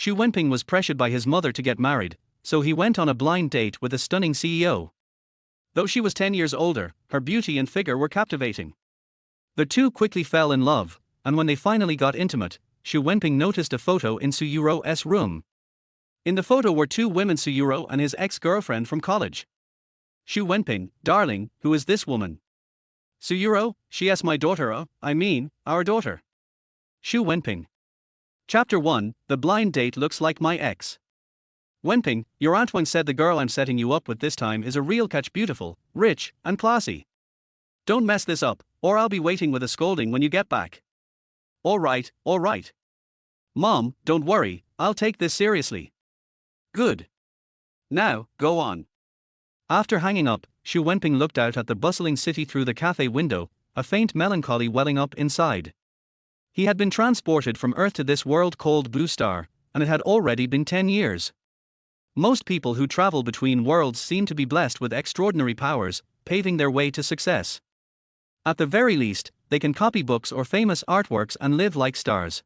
Xu Wenping was pressured by his mother to get married, so he went on a blind date with a stunning CEO. Though she was 10 years older, her beauty and figure were captivating. The two quickly fell in love, and when they finally got intimate, Xu Wenping noticed a photo in Su Yurou's room. In the photo were two women, Su Yurou and his ex-girlfriend from college. Xu Wenping, darling, who is this woman? Su Yurou, she is my daughter, our daughter. Xu Wenping. Chapter 1, The Blind Date Looks Like My Ex. Wenping, your Aunt Wang said the girl I'm setting you up with this time is a real catch, beautiful, rich, and classy. Don't mess this up, or I'll be waiting with a scolding when you get back. All right. Mom, don't worry, I'll take this seriously. Good. Now, go on. After hanging up, Xu Wenping looked out at the bustling city through the cafe window, a faint melancholy welling up inside. He had been transported from Earth to this world called Blue Star, and it had already been 10 years. Most people who travel between worlds seem to be blessed with extraordinary powers, paving their way to success. At the very least, they can copy books or famous artworks and live like stars.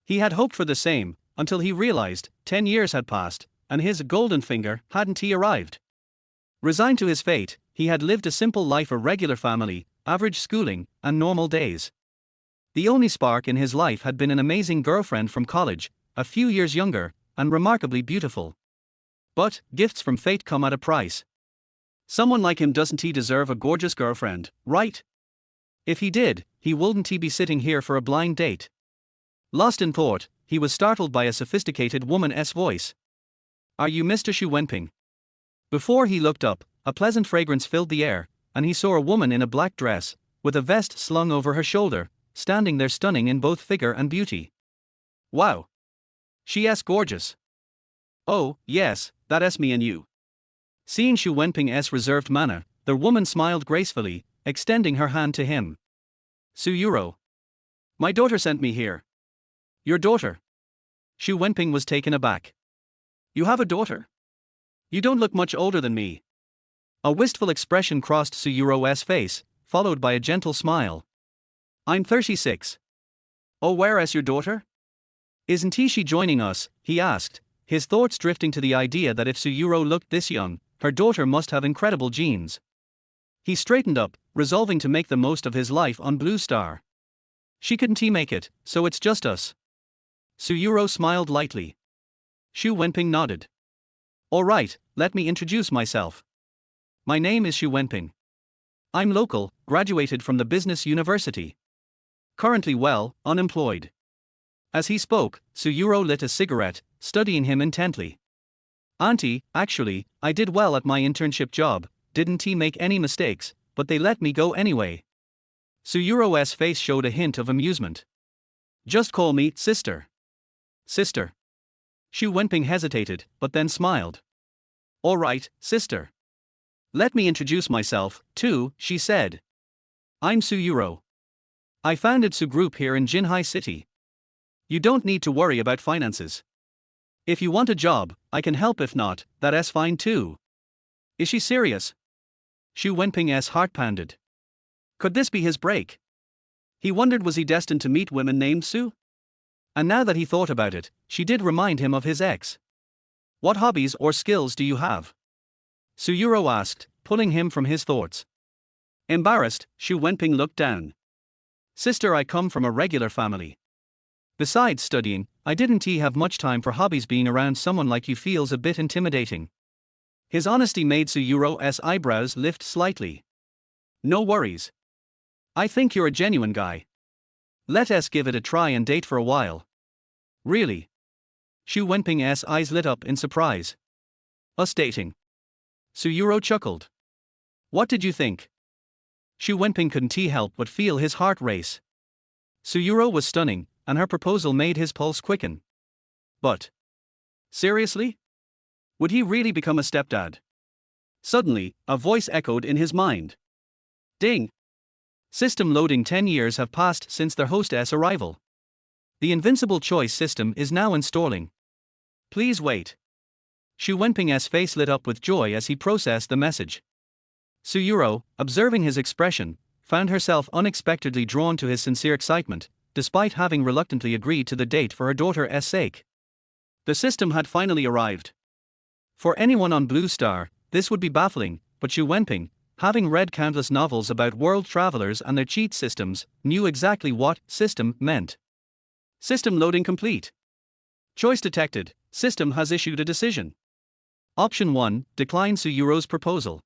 He had hoped for the same, until he realized 10 years had passed, and his golden finger hadn't arrived. Resigned to his fate, he had lived a simple life, a regular family, average schooling, and normal days. The only spark in his life had been an amazing girlfriend from college, a few years younger, and remarkably beautiful. But gifts from fate come at a price. Someone like him, doesn't he deserve a gorgeous girlfriend, right? If he did, he wouldn't be sitting here for a blind date. Lost in thought, he was startled by a sophisticated woman's voice. Are you Mr. Xu Wenping? Before he looked up, a pleasant fragrance filled the air, and he saw a woman in a black dress, with a vest slung over her shoulder, standing there stunning in both figure and beauty. Wow! She is gorgeous. Oh, yes, that's me and you. Seeing Xu Wenping's reserved manner, the woman smiled gracefully, extending her hand to him. Su Yurou. My daughter sent me here. Your daughter? Xu Wenping was taken aback. You have a daughter? You don't look much older than me. A wistful expression crossed Su Yurou's face, followed by a gentle smile. I'm 36. Oh, where is your daughter? Isn't she joining us? He asked, his thoughts drifting to the idea that if Su Yurou looked this young, her daughter must have incredible genes. He straightened up, resolving to make the most of his life on Blue Star. She couldn't make it, so it's just us. Su Yurou smiled lightly. Xu Wenping nodded. All right, let me introduce myself. My name is Xu Wenping. I'm local, graduated from the business university. Currently unemployed. As he spoke, Su Yurou lit a cigarette, studying him intently. Auntie, actually, I did well at my internship job, didn't make any mistakes, but they let me go anyway. Su Yurou's face showed a hint of amusement. Just call me sister. Sister. Xu Wenping hesitated, but then smiled. All right, sister. Let me introduce myself, too, she said. I'm Su Yurou. I founded Su Group here in Jinhai City. You don't need to worry about finances. If you want a job, I can help. If not, that's fine too. Is she serious? Xu Wenping's heart pounded. Could this be his break? He wondered, was he destined to meet women named Su? And now that he thought about it, she did remind him of his ex. What hobbies or skills do you have? Su Yurou asked, pulling him from his thoughts. Embarrassed, Xu Wenping looked down. Sister, I come from a regular family. Besides studying, I didn't have much time for hobbies. Being around someone like you feels a bit intimidating. His honesty made Su Yurou's eyebrows lift slightly. No worries. I think you're a genuine guy. Let us give it a try and date for a while. Really? Xu Wenping's eyes lit up in surprise. Us dating? Su Yurou chuckled. What did you think? Xu Wenping couldn't help but feel his heart race. Su Yurou was stunning, and her proposal made his pulse quicken. But seriously? Would he really become a stepdad? Suddenly, a voice echoed in his mind. Ding! System loading. 10 years have passed since their hostess' arrival. The invincible choice system is now installing. Please wait. Xu Wenping's face lit up with joy as he processed the message. Su Yurou, observing his expression, found herself unexpectedly drawn to his sincere excitement, despite having reluctantly agreed to the date for her daughter's sake. The system had finally arrived. For anyone on Blue Star, this would be baffling, but Su Wenping, having read countless novels about world travelers and their cheat systems, knew exactly what system meant. System loading complete. Choice detected. System has issued a decision. Option 1, decline Su Yurou's proposal.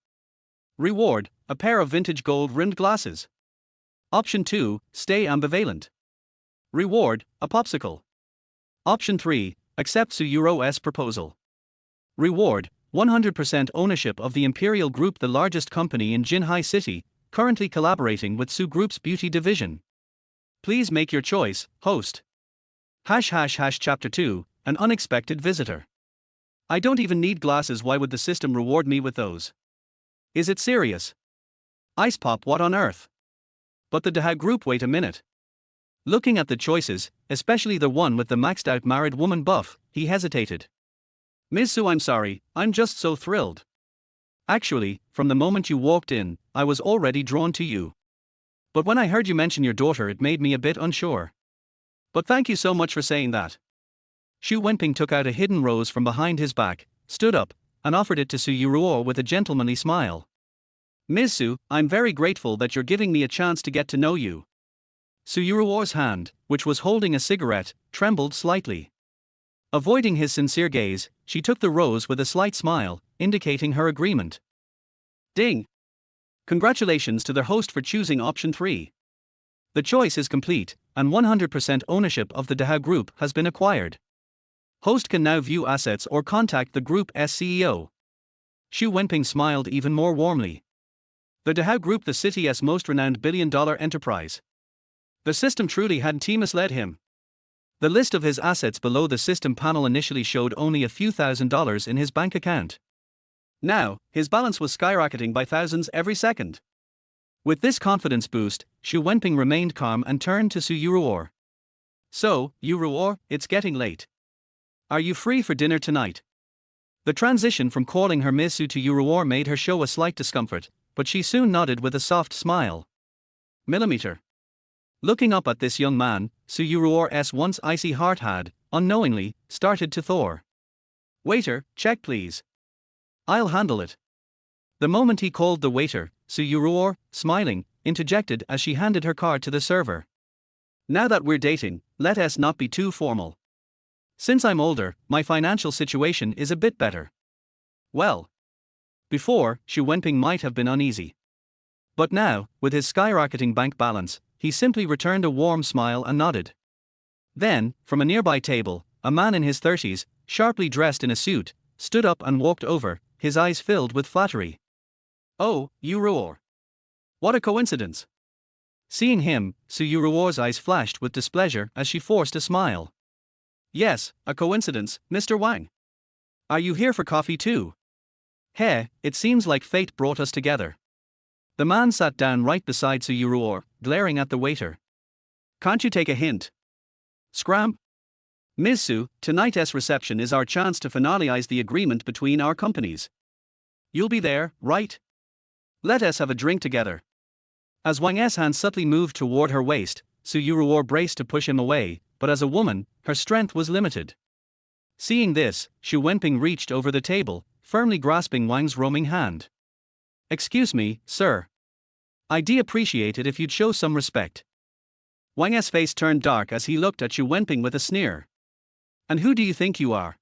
Reward, a pair of vintage gold-rimmed glasses. Option 2, stay ambivalent. Reward, a popsicle. Option 3, accept Su Yurou's proposal. Reward, 100% ownership of the Imperial Group, the largest company in Jinhai City, currently collaborating with Su Group's beauty division. Please make your choice, host. Chapter 2, an unexpected visitor. I don't even need glasses, why would the system reward me with those? Is it serious? Ice pop, what on earth? But the Daha Group, wait a minute. Looking at the choices, especially the one with the maxed out married woman buff, he hesitated. Ms. Su, I'm sorry, I'm just so thrilled. Actually, from the moment you walked in, I was already drawn to you. But when I heard you mention your daughter, it made me a bit unsure. But thank you so much for saying that. Su Wenping took out a hidden rose from behind his back, stood up, and offered it to Su Yurou with a gentlemanly smile. Ms. Su, I'm very grateful that you're giving me a chance to get to know you. Su Yurou's hand, which was holding a cigarette, trembled slightly. Avoiding his sincere gaze, she took the rose with a slight smile, indicating her agreement. Ding! Congratulations to their host for choosing option 3. The choice is complete, and 100% ownership of the Daha Group has been acquired. Host can now view assets or contact the group's CEO. Su Wenping smiled even more warmly. The Daha Group, the city's most renowned billion-dollar enterprise. The system truly had misled him. The list of his assets below the system panel initially showed only a few $1,000s in his bank account. Now, his balance was skyrocketing by thousands every second. With this confidence boost, Su Wenping remained calm and turned to Su Yurou. So, Yurou, it's getting late. Are you free for dinner tonight? The transition from calling her Ms. Su to Yurou made her show a slight discomfort, but she soon nodded with a soft smile. Millimeter. Looking up at this young man, Su Yurou's once icy heart had, unknowingly, started to thaw. Waiter, check please. I'll handle it. The moment he called the waiter, Su Yurou, smiling, interjected as she handed her card to the server. Now that we're dating, let us not be too formal. Since I'm older, my financial situation is a bit better. Well. Before, Su Wenping might have been uneasy. But now, with his skyrocketing bank balance, he simply returned a warm smile and nodded. Then, from a nearby table, a man in his 30s, sharply dressed in a suit, stood up and walked over, his eyes filled with flattery. Oh, Yurou. What a coincidence. Seeing him, Su Yurou's eyes flashed with displeasure as she forced a smile. Yes, a coincidence, Mr. Wang. Are you here for coffee too? Hey, it seems like fate brought us together. The man sat down right beside Su Yurou, glaring at the waiter. Can't you take a hint? Scram? Ms. Su, tonight's reception is our chance to finalize the agreement between our companies. You'll be there, right? Let us have a drink together. As Wang's hand subtly moved toward her waist, Su Yurou braced to push him away, but as a woman, her strength was limited. Seeing this, Su Wenping reached over the table, firmly grasping Wang's roaming hand. Excuse me, sir. I'd appreciate it if you'd show some respect. Wang's face turned dark as he looked at Su Wenping with a sneer. And who do you think you are?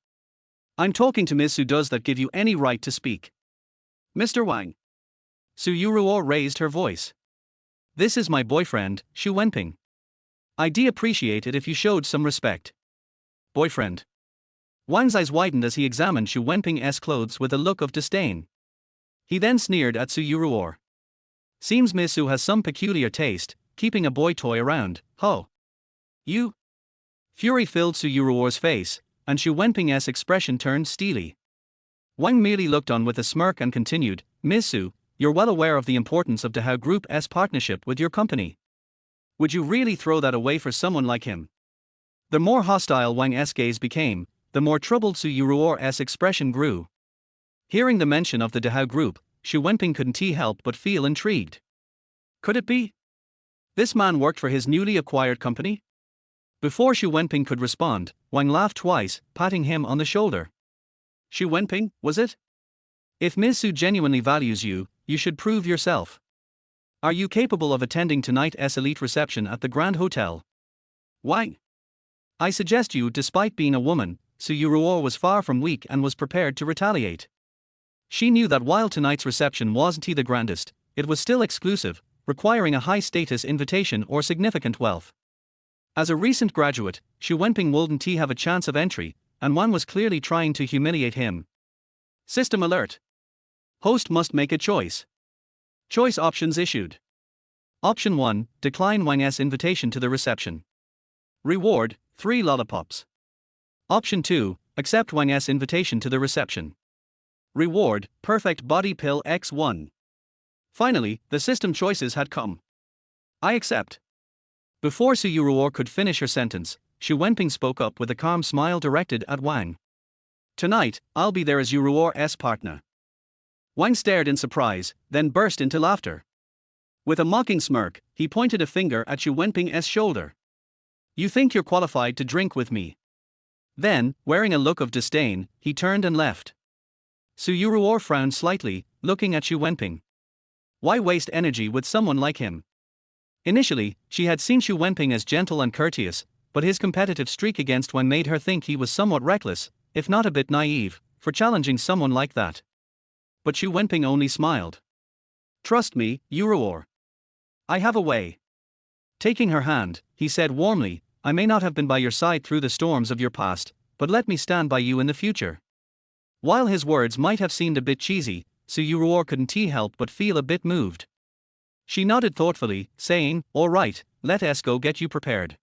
I'm talking to Ms. Su. Does that give you any right to speak? Mr. Wang. Su Yurou raised her voice. This is my boyfriend, Su Wenping. I'd appreciate it if you showed some respect. Boyfriend. Wang's eyes widened as he examined Su Wenping's clothes with a look of disdain. He then sneered at Su Yurou. Seems Ms. Su has some peculiar taste, keeping a boy toy around, ho. You? Fury filled Su Yurou's face, and Su Wenping's expression turned steely. Wang merely looked on with a smirk and continued, Ms. Su, you're well aware of the importance of Daha Group's partnership with your company. Would you really throw that away for someone like him? The more hostile Wang's gaze became, the more troubled Su Yurou's expression grew. Hearing the mention of the Daha Group, Su Wenping couldn't help but feel intrigued. Could it be? This man worked for his newly acquired company? Before Su Wenping could respond, Wang laughed twice, patting him on the shoulder. Su Wenping, was it? If Ms. Su genuinely values you, you should prove yourself. Are you capable of attending tonight's elite reception at the Grand Hotel? Wang. I suggest you. Despite being a woman, Su Yurou was far from weak and was prepared to retaliate. She knew that while tonight's reception wasn't the grandest, it was still exclusive, requiring a high-status invitation or significant wealth. As a recent graduate, Su Wenping wouldn't have a chance of entry, and Wang was clearly trying to humiliate him. System alert. Host must make a choice. Choice options issued. Option 1, decline Wang's invitation to the reception. Reward, 3 lollipops. Option 2, accept Wang's invitation to the reception. Reward, perfect body pill X1. Finally, the system choices had come. I accept. Before Su Yurou could finish her sentence, Su Wenping spoke up with a calm smile directed at Wang. Tonight, I'll be there as Yurou's partner. Wang stared in surprise, then burst into laughter. With a mocking smirk, he pointed a finger at Su Wenping's shoulder. You think you're qualified to drink with me? Then, wearing a look of disdain, he turned and left. Su Yurou frowned slightly, looking at Su Wenping. Why waste energy with someone like him? Initially, she had seen Su Wenping as gentle and courteous, but his competitive streak against Wang made her think he was somewhat reckless, if not a bit naive, for challenging someone like that. But Su Wenping only smiled. Trust me, Yurou. I have a way. Taking her hand, he said warmly, I may not have been by your side through the storms of your past, but let me stand by you in the future. While his words might have seemed a bit cheesy, Su Yurou couldn't help but feel a bit moved. She nodded thoughtfully, saying, all right, let us go get you prepared.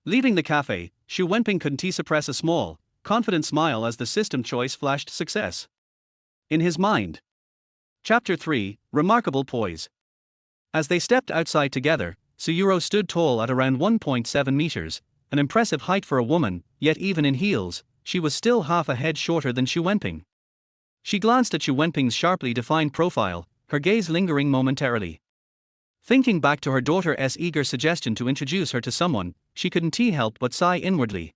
Leaving the cafe, Su Wenping couldn't suppress a small, confident smile as the system choice flashed success in his mind. Chapter 3, Remarkable Poise. As they stepped outside together, Su Yurou stood tall at around 1.7 meters, an impressive height for a woman, yet even in heels, she was still half a head shorter than Su Wenping. She glanced at Su Wenping's sharply defined profile, her gaze lingering momentarily. Thinking back to her daughter's eager suggestion to introduce her to someone, she couldn't help but sigh inwardly.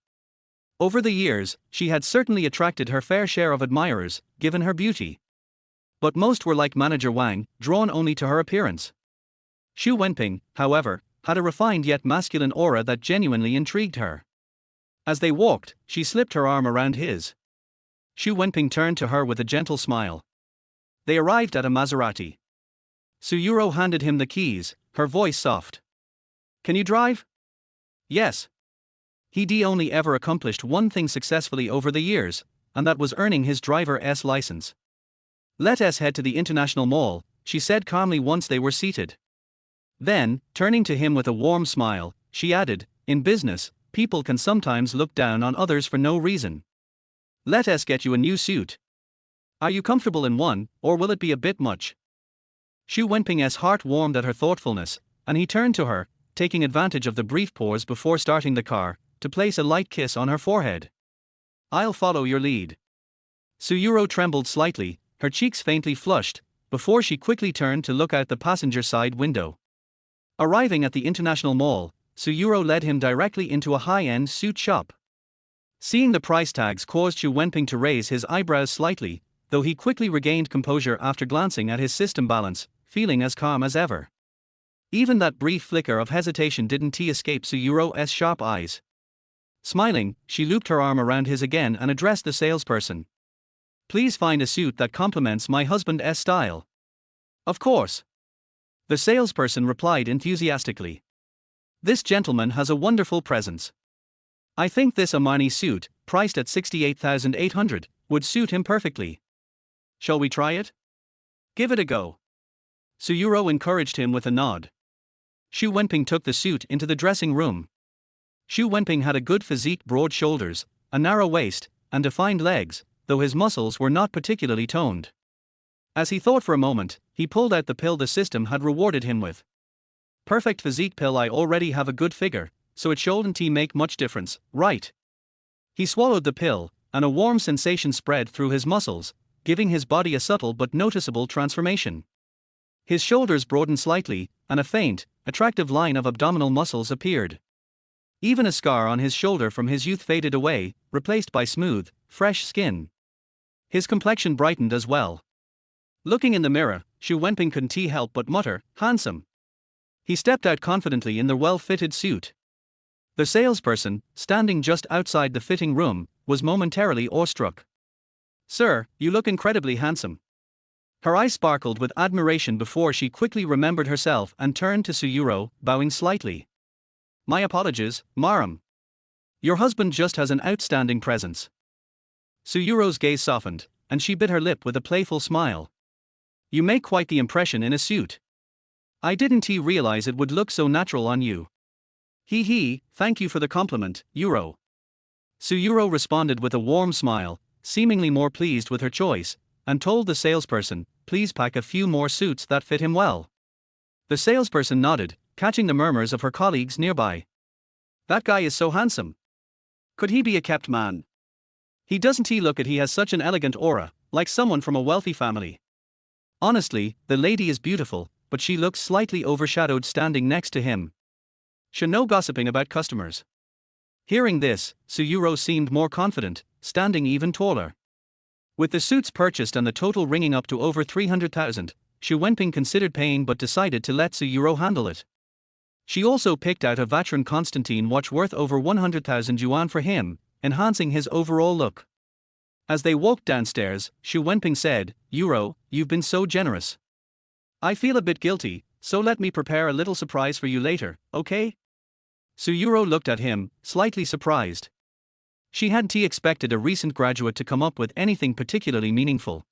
Over the years, she had certainly attracted her fair share of admirers, given her beauty. But most were like manager Wang, drawn only to her appearance. Su Wenping, however, had a refined yet masculine aura that genuinely intrigued her. As they walked, she slipped her arm around his. Su Wenping turned to her with a gentle smile. They arrived at a Maserati. Su Yurou handed him the keys, her voice soft. Can you drive? Yes. He'd only ever accomplished one thing successfully over the years, and that was earning his driver's license. Let us head to the International Mall, she said calmly once they were seated. Then, turning to him with a warm smile, she added, in business, people can sometimes look down on others for no reason. Let us get you a new suit. Are you comfortable in one, or will it be a bit much? Su Wenping's heart warmed at her thoughtfulness, and he turned to her, taking advantage of the brief pause before starting the car, to place a light kiss on her forehead. I'll follow your lead. Su Yurou trembled slightly, her cheeks faintly flushed, before she quickly turned to look out the passenger side window. Arriving at the International Mall, Su Yurou led him directly into a high-end suit shop. Seeing the price tags caused Su Wenping to raise his eyebrows slightly, though he quickly regained composure after glancing at his system balance, feeling as calm as ever. Even that brief flicker of hesitation didn't escape Su Yurou's sharp eyes. Smiling, she looped her arm around his again and addressed the salesperson. Please find a suit that complements my husband's style. Of course. The salesperson replied enthusiastically. This gentleman has a wonderful presence. I think this Armani suit, priced at $68,800, would suit him perfectly. Shall we try it? Give it a go. Su Yurou encouraged him with a nod. Su Wenping took the suit into the dressing room. Su Wenping had a good physique, broad shoulders, a narrow waist, and defined legs, though his muscles were not particularly toned. As he thought for a moment, he pulled out the pill the system had rewarded him with. Perfect physique pill. I already have a good figure, so it shouldn't make much difference, right? He swallowed the pill, and a warm sensation spread through his muscles, giving his body a subtle but noticeable transformation. His shoulders broadened slightly, and a faint, attractive line of abdominal muscles appeared. Even a scar on his shoulder from his youth faded away, replaced by smooth, fresh skin. His complexion brightened as well. Looking in the mirror, Su Wenping couldn't help but mutter, "Handsome." He stepped out confidently in the well-fitted suit. The salesperson, standing just outside the fitting room, was momentarily awestruck. "Sir, you look incredibly handsome." Her eyes sparkled with admiration before she quickly remembered herself and turned to Su Yurou, bowing slightly. "My apologies, Maram. Your husband just has an outstanding presence." Su Yurou's gaze softened, and she bit her lip with a playful smile. "You make quite the impression in a suit. I didn't realize it would look so natural on you." Thank you for the compliment, Yurou." Su Yurou responded with a warm smile, seemingly more pleased with her choice, and told the salesperson, "Please pack a few more suits that fit him well." The salesperson nodded, catching the murmurs of her colleagues nearby. "That guy is so handsome. Could he be a kept man? He doesn't look he has such an elegant aura, like someone from a wealthy family." Honestly, the lady is beautiful, but she looks slightly overshadowed standing next to him. No gossiping about customers. Hearing this, Su Yurou seemed more confident, standing even taller. With the suits purchased and the total ringing up to over 300,000, Su Wenping considered paying but decided to let Su Yurou handle it. She also picked out a Vacheron Constantin watch worth over 100,000 yuan for him, enhancing his overall look. As they walked downstairs, Su Wenping said, "Yurou, you've been so generous. I feel a bit guilty, so let me prepare a little surprise for you later, okay?" Su Yurou looked at him, slightly surprised. She hadn't expected a recent graduate to come up with anything particularly meaningful.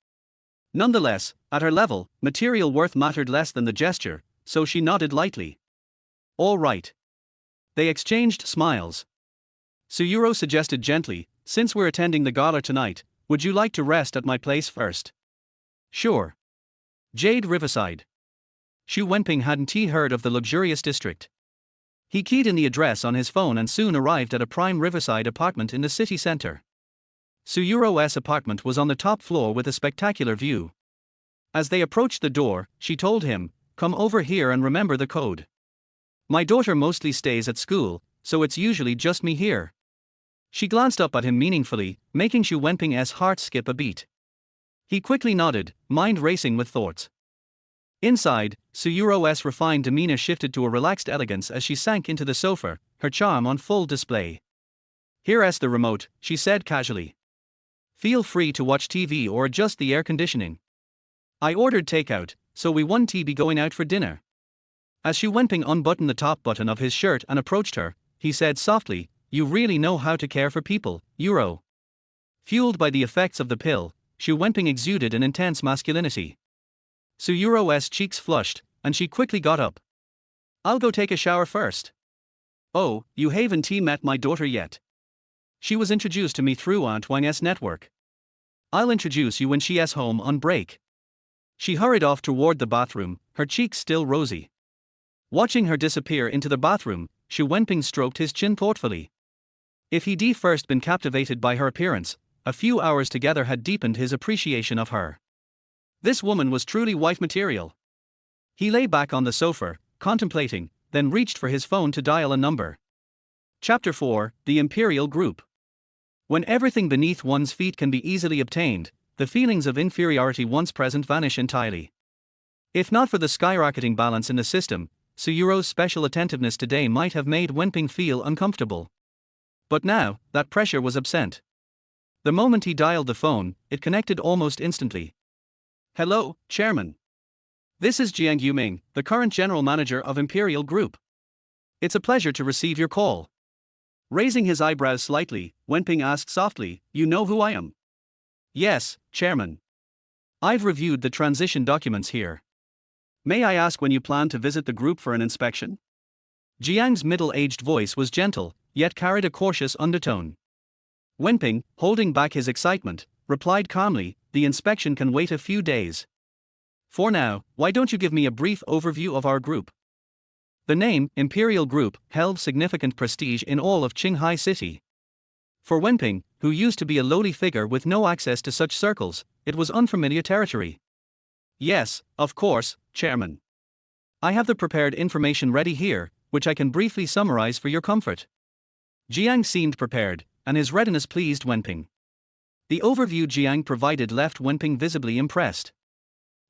Nonetheless, at her level, material worth mattered less than the gesture, so she nodded lightly. "All right." They exchanged smiles. Su Yurou suggested gently, "Since we're attending the gala tonight, would you like to rest at my place first?" "Sure." Jade Riverside. Su Wenping hadn't heard of the luxurious district. He keyed in the address on his phone and soon arrived at a prime riverside apartment in the city center. Su Yurou's apartment was on the top floor with a spectacular view. As they approached the door, she told him, "Come over here and remember the code. My daughter mostly stays at school, so it's usually just me here." She glanced up at him meaningfully, making Su Wenping's heart skip a beat. He quickly nodded, mind racing with thoughts. Inside, Su Yurou's refined demeanor shifted to a relaxed elegance as she sank into the sofa, her charm on full display. "Here's the remote," she said casually. "Feel free to watch TV or adjust the air conditioning. I ordered takeout, so we won't be going out for dinner." As Su Wenping unbuttoned the top button of his shirt and approached her, he said softly, "You really know how to care for people, Yurou." Fueled by the effects of the pill, Su Wenping exuded an intense masculinity. Su Yurou's cheeks flushed, and she quickly got up. "I'll go take a shower first." "Oh, you haven't met my daughter yet. She was introduced to me through Aunt Wang's network. I'll introduce you when she's home on break." She hurried off toward the bathroom, her cheeks still rosy. Watching her disappear into the bathroom, Su Wenping stroked his chin thoughtfully. If he'd first been captivated by her appearance, a few hours together had deepened his appreciation of her. This woman was truly wife material. He lay back on the sofa, contemplating, then reached for his phone to dial a number. Chapter 4, The Imperial Group. When everything beneath one's feet can be easily obtained, the feelings of inferiority once present vanish entirely. If not for the skyrocketing balance in the system, Su Yurou's special attentiveness today might have made Wenping feel uncomfortable. But now, that pressure was absent. The moment he dialed the phone, it connected almost instantly. "Hello, Chairman. This is Jiang Yuming, the current General Manager of Imperial Group. It's a pleasure to receive your call." Raising his eyebrows slightly, Wenping asked softly, "You know who I am?" "Yes, Chairman. I've reviewed the transition documents here. May I ask when you plan to visit the group for an inspection?" Jiang's middle-aged voice was gentle, yet carried a cautious undertone. Wenping, holding back his excitement, replied calmly, "The inspection can wait a few days. For now, why don't you give me a brief overview of our group?" The name, Imperial Group, held significant prestige in all of Qinghai City. For Wenping, who used to be a lowly figure with no access to such circles, it was unfamiliar territory. "Yes, of course, Chairman. I have the prepared information ready here, which I can briefly summarize for your comfort." Jiang seemed prepared, and his readiness pleased Wenping. The overview Jiang provided left Wenping visibly impressed.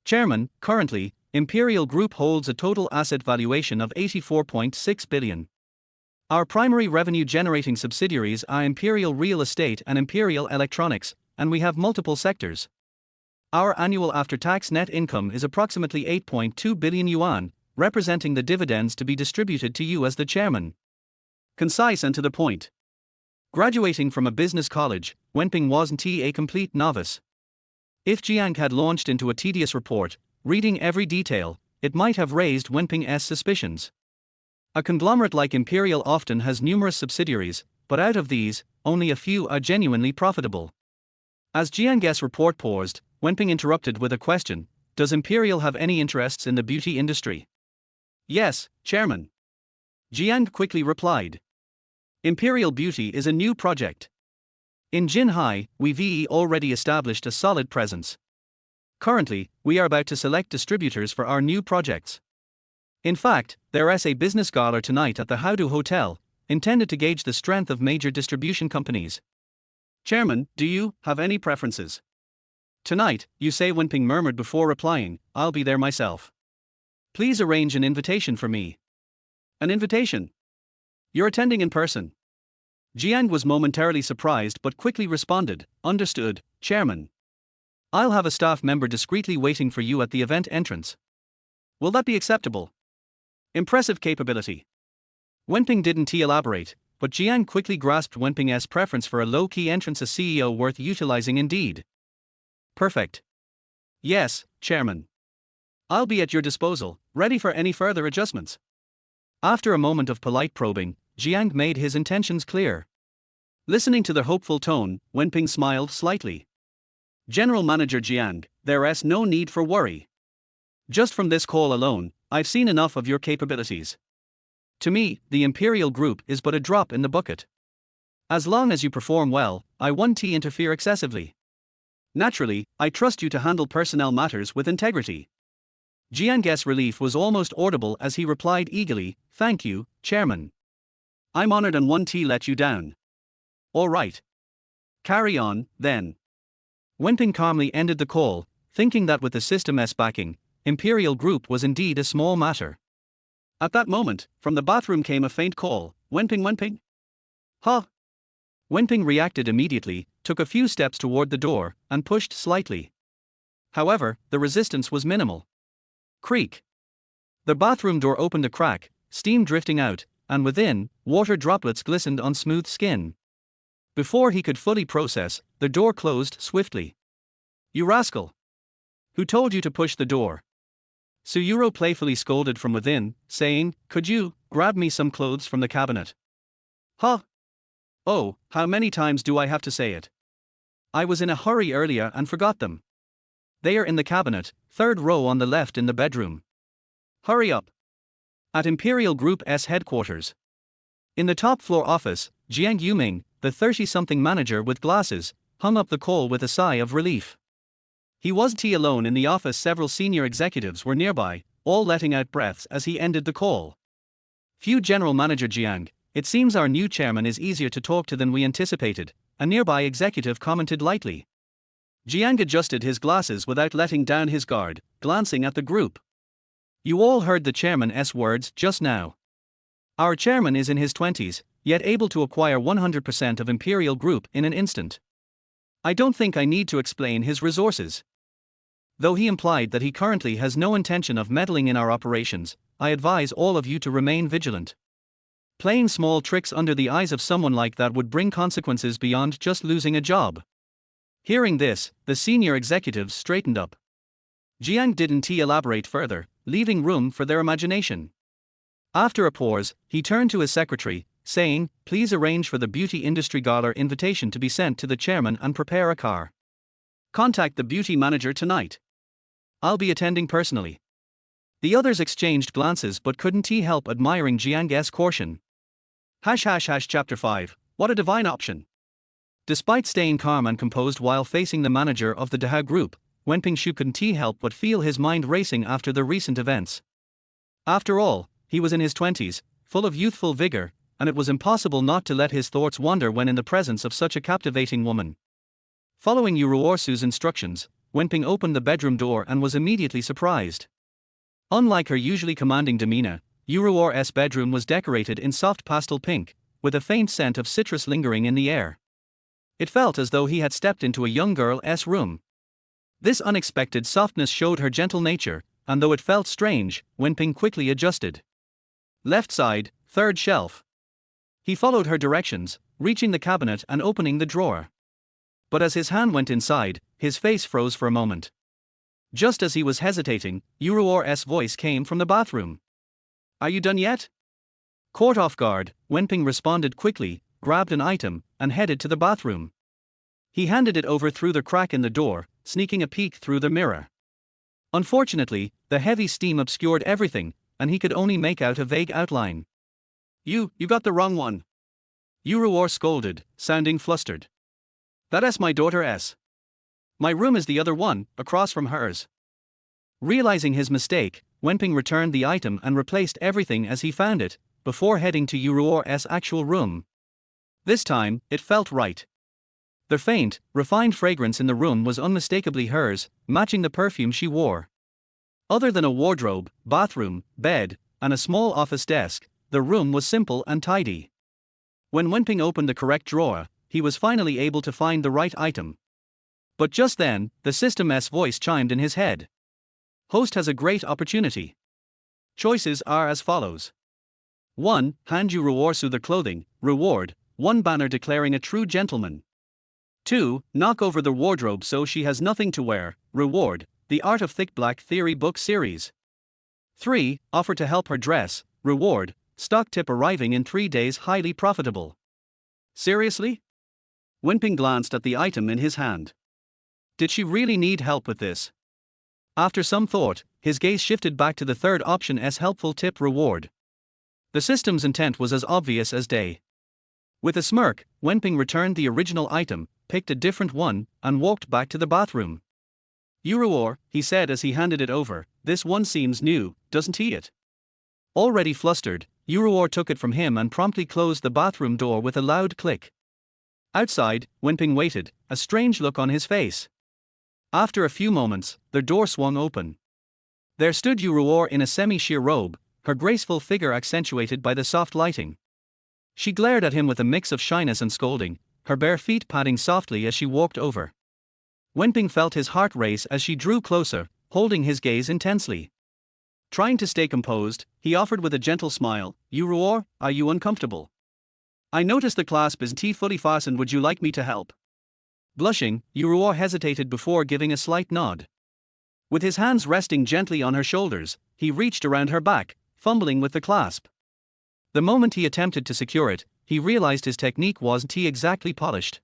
Chairman, currently, Imperial Group holds a total asset valuation of 84.6 billion. Our primary revenue-generating subsidiaries are Imperial Real Estate and Imperial Electronics, and we have multiple sectors. Our annual after-tax net income is approximately 8.2 billion yuan, representing the dividends to be distributed to you as the chairman. Concise and to the point. Graduating from a business college, Wenping wasn't a complete novice. If Jiang had launched into a tedious report, reading every detail, it might have raised Wenping's suspicions. A conglomerate like Imperial often has numerous subsidiaries, but out of these, only a few are genuinely profitable. As Jiang's report paused, Wenping interrupted with a question: Does Imperial have any interests in the beauty industry? Yes, Chairman. Jiang quickly replied. Imperial Beauty is a new project. In Jinhai, we've already established a solid presence. Currently, we are about to select distributors for our new projects. In fact, there's a business gala tonight at the Haodu Hotel, intended to gauge the strength of major distribution companies. Chairman, do you have any preferences? Tonight, you say, Wenping murmured before replying. I'll be there myself. Please arrange an invitation for me. An invitation? You're attending in person? Jiang was momentarily surprised but quickly responded, Understood, Chairman. I'll have a staff member discreetly waiting for you at the event entrance. Will that be acceptable? Impressive capability. Wenping didn't elaborate, but Jiang quickly grasped Wenping's preference for a low-key entrance, a CEO worth utilizing indeed. Perfect. Yes, Chairman. I'll be at your disposal, ready for any further adjustments. After a moment of polite probing, Jiang made his intentions clear. Listening to the hopeful tone, Wenping smiled slightly. General Manager Jiang, there's no need for worry. Just from this call alone, I've seen enough of your capabilities. To me, the Imperial Group is but a drop in the bucket. As long as you perform well, I won't interfere excessively. Naturally, I trust you to handle personnel matters with integrity. Jiang's relief was almost audible as he replied eagerly, Thank you, Chairman. I'm honored and won't let you down. All right. Carry on, then. Wenping calmly ended the call, thinking that with the system's backing, Imperial Group was indeed a small matter. At that moment, from the bathroom came a faint call, Wenping, Wenping? Huh? Wenping reacted immediately, took a few steps toward the door, and pushed slightly. However, the resistance was minimal. Creak. The bathroom door opened a crack, steam drifting out, and within, water droplets glistened on smooth skin. Before he could fully process, the door closed swiftly. You rascal! Who told you to push the door? Su Yurou playfully scolded from within, saying, Could you grab me some clothes from the cabinet? Huh? Oh, how many times do I have to say it? I was in a hurry earlier and forgot them. They are in the cabinet, third row on the left in the bedroom. Hurry up. At Imperial Group's headquarters. In the top floor office, Jiang Yuming, the 30-something manager with glasses, hung up the call with a sigh of relief. He wasn't alone in the office. Several senior executives were nearby, all letting out breaths as he ended the call. Phew, General Manager Jiang, it seems our new chairman is easier to talk to than we anticipated, a nearby executive commented lightly. Jiang adjusted his glasses without letting down his guard, glancing at the group. You all heard the chairman's words just now. Our chairman is in his 20s, yet able to acquire 100% of Imperial Group in an instant. I don't think I need to explain his resources. Though he implied that he currently has no intention of meddling in our operations, I advise all of you to remain vigilant. Playing small tricks under the eyes of someone like that would bring consequences beyond just losing a job. Hearing this, the senior executives straightened up. Jiang didn't elaborate further, leaving room for their imagination. After a pause, he turned to his secretary, saying, Please arrange for the beauty industry gala invitation to be sent to the chairman and prepare a car. Contact the beauty manager tonight. I'll be attending personally. The others exchanged glances but couldn't help admiring Jiang's caution. Chapter 5, what a divine option. Despite staying calm and composed while facing the manager of the Dahao Group, Wenping couldn't help but feel his mind racing after the recent events. After all, he was in his 20s, full of youthful vigor, and it was impossible not to let his thoughts wander when in the presence of such a captivating woman. Following Yuruorsu's instructions, Wenping opened the bedroom door and was immediately surprised. Unlike her usually commanding demeanor, Yuruor's bedroom was decorated in soft pastel pink, with a faint scent of citrus lingering in the air. It felt as though he had stepped into a young girl's room. This unexpected softness showed her gentle nature, and though it felt strange, Wenping quickly adjusted. Left side, third shelf. He followed her directions, reaching the cabinet and opening the drawer. But as his hand went inside, his face froze for a moment. Just as he was hesitating, Yuruor's voice came from the bathroom. "Are you done yet?" Caught off guard, Wenping responded quickly, grabbed an item, and headed to the bathroom. He handed it over through the crack in the door, sneaking a peek through the mirror. Unfortunately, the heavy steam obscured everything, and he could only make out a vague outline. You got the wrong one," Yuruor scolded, sounding flustered. "That's my daughter's. My room is the other one, across from hers." Realizing his mistake, Wenping returned the item and replaced everything as he found it, before heading to Yuruor's actual room. This time, it felt right. The faint, refined fragrance in the room was unmistakably hers, matching the perfume she wore. Other than a wardrobe, bathroom, bed, and a small office desk, the room was simple and tidy. When Wenping opened the correct drawer, he was finally able to find the right item. But just then, the system's voice chimed in his head. "Host has a great opportunity. Choices are as follows. 1. Hand Yuruorsu the clothing, reward, 1 banner declaring a true gentleman. 2. Knock over the wardrobe so she has nothing to wear, reward, the Art of Thick Black Theory book series. 3. Offer to help her dress, reward, stock tip arriving in 3 days highly profitable." Seriously? Wenping glanced at the item in his hand. Did she really need help with this? After some thought, his gaze shifted back to the third option's helpful tip reward. The system's intent was as obvious as day. With a smirk, Wenping returned the original item, picked a different one, and walked back to the bathroom. "Yuruor," he said as he handed it over, "this one seems new, doesn't it?" Already flustered, Yuruor took it from him and promptly closed the bathroom door with a loud click. Outside, Wenping waited, a strange look on his face. After a few moments, the door swung open. There stood Yuruor in a semi-sheer robe, her graceful figure accentuated by the soft lighting. She glared at him with a mix of shyness and scolding, her bare feet padding softly as she walked over. Wenping felt his heart race as she drew closer, holding his gaze intensely. Trying to stay composed, he offered with a gentle smile, "Yuruor, are you uncomfortable? I notice the clasp isn't fully fastened, would you like me to help?" Blushing, Yuruor hesitated before giving a slight nod. With his hands resting gently on her shoulders, he reached around her back, fumbling with the clasp. The moment he attempted to secure it, he realized his technique wasn't exactly polished.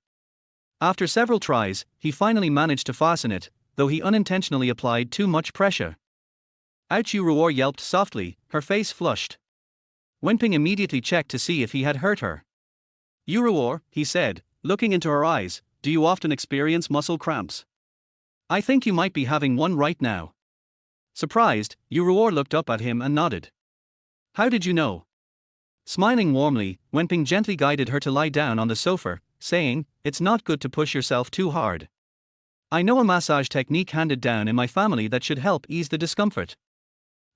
After several tries, he finally managed to fasten it, though he unintentionally applied too much pressure. Ouch! Yuruor yelped softly, her face flushed. Wenping immediately checked to see if he had hurt her. "Yuruor," he said, looking into her eyes, "do you often experience muscle cramps? I think you might be having one right now." Surprised, Yuruor looked up at him and nodded. "How did you know?" Smiling warmly, Wenping gently guided her to lie down on the sofa, saying, "It's not good to push yourself too hard. I know a massage technique handed down in my family that should help ease the discomfort."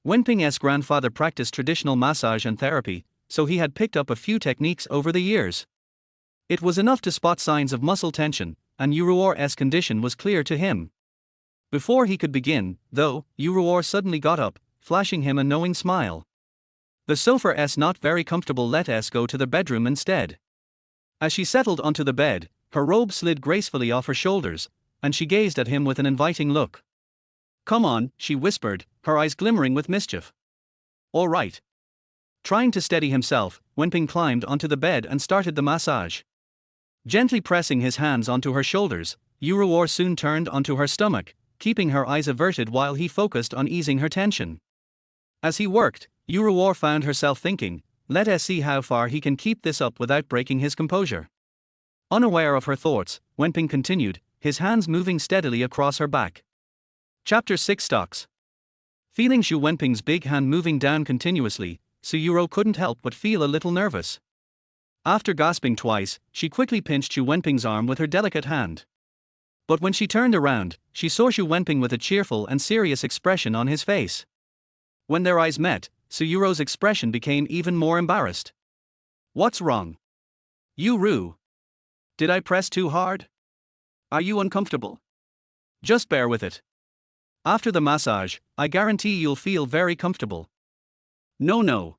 Wenping's grandfather practiced traditional massage and therapy, so he had picked up a few techniques over the years. It was enough to spot signs of muscle tension, and Yuruor's condition was clear to him. Before he could begin, though, Yuruor suddenly got up, flashing him a knowing smile. The sofa's not very comfortable, let's go to the bedroom instead. As she settled onto the bed, her robe slid gracefully off her shoulders, and she gazed at him with an inviting look. "Come on," she whispered, her eyes glimmering with mischief. "All right." Trying to steady himself, Wenping climbed onto the bed and started the massage. Gently pressing his hands onto her shoulders, Yuruor soon turned onto her stomach, keeping her eyes averted while he focused on easing her tension. As he worked, Yuruor found herself thinking, "Let's see how far he can keep this up without breaking his composure." Unaware of her thoughts, Wenping continued, his hands moving steadily across her back. Chapter 6 Stocks. Feeling Wenping's big hand moving down continuously, Su Yurou couldn't help but feel a little nervous. After gasping twice, she quickly pinched Su Wenping's arm with her delicate hand. But when she turned around, she saw Su Wenping with a cheerful and serious expression on his face. When their eyes met, Su Yurou's expression became even more embarrassed. What's wrong? Yurou. Did I press too hard? Are you uncomfortable? Just bear with it. After the massage, I guarantee you'll feel very comfortable. No.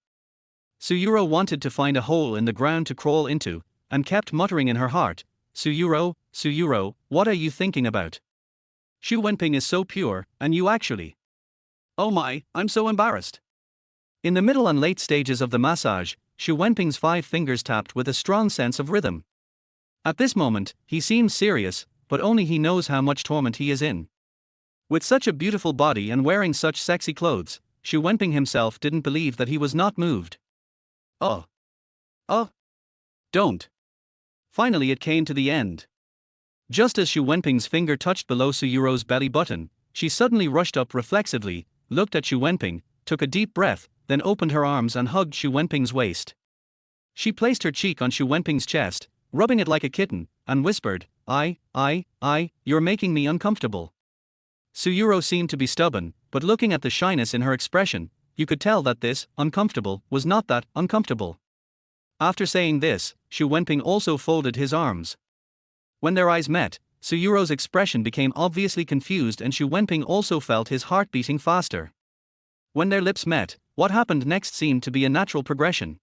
Su Yurou wanted to find a hole in the ground to crawl into, and kept muttering in her heart, Su Yurou, what are you thinking about? Su Wenping is so pure, and you actually. Oh my, I'm so embarrassed. In the middle and late stages of the massage, Su Wenping's 5 fingers tapped with a strong sense of rhythm. At this moment, he seems serious, but only he knows how much torment he is in. With such a beautiful body and wearing such sexy clothes, Su Wenping himself didn't believe that he was not moved. Oh. Don't. Finally it came to the end. Just as Su Wenping's finger touched below Su Yurou's belly button, she suddenly rushed up reflexively, looked at Su Wenping, took a deep breath, then opened her arms and hugged Su Wenping's waist. She placed her cheek on Su Wenping's chest, rubbing it like a kitten, and whispered, you're making me uncomfortable. Su Yurou seemed to be stubborn, but looking at the shyness in her expression, you could tell that this, uncomfortable, was not that uncomfortable. After saying this, Su Wenping also folded his arms. When their eyes met, Su Yurou's expression became obviously confused and Su Wenping also felt his heart beating faster. When their lips met, what happened next seemed to be a natural progression.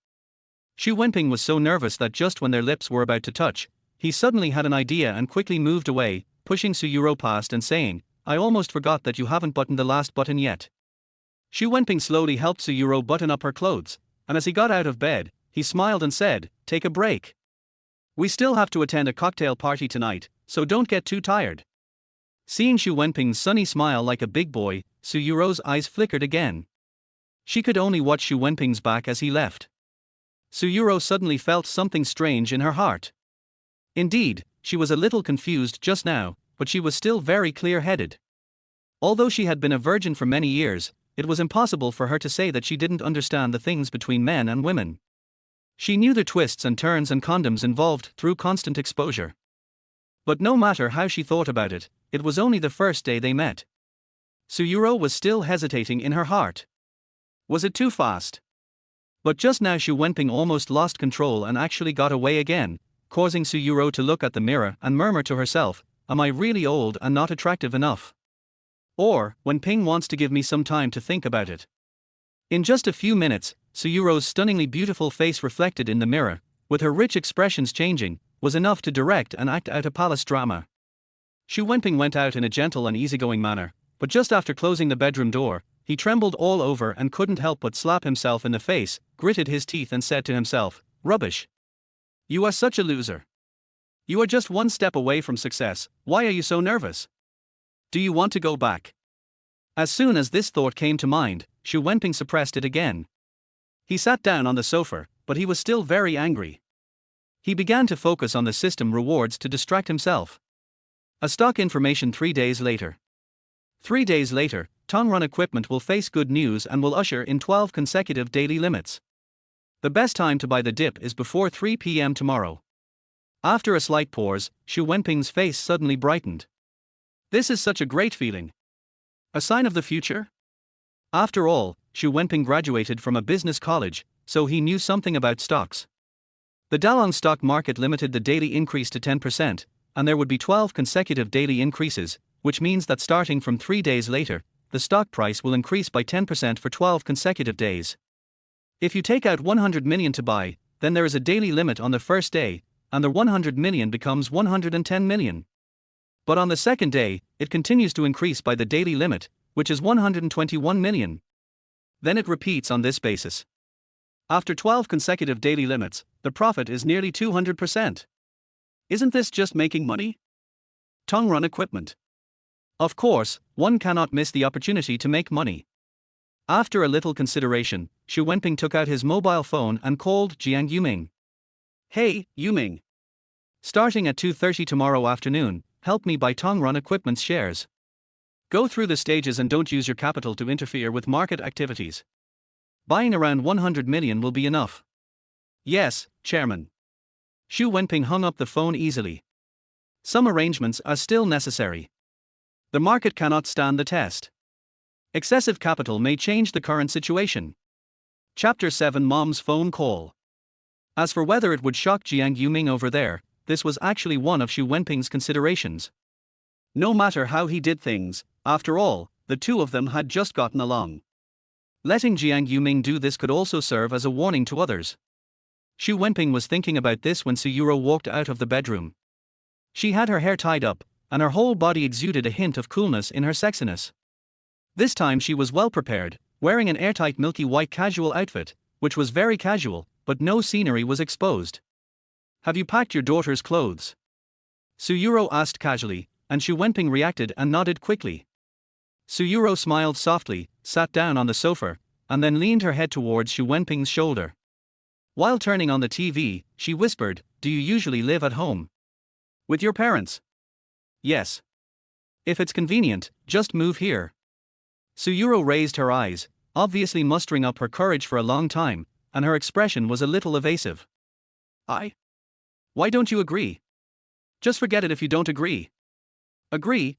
Su Wenping was so nervous that just when their lips were about to touch, he suddenly had an idea and quickly moved away, pushing Su Yurou past and saying, I almost forgot that you haven't buttoned the last button yet. Su Wenping slowly helped Su Yurou button up her clothes, and as he got out of bed, he smiled and said, take a break. We still have to attend a cocktail party tonight, so don't get too tired. Seeing Su Wenping's sunny smile like a big boy, Su Yurou's eyes flickered again. She could only watch Su Wenping's back as he left. Su Yurou suddenly felt something strange in her heart. Indeed, she was a little confused just now, but she was still very clear-headed. Although she had been a virgin for many years, it was impossible for her to say that she didn't understand the things between men and women. She knew the twists and turns and condoms involved through constant exposure. But no matter how she thought about it, it was only the first day they met. Su Yurou was still hesitating in her heart. Was it too fast? But just now Su Wenping almost lost control and actually got away again, causing Su Yurou to look at the mirror and murmur to herself, am I really old and not attractive enough? Or, Wenping wants to give me some time to think about it. In just a few minutes, Su Yurou's stunningly beautiful face reflected in the mirror, with her rich expressions changing, was enough to direct and act out a palace drama. Su Wenping went out in a gentle and easygoing manner, but just after closing the bedroom door, he trembled all over and couldn't help but slap himself in the face, gritted his teeth and said to himself, rubbish. You are such a loser. You are just one step away from success, why are you so nervous? Do you want to go back? As soon as this thought came to mind, Su Wenping suppressed it again. He sat down on the sofa, but he was still very angry. He began to focus on the system rewards to distract himself. A stock information 3 days later. 3 days later, Tongrun Equipment will face good news and will usher in 12 consecutive daily limits. The best time to buy the dip is before 3 p.m. tomorrow. After a slight pause, Su Wenping's face suddenly brightened. This is such a great feeling. A sign of the future? After all, Su Wenping graduated from a business college, so he knew something about stocks. The Dalong stock market limited the daily increase to 10%, and there would be 12 consecutive daily increases, which means that starting from 3 days later, the stock price will increase by 10% for 12 consecutive days. If you take out 100 million to buy, then there is a daily limit on the first day, and the 100 million becomes 110 million. But on the second day, it continues to increase by the daily limit, which is 121 million. Then it repeats on this basis. After 12 consecutive daily limits, the profit is nearly 200%. Isn't this just making money? Tongrun Equipment. Of course, one cannot miss the opportunity to make money. After a little consideration, Su Wenping took out his mobile phone and called Jiang Yuming. Hey, Yuming. Starting at 2:30 tomorrow afternoon, help me buy Tongrun Equipment's shares. Go through the stages and don't use your capital to interfere with market activities. Buying around 100 million will be enough. Yes, Chairman. Xu Wenping hung up the phone easily. Some arrangements are still necessary. The market cannot stand the test. Excessive capital may change the current situation. Chapter 7 Mom's Phone Call. As for whether it would shock Jiang Yuming over there, this was actually one of Xu Wenping's considerations. No matter how he did things, after all, the two of them had just gotten along. Letting Jiang Yuming do this could also serve as a warning to others. Xu Wenping was thinking about this when Su Yurou walked out of the bedroom. She had her hair tied up, and her whole body exuded a hint of coolness in her sexiness. This time she was well prepared, wearing an airtight milky white casual outfit, which was very casual, but no scenery was exposed. "Have you packed your daughter's clothes?" Su Yurou asked casually, and Xu Wenping reacted and nodded quickly. Su Yurou smiled softly, sat down on the sofa, and then leaned her head towards Xu Wenping's shoulder. While turning on the TV, she whispered, "Do you usually live at home? With your parents?" "Yes. If it's convenient, just move here." Su Yurou raised her eyes, obviously mustering up her courage for a long time, and her expression was a little evasive. Why don't you agree? Just forget it if you don't agree." Agree.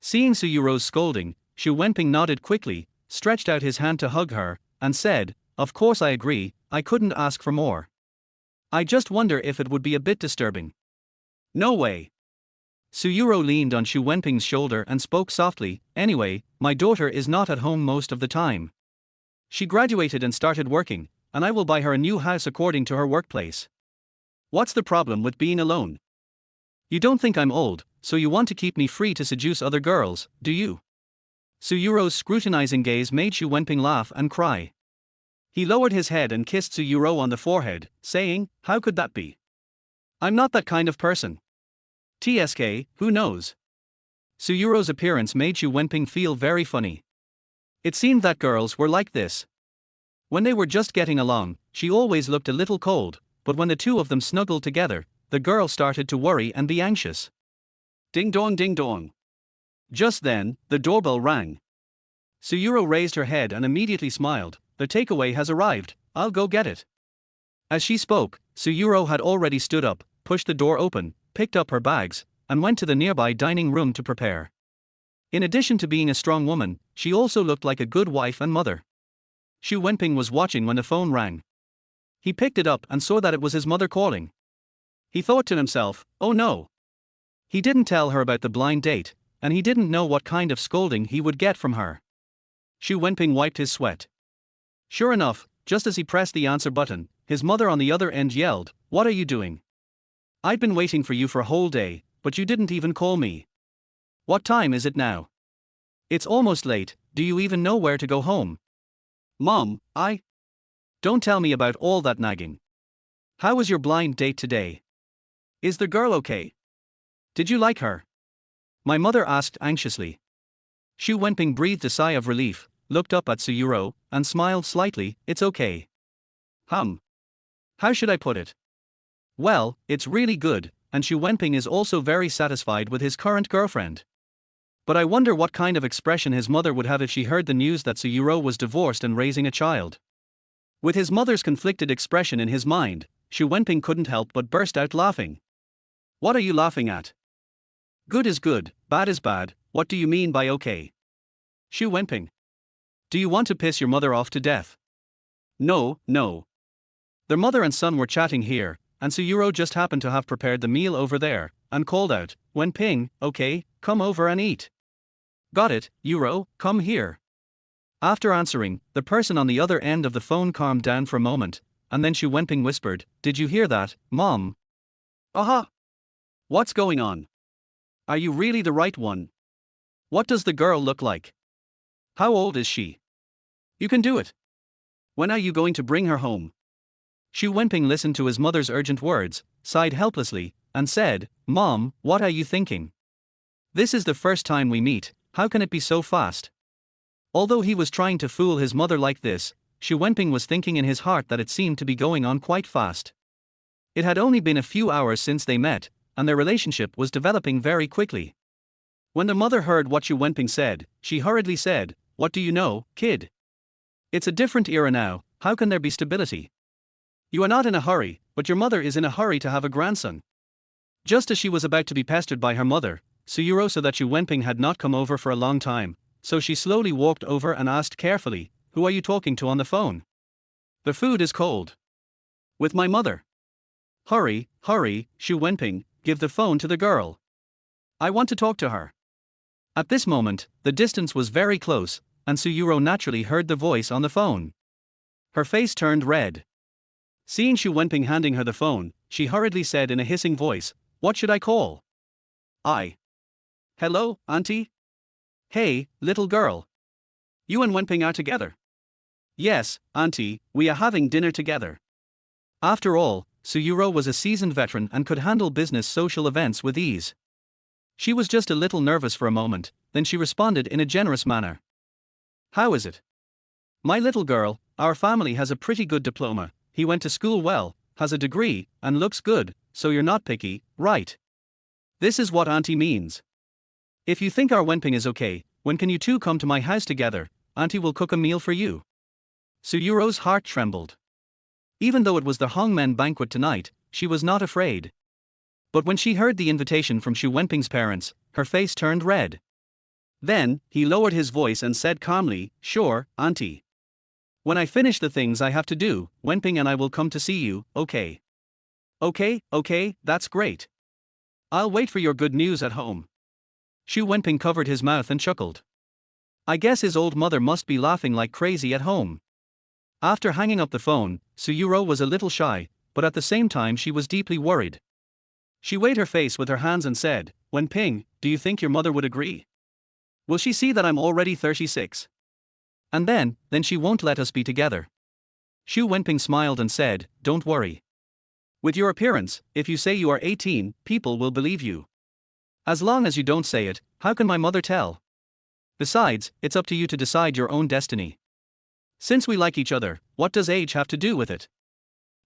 Seeing Su Yurou's scolding, Xu Wenping nodded quickly, stretched out his hand to hug her, and said, "Of course I agree, I couldn't ask for more. I just wonder if it would be a bit disturbing." "No way." Su Yurou leaned on Xu Wenping's shoulder and spoke softly, "Anyway, my daughter is not at home most of the time. She graduated and started working, and I will buy her a new house according to her workplace. What's the problem with being alone? You don't think I'm old, so you want to keep me free to seduce other girls, do you?" Su Yurou's scrutinizing gaze made Xu Wenping laugh and cry. He lowered his head and kissed Su Yurou on the forehead, saying, "How could that be? I'm not that kind of person. TSK, who knows?" Su Yurou's appearance made Xu Wenping feel very funny. It seemed that girls were like this. When they were just getting along, she always looked a little cold, but when the two of them snuggled together, the girl started to worry and be anxious. Ding dong ding dong. Just then, the doorbell rang. Su Yurou raised her head and immediately smiled, "The takeaway has arrived, I'll go get it." As she spoke, Su Yurou had already stood up, pushed the door open, picked up her bags, and went to the nearby dining room to prepare. In addition to being a strong woman, she also looked like a good wife and mother. Xu Wenping was watching when the phone rang. He picked it up and saw that it was his mother calling. He thought to himself, "Oh no." He didn't tell her about the blind date, and he didn't know what kind of scolding he would get from her. Xu Wenping wiped his sweat. Sure enough, just as he pressed the answer button, his mother on the other end yelled, "What are you doing? I've been waiting for you for a whole day, but you didn't even call me. What time is it now? It's almost late, do you even know where to go home?" "Mom, Don't tell me about all that nagging. How was your blind date today? Is the girl okay? Did you like her?" my mother asked anxiously. Xu Wenping breathed a sigh of relief, looked up at Su Yurou, and smiled slightly, "It's okay." How should I put it? Well, it's really good, and Xu Wenping is also very satisfied with his current girlfriend. But I wonder what kind of expression his mother would have if she heard the news that Su Yurou was divorced and raising a child. With his mother's conflicted expression in his mind, Xu Wenping couldn't help but burst out laughing. "What are you laughing at? Good is good, bad is bad, what do you mean by okay? Xu Wenping. Do you want to piss your mother off to death?" No. Their mother and son were chatting here, and Su Yurou just happened to have prepared the meal over there, and called out, "Wenping, okay, come over and eat." "Got it, Yurou, come here." After answering, the person on the other end of the phone calmed down for a moment, and then Xu Wenping whispered, "Did you hear that, Mom?" "Aha! What's going on? Are you really the right one? What does the girl look like? How old is she? You can do it. When are you going to bring her home?" Xu Wenping listened to his mother's urgent words, sighed helplessly, and said, "Mom, what are you thinking? This is the first time we meet, how can it be so fast?" Although he was trying to fool his mother like this, Xu Wenping was thinking in his heart that it seemed to be going on quite fast. It had only been a few hours since they met, and their relationship was developing very quickly. When the mother heard what Xu Wenping said, she hurriedly said, "What do you know, kid? It's a different era now, how can there be stability? You are not in a hurry, but your mother is in a hurry to have a grandson. Just as she was about to be pestered by her mother, Su Yurou saw that Su Wenping had not come over for a long time, so she slowly walked over and asked carefully, "Who are you talking to on the phone?" "The food is cold." "With my mother." "Hurry, hurry, Su Wenping, give the phone to the girl. I want to talk to her." At this moment, the distance was very close, and Su Yurou naturally heard the voice on the phone. Her face turned red. Seeing Su Wenping handing her the phone, she hurriedly said in a hissing voice, "What should I call?" "Hello, auntie?" "Hey, little girl. You and Wenping are together?" "Yes, auntie, we are having dinner together." After all, Su Yurou was a seasoned veteran and could handle business social events with ease. She was just a little nervous for a moment, then she responded in a generous manner. "How is it? My little girl, our family has a pretty good diploma, he went to school well, has a degree, and looks good, so you're not picky, right? This is what auntie means. If you think our Wenping is okay, when can you two come to my house together? Auntie will cook a meal for you." Su Yurou's heart trembled. Even though it was the Hongmen banquet tonight, she was not afraid. But when she heard the invitation from Su Wenping's parents, her face turned red. Then, he lowered his voice and said calmly, "Sure, auntie. When I finish the things I have to do, Wenping and I will come to see you, okay?" Okay, that's great. I'll wait for your good news at home." Su Wenping covered his mouth and chuckled. I guess his old mother must be laughing like crazy at home. After hanging up the phone, Su Yurou was a little shy, but at the same time she was deeply worried. She weighed her face with her hands and said, "Wenping, do you think your mother would agree? Will she see that I'm already 36? And then she won't let us be together." Su Wenping smiled and said, "Don't worry. With your appearance, if you say you are 18, people will believe you. As long as you don't say it, how can my mother tell? Besides, it's up to you to decide your own destiny. Since we like each other, what does age have to do with it?"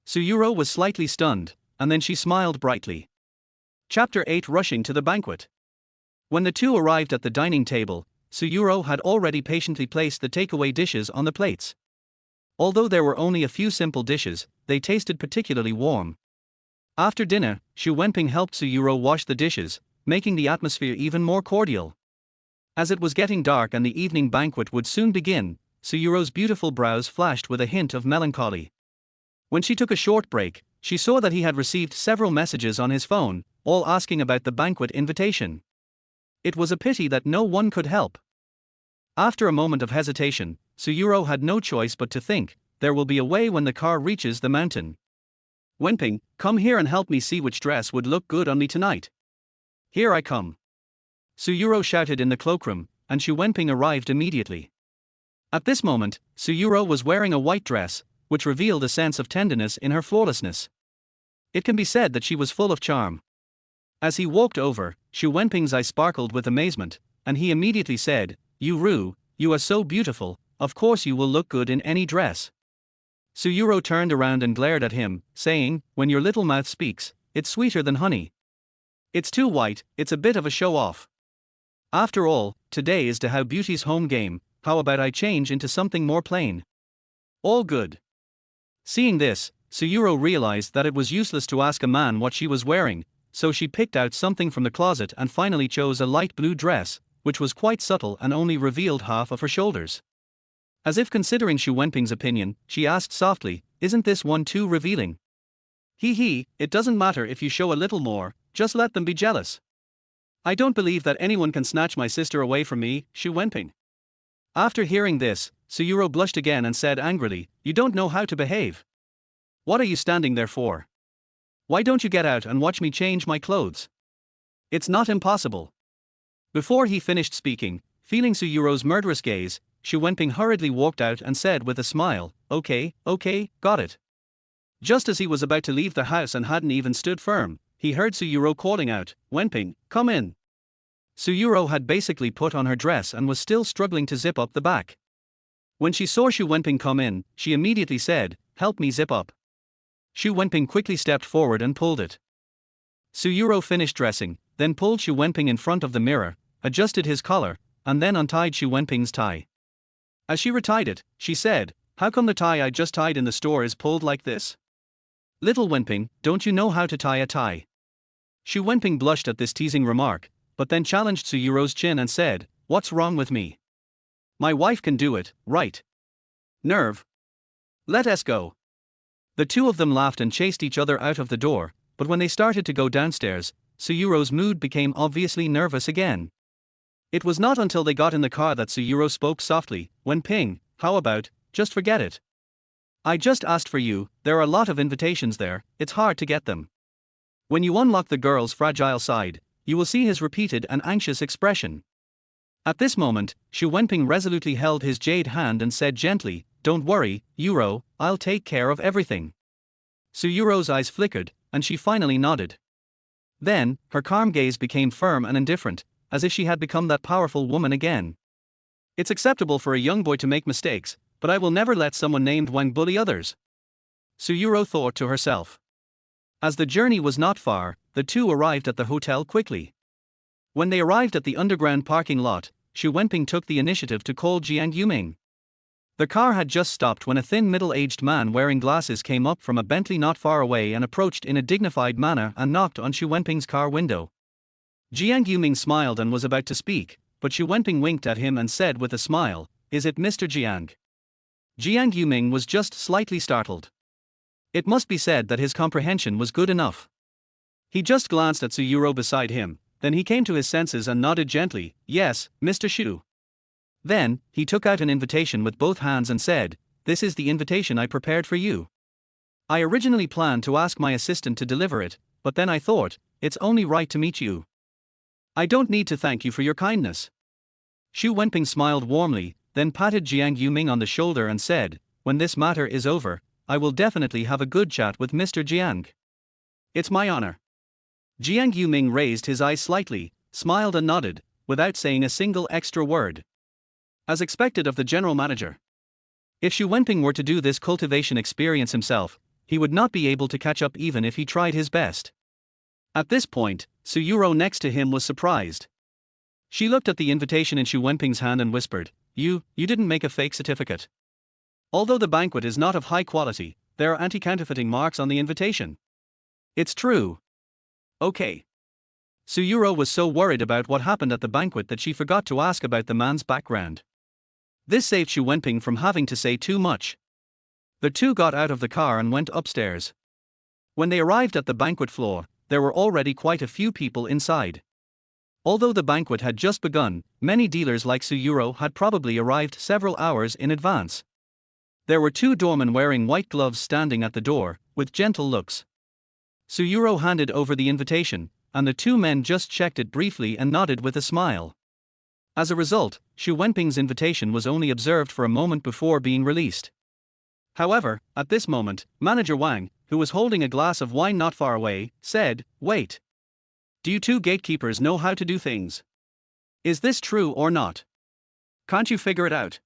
Su Yurou was slightly stunned, and then she smiled brightly. Chapter 8: Rushing to the banquet. When the two arrived at the dining table, Su Yurou had already patiently placed the takeaway dishes on the plates. Although there were only a few simple dishes, they tasted particularly warm. After dinner, Su Wenping helped Su Yurou wash the dishes, making the atmosphere even more cordial. As it was getting dark and the evening banquet would soon begin, Su Yurou's beautiful brows flashed with a hint of melancholy. When she took a short break, she saw that he had received several messages on his phone, all asking about the banquet invitation. It was a pity that no one could help. After a moment of hesitation, Su Yurou had no choice but to think, there will be a way when the car reaches the mountain. "Wenping, come here and help me see which dress would look good on me tonight." "Here I come." Su Yurou shouted in the cloakroom, and Su Wenping arrived immediately. At this moment, Su Yurou was wearing a white dress, which revealed a sense of tenderness in her flawlessness. It can be said that she was full of charm. As he walked over, Su Wenping's eyes sparkled with amazement, and he immediately said, "Yurou, you are so beautiful, of course you will look good in any dress." Su Yurou turned around and glared at him, saying, "When your little mouth speaks, it's sweeter than honey. It's too white, it's a bit of a show-off. After all, today is Dahao Beauty's home game, how about I change into something more plain?" "All good." Seeing this, Su Yurou realized that it was useless to ask a man what she was wearing, so she picked out something from the closet and finally chose a light blue dress, which was quite subtle and only revealed half of her shoulders. As if considering Su Wenping's opinion, she asked softly, "Isn't this one too revealing?" He, "It doesn't matter if you show a little more, just let them be jealous. I don't believe that anyone can snatch my sister away from me, Su Wenping." After hearing this, Su Yurou blushed again and said angrily, "You don't know how to behave. What are you standing there for? Why don't you get out and watch me change my clothes? It's not impossible." Before he finished speaking, feeling Su Yurou's murderous gaze, Su Wenping hurriedly walked out and said with a smile, Okay, got it." Just as he was about to leave the house and hadn't even stood firm, he heard Su Yurou calling out, "Wenping, come in." Su Yurou had basically put on her dress and was still struggling to zip up the back. When she saw Su Wenping come in, she immediately said, "Help me zip up." Su Wenping quickly stepped forward and pulled it. Su Yurou finished dressing, then pulled Su Wenping in front of the mirror, adjusted his collar, and then untied Su Wenping's tie. As she retied it, she said, "How come the tie I just tied in the store is pulled like this? Little Wenping, don't you know how to tie a tie? Su Wenping blushed at this teasing remark, but then challenged Su Yurou's chin and said, what's wrong with me? My wife can do it, right? Nerve. Let us go. The two of them laughed and chased each other out of the door, but when they started to go downstairs, Su Yurou's mood became obviously nervous again. It was not until they got in the car that Su Yurou spoke softly, Wenping, how about, just forget it. I just asked for you, there are a lot of invitations there, it's hard to get them. When you unlock the girl's fragile side, you will see his repeated and anxious expression. At this moment, Su Wenping resolutely held his jade hand and said gently, don't worry, Yurou, I'll take care of everything. Su Yurou's eyes flickered, and she finally nodded. Then, her calm gaze became firm and indifferent, as if she had become that powerful woman again. It's acceptable for a young boy to make mistakes, but I will never let someone named Wang bully others. Su Yurou thought to herself. As the journey was not far, the two arrived at the hotel quickly. When they arrived at the underground parking lot, Su Wenping took the initiative to call Jiang Yuming. The car had just stopped when a thin middle-aged man wearing glasses came up from a Bentley not far away and approached in a dignified manner and knocked on Su Wenping's car window. Jiang Yuming smiled and was about to speak, but Su Wenping winked at him and said with a smile, is it Mr. Jiang? Jiang Yuming was just slightly startled. It must be said that his comprehension was good enough. He just glanced at Su Yurou beside him, then he came to his senses and nodded gently, yes, Mr. Shu. Then, he took out an invitation with both hands and said, this is the invitation I prepared for you. I originally planned to ask my assistant to deliver it, but then I thought, it's only right to meet you. I don't need to thank you for your kindness. Su Wenping smiled warmly, then patted Jiang Yuming on the shoulder and said, when this matter is over, I will definitely have a good chat with Mr. Jiang. It's my honor. Jiang Yuming raised his eyes slightly, smiled and nodded, without saying a single extra word. As expected of the general manager. If Su Wenping were to do this cultivation experience himself, he would not be able to catch up even if he tried his best. At this point, Su Yurou next to him was surprised. She looked at the invitation in Su Wenping's hand and whispered, you didn't make a fake certificate. Although the banquet is not of high quality, there are anti-counterfeiting marks on the invitation. It's true. Okay. Su Yurou was so worried about what happened at the banquet that she forgot to ask about the man's background. This saved Su Wenping from having to say too much. The two got out of the car and went upstairs. When they arrived at the banquet floor, there were already quite a few people inside. Although the banquet had just begun, many dealers like Su Yurou had probably arrived several hours in advance. There were two doormen wearing white gloves standing at the door, with gentle looks. Su Yurou handed over the invitation, and the two men just checked it briefly and nodded with a smile. As a result, Su Wenping's invitation was only observed for a moment before being released. However, at this moment, Manager Wang, who was holding a glass of wine not far away, said, wait. Do you two gatekeepers know how to do things? Is this true or not? Can't you figure it out?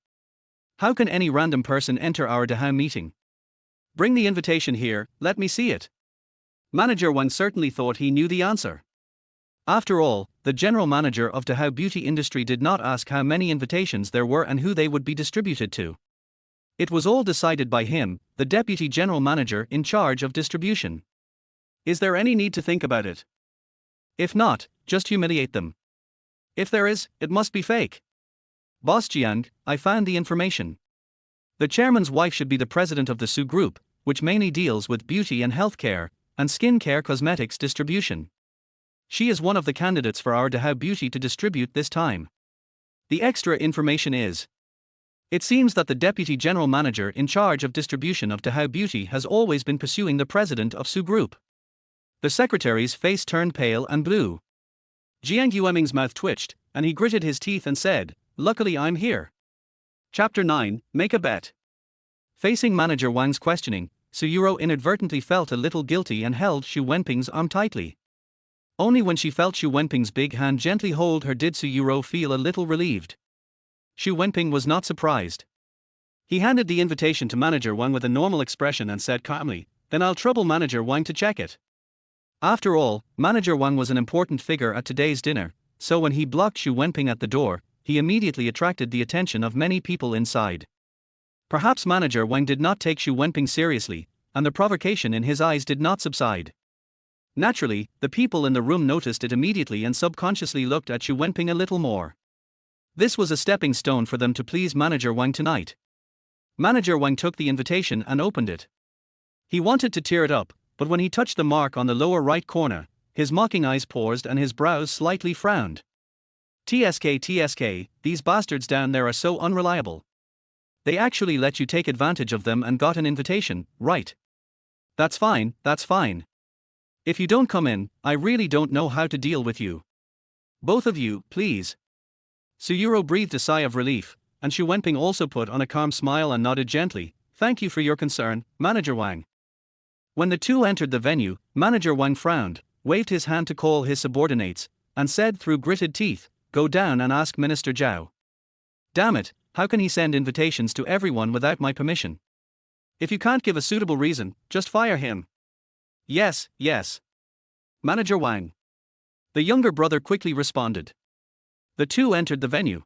How can any random person enter our Dahao meeting? Bring the invitation here, let me see it. Manager Wang certainly thought he knew the answer. After all, the general manager of Dahao beauty industry did not ask how many invitations there were and who they would be distributed to. It was all decided by him, the deputy general manager in charge of distribution. Is there any need to think about it? If not, just humiliate them. If there is, it must be fake. Boss Jiang, I found the information. The chairman's wife should be the president of the Su Group, which mainly deals with beauty and healthcare, and skincare cosmetics distribution. She is one of the candidates for our Dahao Beauty to distribute this time. The extra information is: it seems that the deputy general manager in charge of distribution of Dahao Beauty has always been pursuing the president of Su Group. The secretary's face turned pale and blue. Jiang Yuming's mouth twitched, and he gritted his teeth and said, luckily I'm here. Chapter 9, Make a Bet. Facing Manager Wang's questioning, Su Yurou inadvertently felt a little guilty and held Su Wenping's arm tightly. Only when she felt Su Wenping's big hand gently hold her did Su Yurou feel a little relieved. Su Wenping was not surprised. He handed the invitation to Manager Wang with a normal expression and said calmly, then I'll trouble Manager Wang to check it. After all, Manager Wang was an important figure at today's dinner, so when he blocked Su Wenping at the door, he immediately attracted the attention of many people inside. Perhaps Manager Wang did not take Su Wenping seriously, and the provocation in his eyes did not subside. Naturally, the people in the room noticed it immediately and subconsciously looked at Su Wenping a little more. This was a stepping stone for them to please Manager Wang tonight. Manager Wang took the invitation and opened it. He wanted to tear it up, but when he touched the mark on the lower right corner, his mocking eyes paused and his brows slightly frowned. TSK, these bastards down there are so unreliable. They actually let you take advantage of them and got an invitation, right? That's fine. If you don't come in, I really don't know how to deal with you. Both of you, please. Su Yurou breathed a sigh of relief, and Su Wenping also put on a calm smile and nodded gently. Thank you for your concern, Manager Wang. When the two entered the venue, Manager Wang frowned, waved his hand to call his subordinates, and said through gritted teeth, "Go down and ask Minister Zhao." Damn it, how can he send invitations to everyone without my permission? If you can't give a suitable reason, just fire him. Yes. Manager Wang. The younger brother quickly responded. The two entered the venue.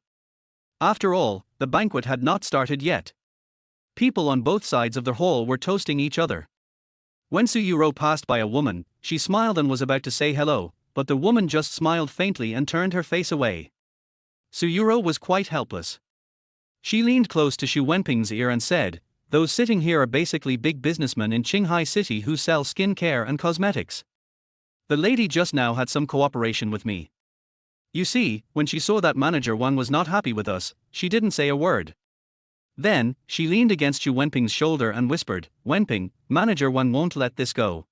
After all, the banquet had not started yet. People on both sides of the hall were toasting each other. When Su Yurou passed by a woman, she smiled and was about to say hello, but the woman just smiled faintly and turned her face away. Su Yurou was quite helpless. She leaned close to Su Wenping's ear and said, "Those sitting here are basically big businessmen in Qinghai City who sell skin care and cosmetics. The lady just now had some cooperation with me. You see, when she saw that Manager Wang was not happy with us, she didn't say a word." Then, she leaned against Su Wenping's shoulder and whispered, "Wenping, Manager Wang won't let this go.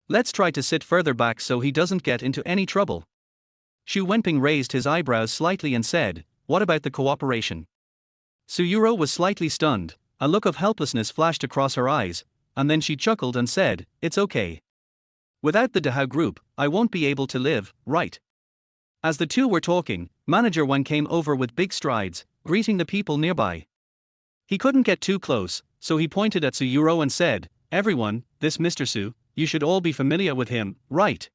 Let's try to sit further back so he doesn't get into any trouble." Su Wenping raised his eyebrows slightly and said, "What about the cooperation?" Su Yurou was slightly stunned, a look of helplessness flashed across her eyes, and then she chuckled and said, "It's okay. Without the Dahao group, I won't be able to live, right?" As the two were talking, Manager Wang came over with big strides, greeting the people nearby. He couldn't get too close, so he pointed at Su Yurou and said, "Everyone, this Mr. Su, you should all be familiar with him, right?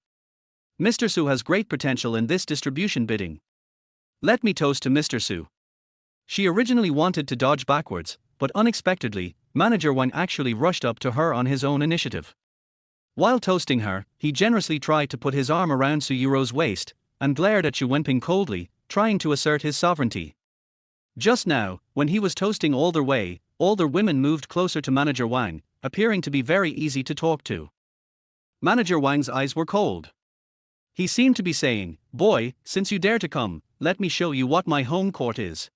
Mr. Su has great potential in this distribution bidding. Let me toast to Mr. Su." She originally wanted to dodge backwards, but unexpectedly, Manager Wang actually rushed up to her on his own initiative. While toasting her, he generously tried to put his arm around Su Yurou's waist, and glared at Su Wenping coldly, trying to assert his sovereignty. Just now, when he was toasting older women moved closer to Manager Wang, appearing to be very easy to talk to. Manager Wang's eyes were cold. He seemed to be saying, "Boy, since you dare to come, let me show you what my home court is.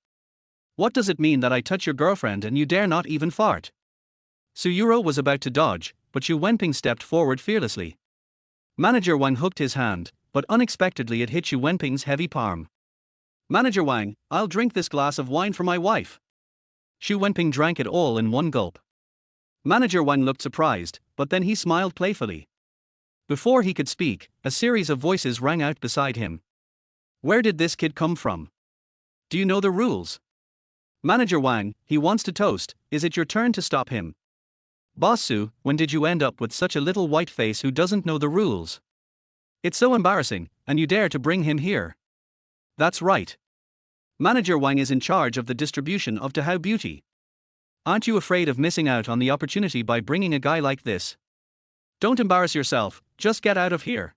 What does it mean that I touch your girlfriend and you dare not even fart?" Su Yurou was about to dodge, but Su Wenping stepped forward fearlessly. Manager Wang hooked his hand, but unexpectedly it hit Su Wenping's heavy palm. "Manager Wang, I'll drink this glass of wine for my wife." Su Wenping drank it all in one gulp. Manager Wang looked surprised, but then he smiled playfully. Before he could speak, a series of voices rang out beside him. "Where did this kid come from? Do you know the rules? Manager Wang, he wants to toast, is it your turn to stop him? Boss Su, when did you end up with such a little white face who doesn't know the rules? It's so embarrassing, and you dare to bring him here." That's right. Manager Wang is in charge of the distribution of Dahao Beauty. Aren't you afraid of missing out on the opportunity by bringing a guy like this? Don't embarrass yourself, just get out of here.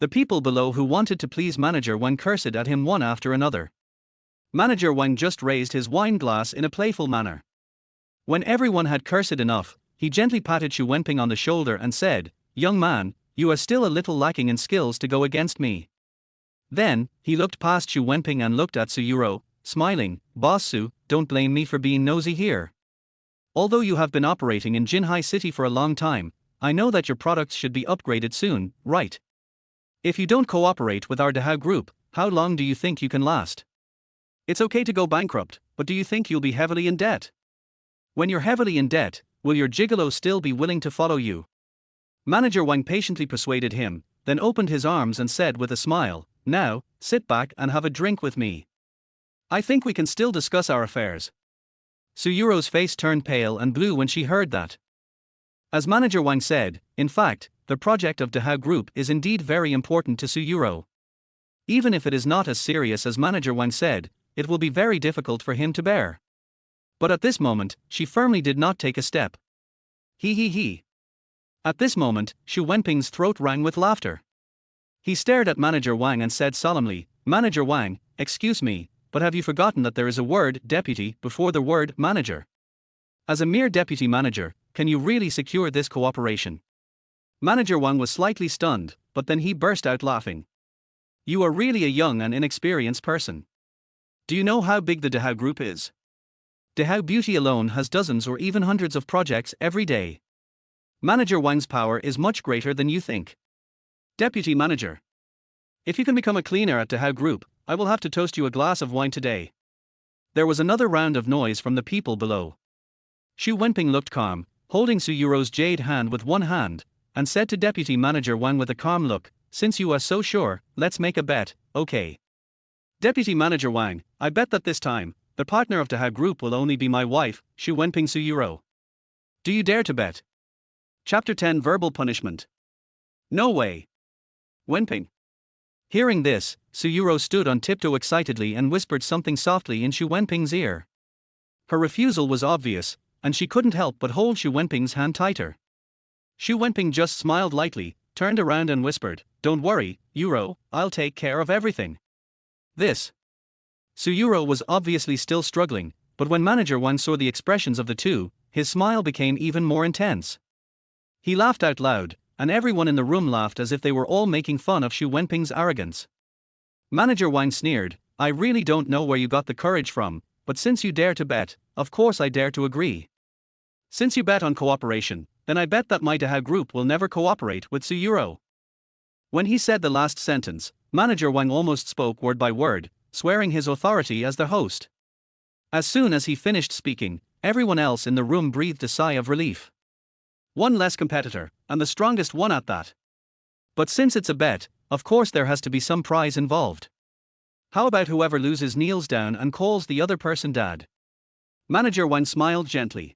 The people below who wanted to please Manager Wang cursed at him one after another. Manager Wang just raised his wine glass in a playful manner. When everyone had cursed enough, he gently patted Su Wenping on the shoulder and said, "Young man, you are still a little lacking in skills to go against me." Then, he looked past Su Wenping and looked at Su Yurou, smiling, "Boss Su, don't blame me for being nosy here. Although you have been operating in Jinhai City for a long time, I know that your products should be upgraded soon, right? If you don't cooperate with our Dahao group, how long do you think you can last? It's okay to go bankrupt, but do you think you'll be heavily in debt? When you're heavily in debt, will your gigolo still be willing to follow you?" Manager Wang patiently persuaded him, then opened his arms and said with a smile, "Now, sit back and have a drink with me. I think we can still discuss our affairs." Su Yurou's face turned pale and blue when she heard that. As Manager Wang said, in fact, the project of Dahao Group is indeed very important to Su Yurou. Even if it is not as serious as Manager Wang said, it will be very difficult for him to bear. But at this moment, she firmly did not take a step. He he he. At this moment, Su Wenping's throat rang with laughter. He stared at Manager Wang and said solemnly, Manager Wang, excuse me, but have you forgotten that there is a word deputy before the word manager? As a mere deputy manager, can you really secure this cooperation? Manager Wang was slightly stunned, but then he burst out laughing. You are really a young and inexperienced person. Do you know how big the Dehao Group is? Dehao Beauty alone has dozens or even hundreds of projects every day. Manager Wang's power is much greater than you think. Deputy manager. If you can become a cleaner at Dehao Group, I will have to toast you a glass of wine today. There was another round of noise from the people below. Su Wenping looked calm, holding Su Yurou's jade hand with one hand, and said to Deputy Manager Wang with a calm look, since you are so sure, let's make a bet, okay. Deputy Manager Wang, I bet that this time, the partner of Dehao Group will only be my wife, Su Wenping Su Yurou. Do you dare to bet? Chapter 10 Verbal Punishment. No way. Wenping. Hearing this, Su Yurou stood on tiptoe excitedly and whispered something softly in Su Wenping's ear. Her refusal was obvious, and she couldn't help but hold Su Wenping's hand tighter. Su Wenping just smiled lightly, turned around and whispered, Don't worry, Yurou, I'll take care of everything. This. Su Yurou was obviously still struggling, but when Manager Wang saw the expressions of the two, his smile became even more intense. He laughed out loud, and everyone in the room laughed as if they were all making fun of Su Wenping's arrogance. Manager Wang sneered, I really don't know where you got the courage from, but since you dare to bet, of course I dare to agree. Since you bet on cooperation, then I bet that my Dehao Group will never cooperate with Su Yurou. When he said the last sentence, Manager Wang almost spoke word by word, swearing his authority as the host. As soon as he finished speaking, everyone else in the room breathed a sigh of relief. One less competitor, and the strongest one at that. But since it's a bet, of course there has to be some prize involved. How about whoever loses kneels down and calls the other person dad? Manager Wang smiled gently.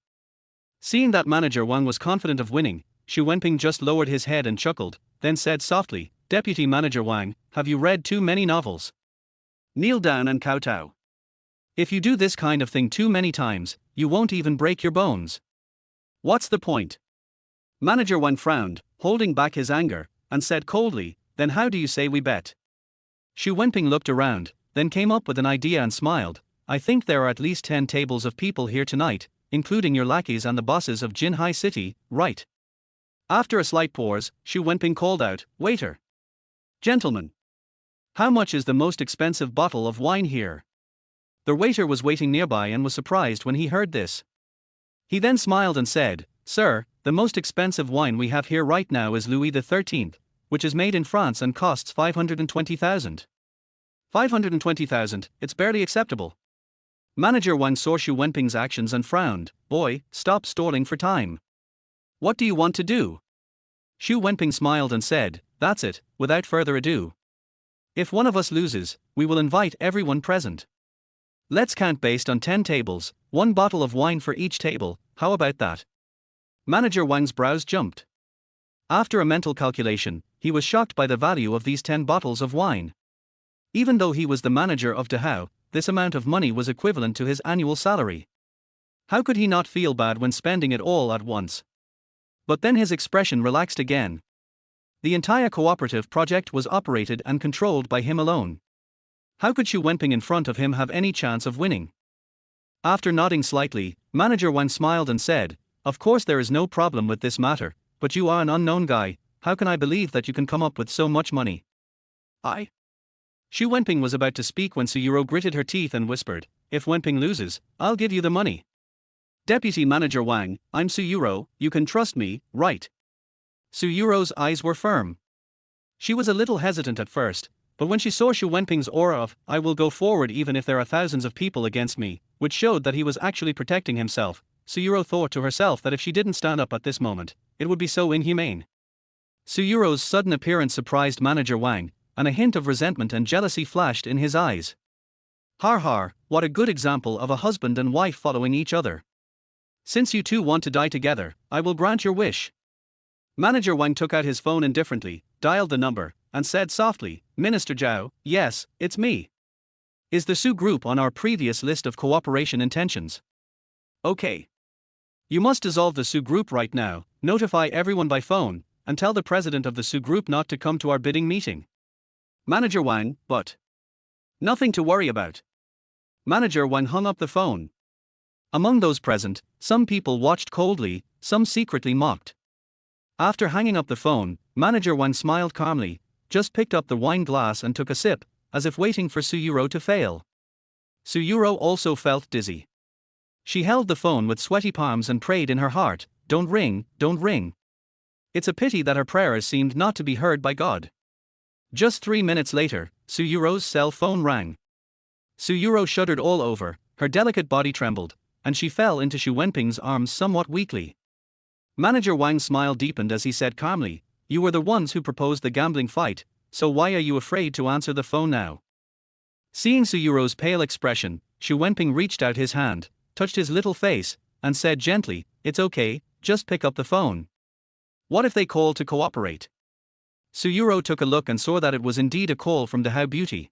Seeing that Manager Wang was confident of winning, Su Wenping just lowered his head and chuckled, then said softly, Deputy Manager Wang, have you read too many novels? Kneel down and kowtow. If you do this kind of thing too many times, you won't even break your bones. What's the point? Manager Wang frowned, holding back his anger, and said coldly, Then how do you say we bet? Su Wenping looked around, then came up with an idea and smiled, I think there are at least 10 tables of people here tonight, including your lackeys and the bosses of Jinhai City, right? After a slight pause, Su Wenping called out, Waiter. Gentlemen. How much is the most expensive bottle of wine here? The waiter was waiting nearby and was surprised when he heard this. He then smiled and said, Sir, the most expensive wine we have here right now is Louis XIII, which is made in France and costs 520,000. 520,000, it's barely acceptable. Manager Wang saw Su Wenping's actions and frowned, Boy, stop stalling for time. What do you want to do? Su Wenping smiled and said, That's it, without further ado. If one of us loses, we will invite everyone present. Let's count based on 10 tables, 1 bottle of wine for each table, how about that? Manager Wang's brows jumped. After a mental calculation, he was shocked by the value of these 10 bottles of wine. Even though he was the manager of Dehao, this amount of money was equivalent to his annual salary. How could he not feel bad when spending it all at once? But then his expression relaxed again. The entire cooperative project was operated and controlled by him alone. How could Su Wenping in front of him have any chance of winning? After nodding slightly, Manager Wang smiled and said, Of course there is no problem with this matter, but you are an unknown guy, how can I believe that you can come up with so much money? Su Wenping was about to speak when Su Yurou gritted her teeth and whispered, If Wenping loses, I'll give you the money. Deputy Manager Wang, I'm Su Yurou, you can trust me, right? Su Yurou's eyes were firm. She was a little hesitant at first, but when she saw Su Wenping's aura of, I will go forward even if there are thousands of people against me, which showed that he was actually protecting himself, Su Yurou thought to herself that if she didn't stand up at this moment, it would be so inhumane. Su Yurou's sudden appearance surprised Manager Wang, and a hint of resentment and jealousy flashed in his eyes. Har har, what a good example of a husband and wife following each other. Since you two want to die together, I will grant your wish. Manager Wang took out his phone indifferently, dialed the number, and said softly, Minister Zhao, yes, it's me. Is the Su Group on our previous list of cooperation intentions? Okay. You must dissolve the Su Group right now, notify everyone by phone, and tell the president of the Su Group not to come to our bidding meeting. Manager Wang, but. Nothing to worry about. Manager Wang hung up the phone. Among those present, some people watched coldly, some secretly mocked. After hanging up the phone, Manager Wang smiled calmly, just picked up the wine glass and took a sip, as if waiting for Su Yurou to fail. Su Yurou also felt dizzy. She held the phone with sweaty palms and prayed in her heart, "Don't ring, don't ring." It's a pity that her prayers seemed not to be heard by God. Just 3 minutes later, Su Yurou's cell phone rang. Su Yurou shuddered all over, her delicate body trembled, and she fell into Xu Wenping's arms somewhat weakly. Manager Wang's smile deepened as he said calmly, "You were the ones who proposed the gambling fight, so why are you afraid to answer the phone now?" Seeing Su Yurou's pale expression, Xu Wenping reached out his hand, touched his little face, and said gently, "It's okay, just pick up the phone. What if they call to cooperate?" Su Yurou took a look and saw that it was indeed a call from Dahao Beauty.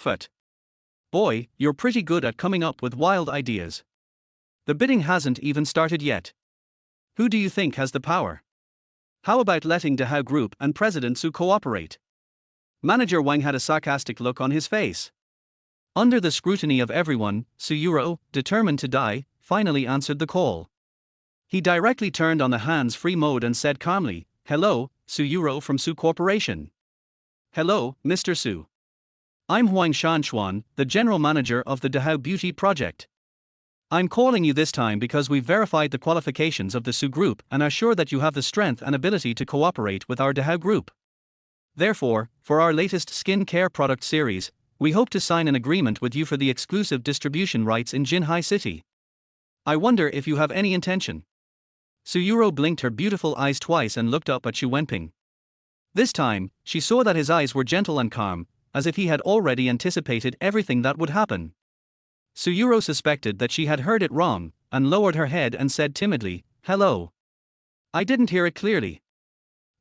"But boy, you're pretty good at coming up with wild ideas. The bidding hasn't even started yet. Who do you think has the power? How about letting Dahao Group and President Su cooperate?" Manager Wang had a sarcastic look on his face. Under the scrutiny of everyone, Su Yurou, determined to die, finally answered the call. He directly turned on the hands-free mode and said calmly, "Hello, Su Yurou from Su Corporation." "Hello, Mr. Su. I'm Huang Shanxuan, the general manager of the Dahao Beauty project. I'm calling you this time because we've verified the qualifications of the Su Group and are sure that you have the strength and ability to cooperate with our Dahao Group. Therefore, for our latest skin care product series, we hope to sign an agreement with you for the exclusive distribution rights in Jinhai City. I wonder if you have any intention." Su Yurou blinked her beautiful eyes twice and looked up at Xu Wenping. This time, she saw that his eyes were gentle and calm, as if he had already anticipated everything that would happen. Su Yurou suspected that she had heard it wrong, and lowered her head and said timidly, "Hello. I didn't hear it clearly.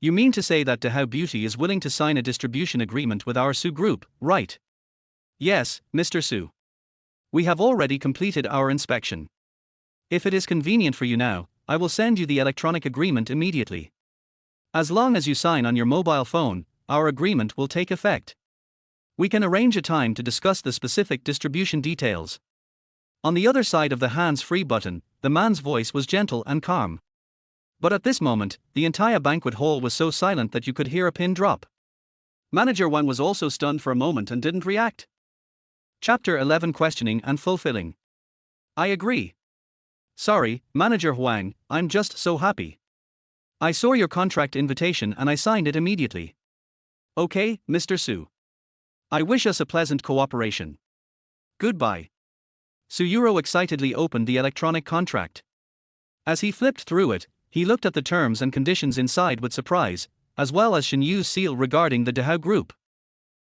You mean to say that Dahao Beauty is willing to sign a distribution agreement with our Su Group, right?" "Yes, Mr. Su. We have already completed our inspection. If it is convenient for you now, I will send you the electronic agreement immediately. As long as you sign on your mobile phone, our agreement will take effect. We can arrange a time to discuss the specific distribution details." On the other side of the hands-free button, the man's voice was gentle and calm. But at this moment, the entire banquet hall was so silent that you could hear a pin drop. Manager Wang was also stunned for a moment and didn't react. Chapter 11: Questioning and Fulfilling. "I agree. Sorry, Manager Huang, I'm just so happy. I saw your contract invitation and I signed it immediately. Okay, Mr. Su. I wish us a pleasant cooperation. Goodbye." Su Yurou excitedly opened the electronic contract. As he flipped through it, he looked at the terms and conditions inside with surprise, as well as Shen Yu's seal regarding the Dahao Group.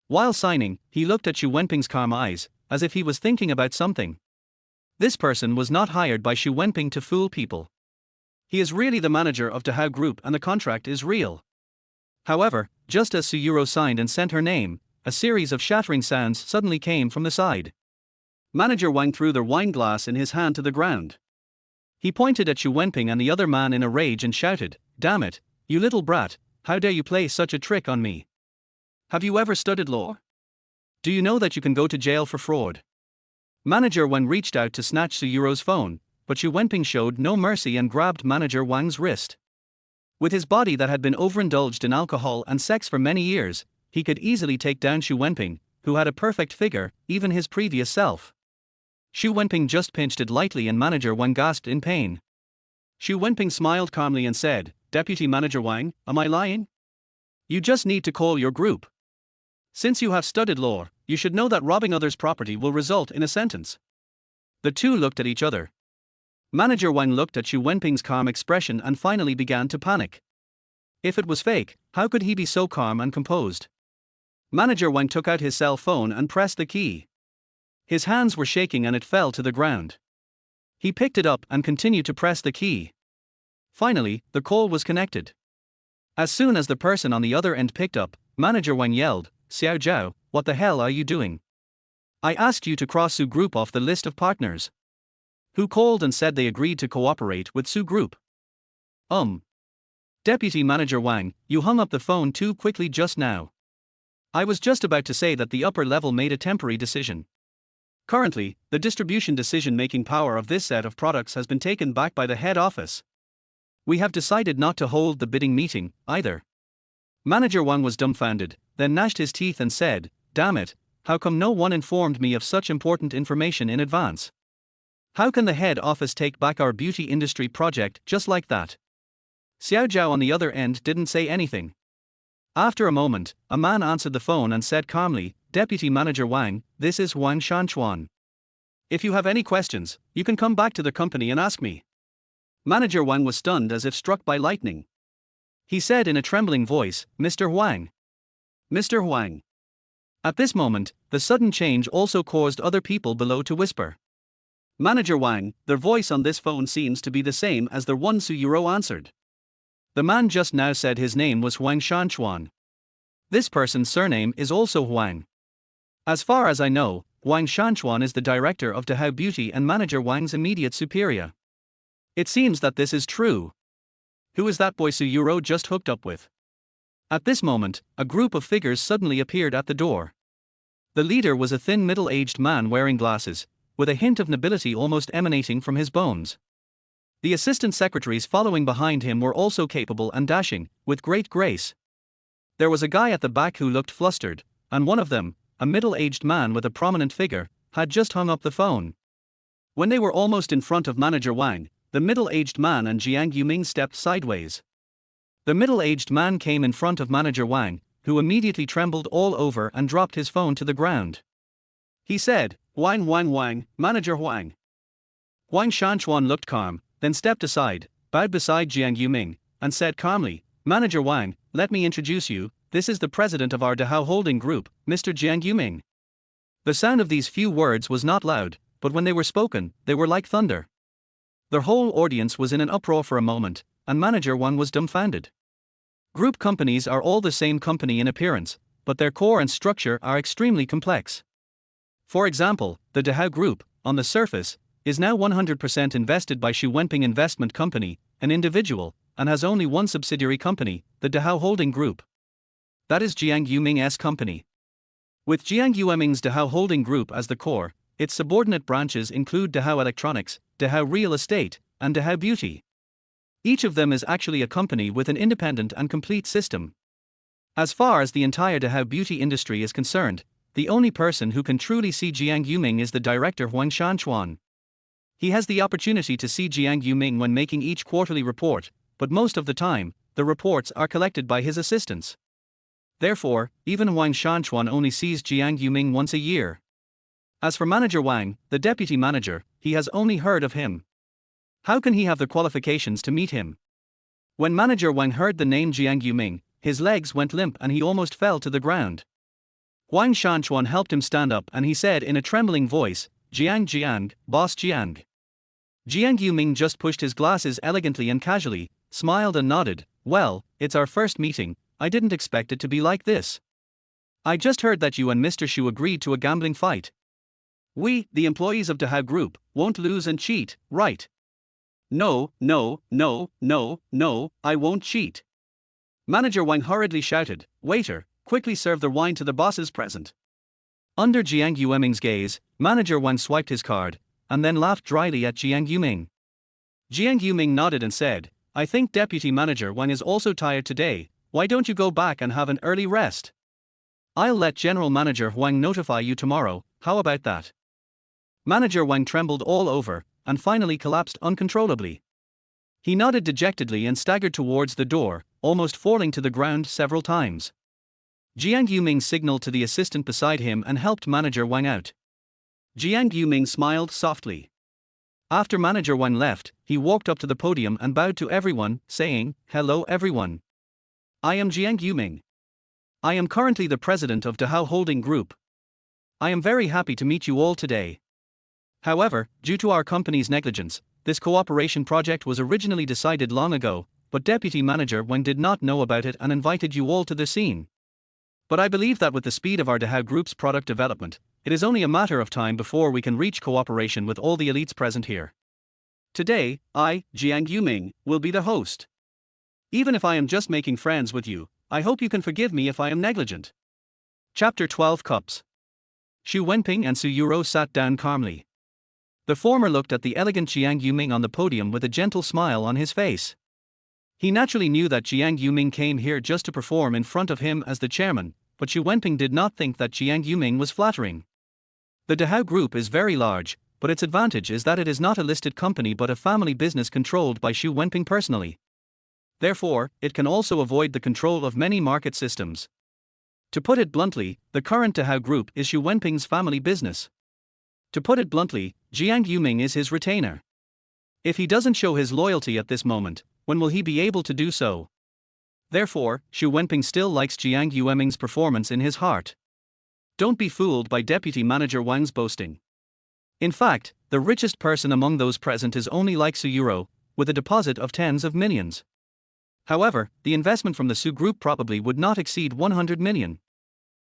While signing, he looked at Xu Wenping's calm eyes, as if he was thinking about something. This person was not hired by Xu Wenping to fool people. He is really the manager of Dahao Group and the contract is real. However, just as Su Yurou signed and sent her name, a series of shattering sounds suddenly came from the side. Manager Wang threw the wine glass in his hand to the ground. He pointed at Xu Wenping and the other man in a rage and shouted, "Damn it, you little brat, how dare you play such a trick on me? Have you ever studied law? Do you know that you can go to jail for fraud?" Manager Wang reached out to snatch Su Yurou's phone, but Xu Wenping showed no mercy and grabbed Manager Wang's wrist. With his body that had been overindulged in alcohol and sex for many years, he could easily take down Xu Wenping, who had a perfect figure, even his previous self. Xu Wenping just pinched it lightly and Manager Wang gasped in pain. Xu Wenping smiled calmly and said, "Deputy Manager Wang, am I lying? You just need to call your group. Since you have studied law, you should know that robbing others' property will result in a sentence." The two looked at each other. Manager Wang looked at Xu Wenping's calm expression and finally began to panic. If it was fake, how could he be so calm and composed? Manager Wang took out his cell phone and pressed the key. His hands were shaking and it fell to the ground. He picked it up and continued to press the key. Finally, the call was connected. As soon as the person on the other end picked up, Manager Wang yelled, "Xiao Zhao, what the hell are you doing? I asked you to cross Su Group off the list of partners. who called and said they agreed to cooperate with Su Group. Deputy Manager Wang, you hung up the phone too quickly just now. I was just about to say that the upper level made a temporary decision. Currently, the distribution decision-making power of this set of products has been taken back by the head office. We have decided not to hold the bidding meeting, either. Manager Wang was dumbfounded, then gnashed his teeth and said, "Damn it, how come no one informed me of such important information in advance? How can the head office take back our beauty industry project just like that?" Xiao Zhao on the other end didn't say anything. After a moment, a man answered the phone and said calmly, "Deputy Manager Wang, this is Wang Shanchuan. If you have any questions, you can come back to the company and ask me." Manager Wang was stunned as if struck by lightning. He said in a trembling voice, "Mr. Huang. Mr. Huang." At this moment, the sudden change also caused other people below to whisper, "Manager Wang." Their voice on this phone seems to be the same as the one Su Yurou answered. The man just now said his name was Huang Shanchuan. This person's surname is also Huang. As far as I know, Huang Shanchuan is the director of Dahao Beauty and Manager Wang's immediate superior. It seems that this is true. Who is that boy Su Yurou just hooked up with? At this moment, a group of figures suddenly appeared at the door. The leader was a thin middle-aged man wearing glasses, with a hint of nobility almost emanating from his bones. The assistant secretaries following behind him were also capable and dashing, with great grace. There was a guy at the back who looked flustered, and one of them, a middle-aged man with a prominent figure, had just hung up the phone. When they were almost in front of Manager Wang, the middle-aged man and Jiang Yuming stepped sideways. The middle-aged man came in front of Manager Wang, who immediately trembled all over and dropped his phone to the ground. He said, "Wang, Manager Wang." Huang Shanchuan looked calm, then stepped aside, bowed beside Jiang Yuming, and said calmly, "Manager Wang, let me introduce you, this is the president of our Dahao Holding Group, Mr. Jiang Yuming." The sound of these few words was not loud, but when they were spoken, they were like thunder. The whole audience was in an uproar for a moment, and Manager Wang was dumbfounded. Group companies are all the same company in appearance, but their core and structure are extremely complex. For example, the Dahao Group, on the surface, is now 100% invested by Wenping Investment Company, an individual, and has only one subsidiary company, the Dahao Holding Group. That is Jiang Yuming's company. With Jiang Yuming's Dahao Holding Group as the core, its subordinate branches include Dahao Electronics, Dahao Real Estate, and Dahao Beauty. Each of them is actually a company with an independent and complete system. As far as the entire Dahao beauty industry is concerned, the only person who can truly see Jiang Yuming is the director Huang Shanchuan. He has the opportunity to see Jiang Yuming when making each quarterly report, but most of the time, the reports are collected by his assistants. Therefore, even Huang Shanchuan only sees Jiang Yuming once a year. As for Manager Wang, the deputy manager, he has only heard of him. How can he have the qualifications to meet him? When Manager Wang heard the name Jiang Yuming, his legs went limp and he almost fell to the ground. Huang Shanchuan helped him stand up and he said in a trembling voice, Jiang, boss Jiang." Jiang Yuming just pushed his glasses elegantly and casually, smiled and nodded, "Well, it's our first meeting, I didn't expect it to be like this. I just heard that you and Mr. Shu agreed to a gambling fight. We, the employees of Dahao Group, won't lose and cheat, right?" No, I won't cheat." Manager Wang hurriedly shouted, "Waiter, quickly serve the wine to the bosses present." Under Jiang Yuming's gaze, Manager Wang swiped his card, and then laughed dryly at Jiang Yuming. Jiang Yuming nodded and said, "I think Deputy Manager Wang is also tired today, why don't you go back and have an early rest? I'll let General Manager Huang notify you tomorrow, how about that?" Manager Wang trembled all over, and finally collapsed uncontrollably. He nodded dejectedly and staggered towards the door, almost falling to the ground several times. Jiang Yuming signaled to the assistant beside him and helped Manager Wang out. Jiang Yuming smiled softly. After Manager Wang left, he walked up to the podium and bowed to everyone, saying, "Hello everyone. I am Jiang Yuming. I am currently the president of Dahao Holding Group. I am very happy to meet you all today. However, due to our company's negligence, this cooperation project was originally decided long ago, but Deputy Manager Wang did not know about it and invited you all to the scene. But I believe that with the speed of our Dahao Group's product development, it is only a matter of time before we can reach cooperation with all the elites present here. Today, I, Jiang Yuming, will be the host. Even if I am just making friends with you, I hope you can forgive me if I am negligent. Chapter 12 Cups. Xu Wenping and Su Yurou sat down calmly. The former looked at the elegant Jiang Yuming on the podium with a gentle smile on his face. He naturally knew that Jiang Yuming came here just to perform in front of him as the chairman, but Xu Wenping did not think that Jiang Yuming was flattering. The Dehao Group is very large, but its advantage is that it is not a listed company but a family business controlled by Xu Wenping personally. Therefore, it can also avoid the control of many market systems. To put it bluntly, the current Dehao Group is Xu Wenping's family business. To put it bluntly, Jiang Yuming is his retainer. If he doesn't show his loyalty at this moment, when will he be able to do so? Therefore, Xu Wenping still likes Jiang Yuming's performance in his heart. Don't be fooled by Deputy Manager Wang's boasting. In fact, the richest person among those present is only like Su Yurou, with a deposit of tens of millions. However, the investment from the Su Group probably would not exceed 100 million.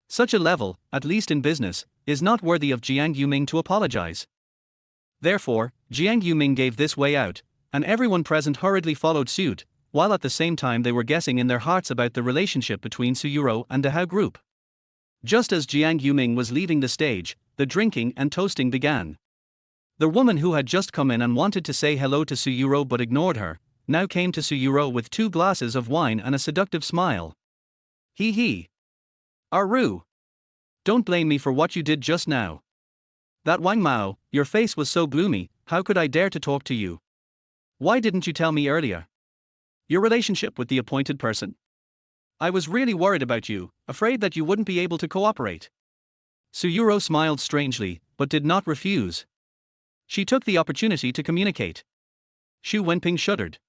Such a level, at least in business, is not worthy of Jiang Yuming to apologize. Therefore, Jiang Yuming gave this way out, and everyone present hurriedly followed suit, while at the same time they were guessing in their hearts about the relationship between Su Yurou and Dehao Group. Just as Jiang Yuming was leaving the stage, the drinking and toasting began. The woman who had just come in and wanted to say hello to Su Yurou but ignored her, now came to Su Yurou with 2 glasses of wine and a seductive smile. He. Aru. Don't blame me for what you did just now. That Wang Mao, your face was so gloomy, how could I dare to talk to you? Why didn't you tell me earlier? Your relationship with the appointed person? I was really worried about you, afraid that you wouldn't be able to cooperate. Su Yurou smiled strangely, but did not refuse. She took the opportunity to communicate. Xu Wenping shuddered.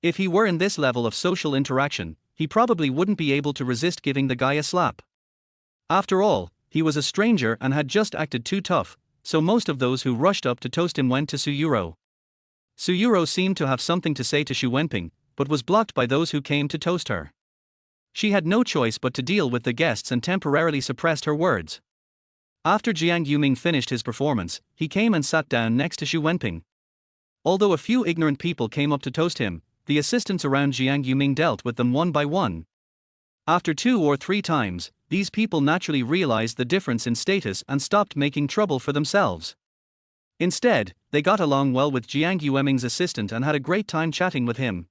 If he were in this level of social interaction, he probably wouldn't be able to resist giving the guy a slap. After all, he was a stranger and had just acted too tough, so most of those who rushed up to toast him went to Su Yurou. Su Yurou seemed to have something to say to Xu Wenping, but was blocked by those who came to toast her. She had no choice but to deal with the guests and temporarily suppressed her words. After Jiang Yuming finished his performance, he came and sat down next to Xu Wenping. Although a few ignorant people came up to toast him, the assistants around Jiang Yuming dealt with them one by one. After 2 or 3 times, these people naturally realized the difference in status and stopped making trouble for themselves. Instead, they got along well with Jiang Yuming's assistant and had a great time chatting with him.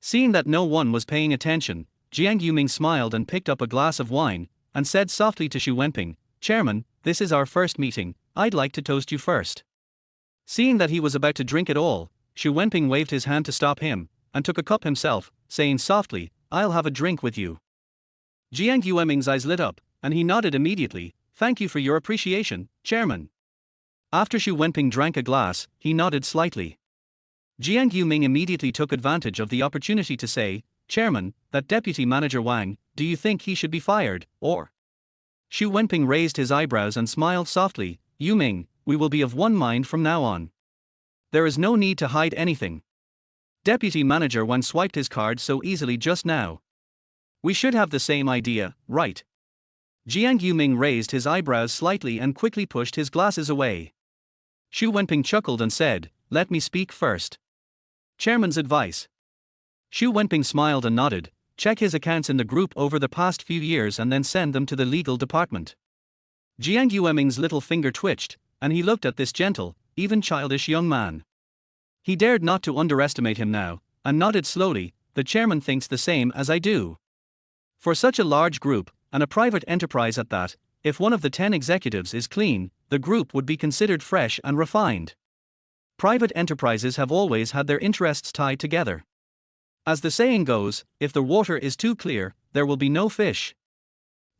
Seeing that no one was paying attention, Jiang Yuming smiled and picked up a glass of wine, and said softly to Xu Wenping, "Chairman, this is our first meeting, I'd like to toast you first." Seeing that he was about to drink it all, Xu Wenping waved his hand to stop him, and took a cup himself, saying softly, "I'll have a drink with you." Jiang Yuming's eyes lit up, and he nodded immediately, "Thank you for your appreciation, Chairman." After Xu Wenping drank a glass, he nodded slightly. Jiang Yuming immediately took advantage of the opportunity to say, "Chairman, that Deputy Manager Wang, do you think he should be fired, or?" Xu Wenping raised his eyebrows and smiled softly, "Yuming, we will be of one mind from now on. There is no need to hide anything. Deputy Manager Wang swiped his card so easily just now. We should have the same idea, right?" Jiang Yuming raised his eyebrows slightly and quickly pushed his glasses away. Xu Wenping chuckled and said, "Let me speak first. Chairman's advice." Xu Wenping smiled and nodded, "Check his accounts in the group over the past few years and then send them to the legal department." Jiang Yuming's little finger twitched, and he looked at this gentle, even childish young man. He dared not to underestimate him now, and nodded slowly, "The chairman thinks the same as I do." For such a large group, and a private enterprise at that, if one of the 10 executives is clean, the group would be considered fresh and refined. Private enterprises have always had their interests tied together. As the saying goes, if the water is too clear, there will be no fish.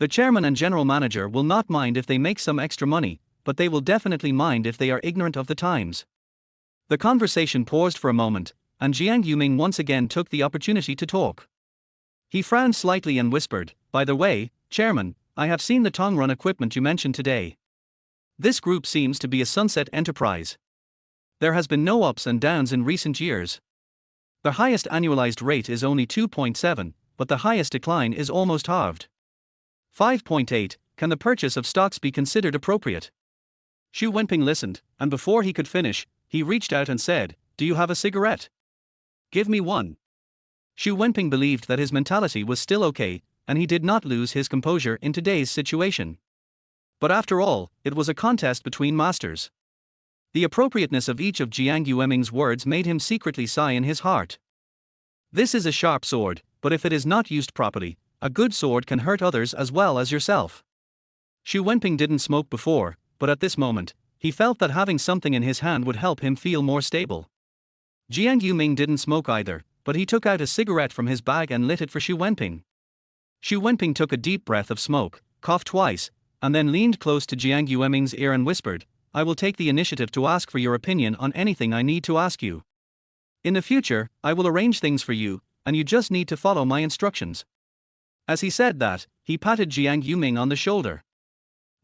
The chairman and general manager will not mind if they make some extra money, but they will definitely mind if they are ignorant of the times. The conversation paused for a moment, and Jiang Yuming once again took the opportunity to talk. He frowned slightly and whispered, "By the way, Chairman, I have seen the Tongrun equipment you mentioned today. This group seems to be a sunset enterprise. There has been no ups and downs in recent years. The highest annualized rate is only 2.7, but the highest decline is almost halved. 5.8, can the purchase of stocks be considered appropriate?" Xu Wenping listened, and before he could finish, he reached out and said, do you have a cigarette? Give me one. Xu Wenping believed that his mentality was still okay, and he did not lose his composure in today's situation. But after all, it was a contest between masters. The appropriateness of each of Jiang Yueming's words made him secretly sigh in his heart. This is a sharp sword, but if it is not used properly, a good sword can hurt others as well as yourself. Xu Wenping didn't smoke before, but at this moment, he felt that having something in his hand would help him feel more stable. Jiang Yuming didn't smoke either, but he took out a cigarette from his bag and lit it for Xu Wenping. Xu Wenping took a deep breath of smoke, coughed twice, and then leaned close to Jiang Yueming's ear and whispered, "I will take the initiative to ask for your opinion on anything I need to ask you. In the future, I will arrange things for you, and you just need to follow my instructions." As he said that, he patted Jiang Yuming on the shoulder.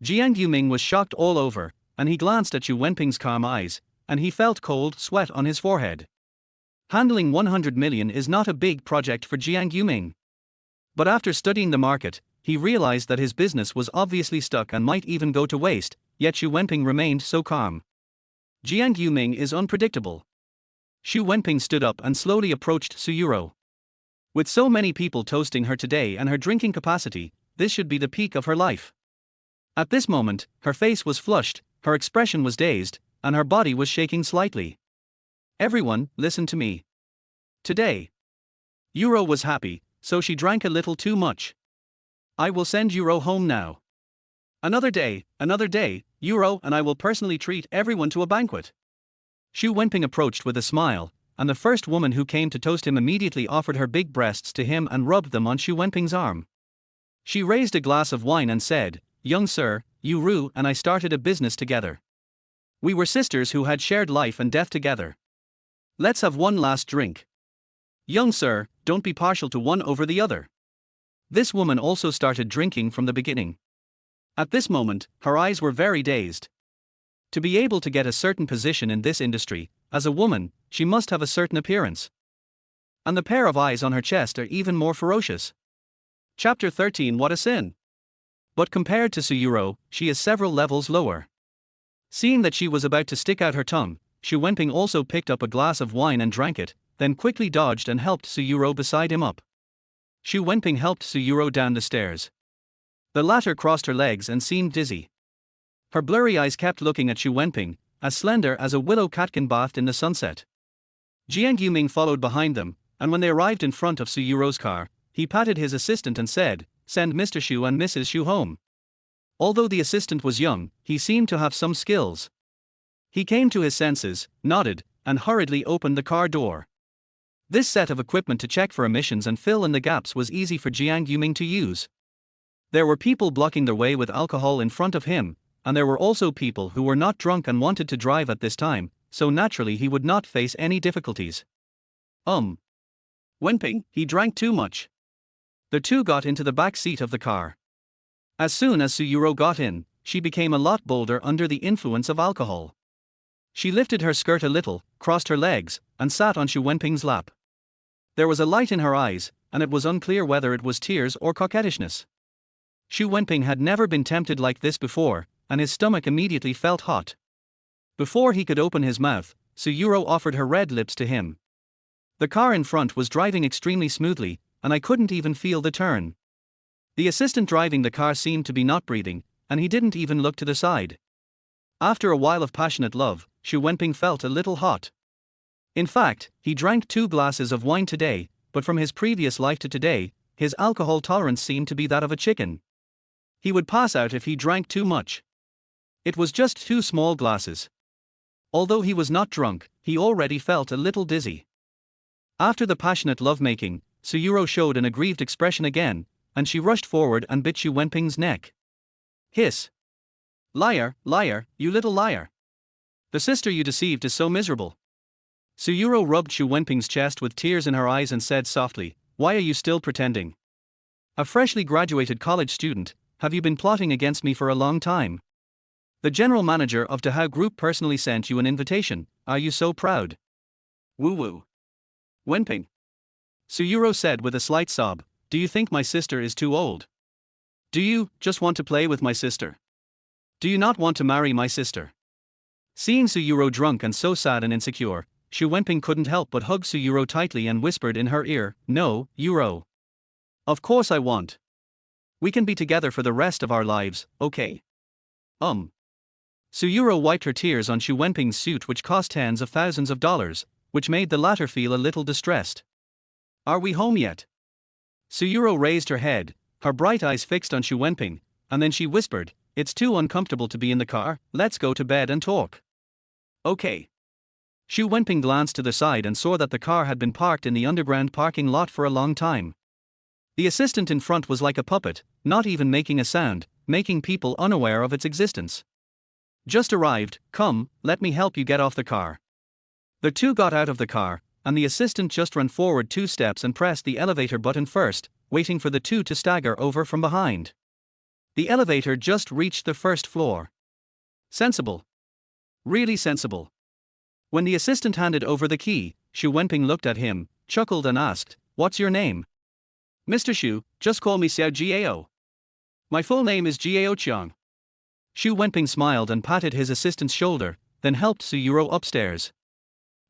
Jiang Yuming was shocked all over, and he glanced at Xu Wenping's calm eyes, and he felt cold sweat on his forehead. Handling 100 million is not a big project for Jiang Yuming. But after studying the market, he realized that his business was obviously stuck and might even go to waste, yet Xu Wenping remained so calm. Jiang Yuming is unpredictable. Xu Wenping stood up and slowly approached Su Yurou. With so many people toasting her today and her drinking capacity, this should be the peak of her life. At this moment, her face was flushed, her expression was dazed, and her body was shaking slightly. "Everyone, listen to me. Today." Yurou was happy, so she drank a little too much. "I will send Yurou home now. Another day, Yurou and I will personally treat everyone to a banquet." Xu Wenping approached with a smile, and the first woman who came to toast him immediately offered her big breasts to him and rubbed them on Xu Wenping's arm. She raised a glass of wine and said, "Young sir, Yurou and I started a business together. We were sisters who had shared life and death together. Let's have one last drink. Young sir, don't be partial to one over the other." This woman also started drinking from the beginning. At this moment, her eyes were very dazed. To be able to get a certain position in this industry, as a woman, she must have a certain appearance. And the pair of eyes on her chest are even more ferocious. Chapter 13. What a sin! But compared to Su Yurou, she is several levels lower. Seeing that she was about to stick out her tongue, Xu Wenping also picked up a glass of wine and drank it, then quickly dodged and helped Su Yurou beside him up. Xu Wenping helped Su Yurou down the stairs. The latter crossed her legs and seemed dizzy. Her blurry eyes kept looking at Xu Wenping, as slender as a willow catkin bathed in the sunset. Jiang Yuming followed behind them, and when they arrived in front of Su Yurou's car, he patted his assistant and said, "Send Mr. Xu and Mrs. Xu home." Although the assistant was young, he seemed to have some skills. He came to his senses, nodded, and hurriedly opened the car door. This set of equipment to check for emissions and fill in the gaps was easy for Jiang Yuming to use. There were people blocking their way with alcohol in front of him, and there were also people who were not drunk and wanted to drive at this time, so naturally he would not face any difficulties. Wenping, he drank too much. The two got into the back seat of the car. As soon as Su Yurou got in, she became a lot bolder under the influence of alcohol. She lifted her skirt a little, crossed her legs, and sat on Xu Wenping's lap. There was a light in her eyes, and it was unclear whether it was tears or coquettishness. Xu Wenping had never been tempted like this before, and his stomach immediately felt hot. Before he could open his mouth, Su Yurou offered her red lips to him. The car in front was driving extremely smoothly, and I couldn't even feel the turn. The assistant driving the car seemed to be not breathing, and he didn't even look to the side. After a while of passionate love, Xu Wenping felt a little hot. In fact, he drank 2 glasses of wine today, but from his previous life to today, his alcohol tolerance seemed to be that of a chicken. He would pass out if he drank too much. It was just 2 small glasses. Although he was not drunk, he already felt a little dizzy. After the passionate lovemaking, Su Yurou showed an aggrieved expression again, and she rushed forward and bit Xu Wenping's neck. Hiss! "Liar, liar, you little liar! The sister you deceived is so miserable." Su Yurou rubbed Xu Wenping's chest with tears in her eyes and said softly, "Why are you still pretending? A freshly graduated college student, have you been plotting against me for a long time? The general manager of Dahao Group personally sent you an invitation, are you so proud?" "Woo-woo. Wenping," Su Yurou said with a slight sob, "do you think my sister is too old? Do you just want to play with my sister? Do you not want to marry my sister?" Seeing Su Yurou drunk and so sad and insecure, Su Wenping couldn't help but hug Su Yurou tightly and whispered in her ear, "No, Yurou. Of course I want. We can be together for the rest of our lives, okay?" Su Yurou wiped her tears on Su Wenping's suit, which cost tens of thousands of dollars, which made the latter feel a little distressed. "Are we home yet?" Su Yurou raised her head, her bright eyes fixed on Su Wenping, and then she whispered, "It's too uncomfortable to be in the car, let's go to bed and talk." "Okay." Su Wenping glanced to the side and saw that the car had been parked in the underground parking lot for a long time. The assistant in front was like a puppet, not even making a sound, making people unaware of its existence. "Just arrived, come, let me help you get off the car." The two got out of the car, and the assistant just ran forward 2 steps and pressed the elevator button first, waiting for the two to stagger over from behind. The elevator just reached the first floor. Sensible. Really sensible. When the assistant handed over the key, Su Wenping looked at him, chuckled and asked, "What's your name?" "Mr. Shu, just call me Xiao Jiao. My full name is Jiao Chiang." Su Wenping smiled and patted his assistant's shoulder, then helped Su Yurou upstairs.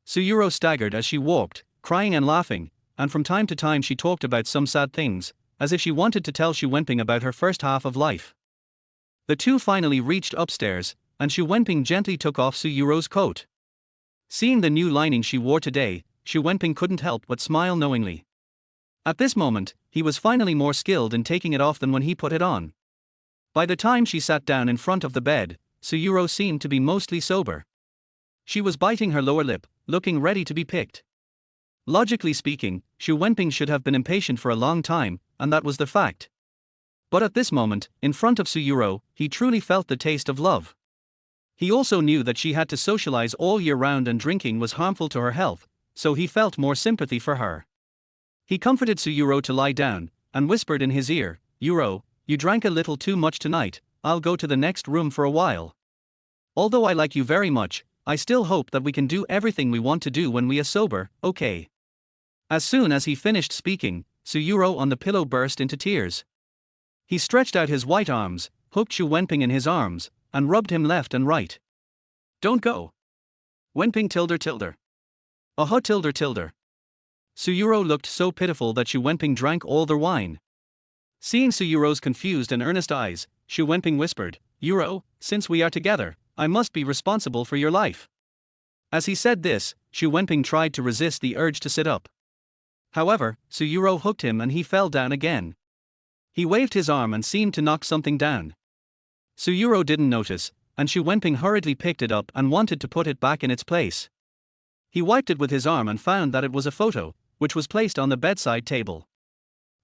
Su Yurou staggered as she walked, crying and laughing, and from time to time she talked about some sad things, as if she wanted to tell Su Wenping about her first half of life. The two finally reached upstairs, and Su Wenping gently took off Su Yurou's coat. Seeing the new lining she wore today, Su Wenping couldn't help but smile knowingly. At this moment, he was finally more skilled in taking it off than when he put it on. By the time she sat down in front of the bed, Su Yurou seemed to be mostly sober. She was biting her lower lip, looking ready to be picked. Logically speaking, Su Wenping should have been impatient for a long time, and that was the fact. But at this moment, in front of Su Yurou, he truly felt the taste of love. He also knew that she had to socialize all year round and drinking was harmful to her health, so he felt more sympathy for her. He comforted Su Yurou to lie down, and whispered in his ear, "Yurou, you drank a little too much tonight, I'll go to the next room for a while. Although I like you very much, I still hope that we can do everything we want to do when we are sober, okay?" As soon as he finished speaking, Su Yurou on the pillow burst into tears. He stretched out his white arms, hooked Su Wenping in his arms, and rubbed him left and right. "Don't go. Wenping tilder tilder. Aha tilder tilder." Su Yurou looked so pitiful that Su Wenping drank all the wine. Seeing Su Yurou's confused and earnest eyes, Su Wenping whispered, "Yurou, since we are together, I must be responsible for your life." As he said this, Su Wenping tried to resist the urge to sit up. However, Su Yurou hooked him and he fell down again. He waved his arm and seemed to knock something down. Su Yurou didn't notice, and Su Wenping hurriedly picked it up and wanted to put it back in its place. He wiped it with his arm and found that it was a photo, which was placed on the bedside table.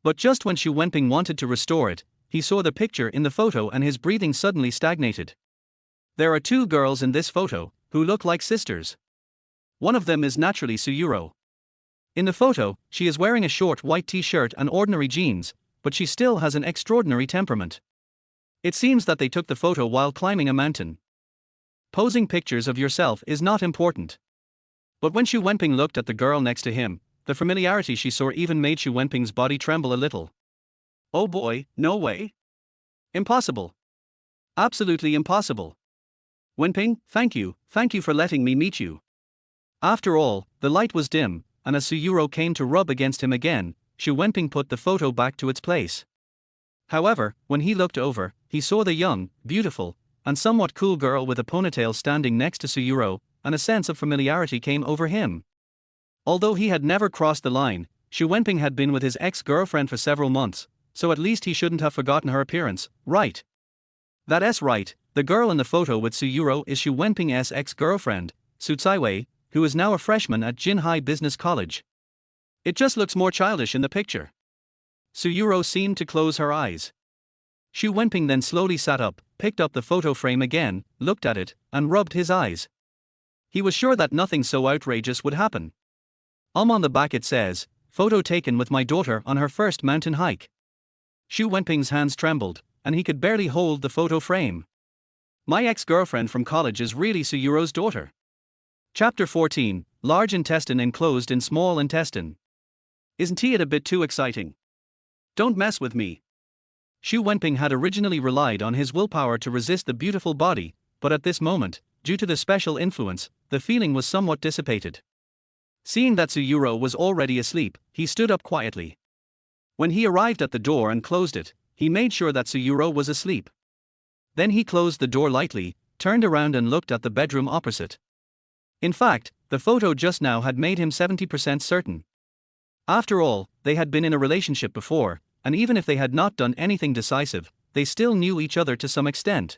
But just when Su Wenping wanted to restore it, he saw the picture in the photo and his breathing suddenly stagnated. There are 2 girls in this photo, who look like sisters. One of them is naturally Su Yurou. In the photo, she is wearing a short white t-shirt and ordinary jeans, but she still has an extraordinary temperament. It seems that they took the photo while climbing a mountain. Posing pictures of yourself is not important. But when Su Wenping looked at the girl next to him, the familiarity she saw even made Su Wenping's body tremble a little. Oh boy, no way. Impossible. Absolutely impossible. "Wenping, thank you for letting me meet you." After all, the light was dim, and as Su Yurou came to rub against him again, Su Wenping put the photo back to its place. However, when he looked over, he saw the young, beautiful, and somewhat cool girl with a ponytail standing next to Su Yurou, and a sense of familiarity came over him. Although he had never crossed the line, Su Wenping had been with his ex-girlfriend for several months, so at least he shouldn't have forgotten her appearance, right? That's right, the girl in the photo with Su Yurou is Su Wenping's ex-girlfriend, Su Tsaiwei, who is now a freshman at Jinhai Business College. It just looks more childish in the picture. Su Yurou seemed to close her eyes. Su Wenping then slowly sat up, picked up the photo frame again, looked at it, and rubbed his eyes. He was sure that nothing so outrageous would happen. On the back it says, "Photo taken with my daughter on her first mountain hike." Su Wenping's hands trembled, and he could barely hold the photo frame. My ex-girlfriend from college is really Su Yurou's daughter. Chapter 14, Large Intestine Enclosed in Small Intestine. Isn't it a bit too exciting? Don't mess with me. Su Wenping had originally relied on his willpower to resist the beautiful body, but at this moment, due to the special influence, the feeling was somewhat dissipated. Seeing that Su Yurou was already asleep, he stood up quietly. When he arrived at the door and closed it, he made sure that Su Yurou was asleep. Then he closed the door lightly, turned around and looked at the bedroom opposite. In fact, the photo just now had made him 70% certain. After all, they had been in a relationship before, and even if they had not done anything decisive, they still knew each other to some extent.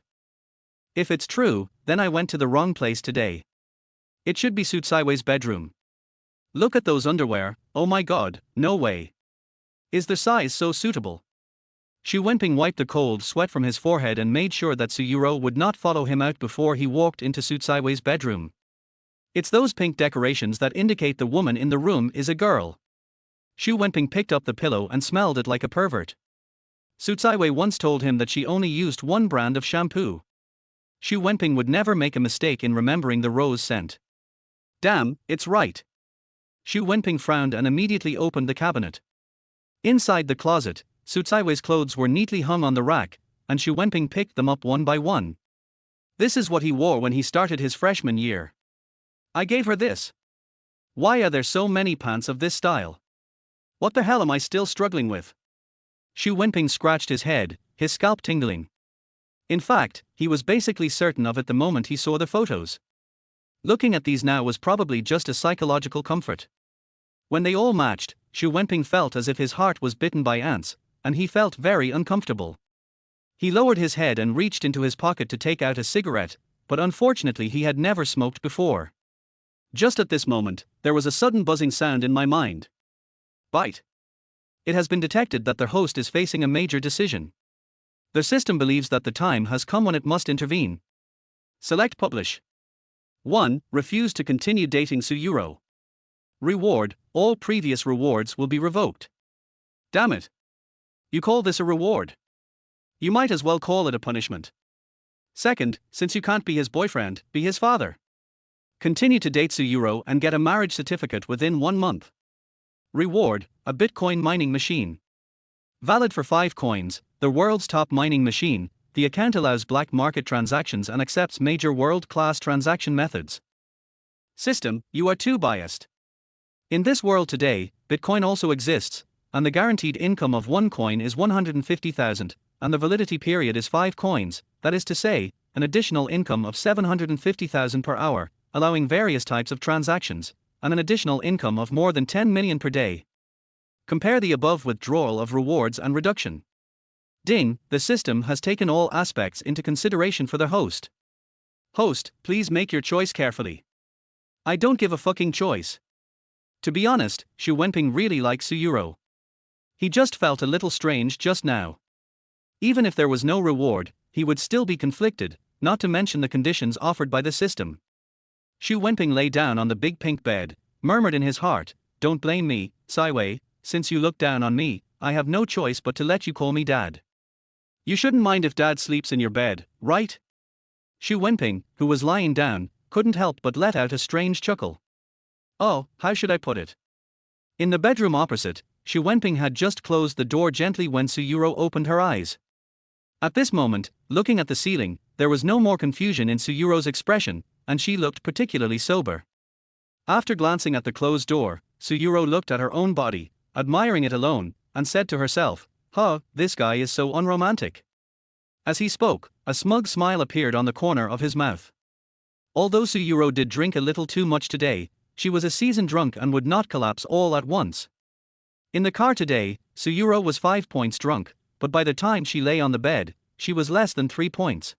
If it's true, then I went to the wrong place today. It should be Su Tsaiwei's bedroom. Look at those underwear, oh my god, no way. Is the size so suitable? Xu Wenping wiped the cold sweat from his forehead and made sure that Su Yurou would not follow him out before he walked into Su Tsaiwei's bedroom. It's those pink decorations that indicate the woman in the room is a girl. Xu Wenping picked up the pillow and smelled it like a pervert. Su Tsaiwei once told him that she only used one brand of shampoo. Xu Wenping would never make a mistake in remembering the rose scent. Damn, it's right. Xu Wenping frowned and immediately opened the cabinet. Inside the closet, Su Tsaiwei's clothes were neatly hung on the rack, and Xu Wenping picked them up one by one. This is what he wore when he started his freshman year. I gave her this. Why are there so many pants of this style? What the hell am I still struggling with? Xu Wenping scratched his head, his scalp tingling. In fact, he was basically certain of it the moment he saw the photos. Looking at these now was probably just a psychological comfort. When they all matched, Xu Wenping felt as if his heart was bitten by ants, and he felt very uncomfortable. He lowered his head and reached into his pocket to take out a cigarette, but unfortunately he had never smoked before. Just at this moment, there was a sudden buzzing sound in my mind. Bite. It has been detected that the host is facing a major decision. The system believes that the time has come when it must intervene. Select Publish. 1. Refuse to continue dating Su Yurou. Reward, all previous rewards will be revoked. Damn it. You call this a reward? You might as well call it a punishment. Second, since you can't be his boyfriend, be his father. Continue to date Su Yurou and get a marriage certificate within 1 month. Reward, a Bitcoin mining machine. Valid for 5 coins, the world's top mining machine. The account allows black market transactions and accepts major world-class transaction methods. System, you are too biased. In this world today, Bitcoin also exists, and the guaranteed income of 1 coin is 150,000, and the validity period is 5 coins, that is to say, an additional income of 750,000 per hour, allowing various types of transactions, and an additional income of more than 10 million per day. Compare the above withdrawal of rewards and reduction. Ding, the system has taken all aspects into consideration for the host. Host, please make your choice carefully. I don't give a fucking choice. To be honest, Xu Wenping really likes Su Yurou. He just felt a little strange just now. Even if there was no reward, he would still be conflicted, not to mention the conditions offered by the system. Xu Wenping lay down on the big pink bed, murmured in his heart, "Don't blame me, Tsaiwei, since you look down on me, I have no choice but to let you call me Dad. You shouldn't mind if Dad sleeps in your bed, right?" Xu Wenping, who was lying down, couldn't help but let out a strange chuckle. Oh, how should I put it? In the bedroom opposite, Xu Wenping had just closed the door gently when Su Yurou opened her eyes. At this moment, looking at the ceiling, there was no more confusion in Su Yurou's expression, and she looked particularly sober. After glancing at the closed door, Su Yurou looked at her own body, admiring it alone, and said to herself, "Huh, this guy is so unromantic." As he spoke, a smug smile appeared on the corner of his mouth. Although Su Yurou did drink a little too much today, she was a seasoned drunk and would not collapse all at once. In the car today, Su Yurou was 5 points drunk, but by the time she lay on the bed, she was less than 3 points.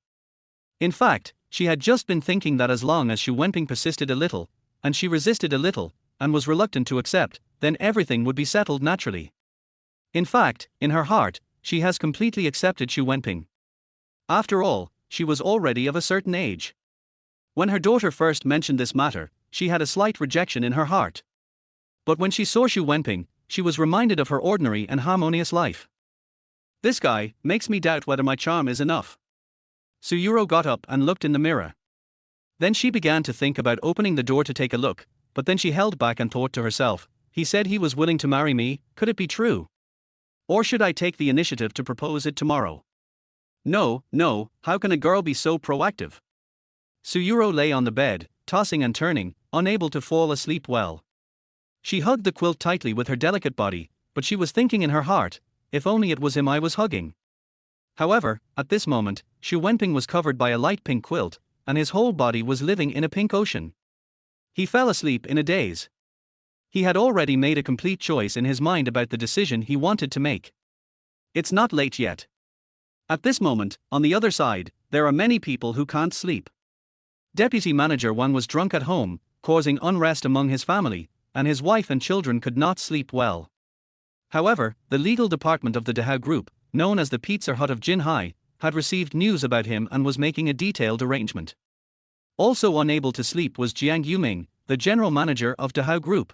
In fact, she had just been thinking that as long as Xu Wenping persisted a little, and she resisted a little, and was reluctant to accept, then everything would be settled naturally. In fact, in her heart, she has completely accepted Xu Wenping. After all, she was already of a certain age. When her daughter first mentioned this matter, she had a slight rejection in her heart. But when she saw Xu Wenping, she was reminded of her ordinary and harmonious life. This guy makes me doubt whether my charm is enough. Su Yurou got up and looked in the mirror. Then she began to think about opening the door to take a look, but then she held back and thought to herself, he said he was willing to marry me, could it be true? Or should I take the initiative to propose it tomorrow? No, how can a girl be so proactive? Su Yurou lay on the bed, tossing and turning, unable to fall asleep well. She hugged the quilt tightly with her delicate body, but she was thinking in her heart, if only it was him I was hugging. However, at this moment, Su Wenping was covered by a light pink quilt, and his whole body was living in a pink ocean. He fell asleep in a daze. He had already made a complete choice in his mind about the decision he wanted to make. It's not late yet. At this moment, on the other side, there are many people who can't sleep. Deputy Manager 1 was drunk at home, causing unrest among his family, and his wife and children could not sleep well. However, the legal department of the Dahao Group, known as the Pizza Hut of Jinhai, had received news about him and was making a detailed arrangement. Also unable to sleep was Jiang Yuming, the general manager of Dahao Group.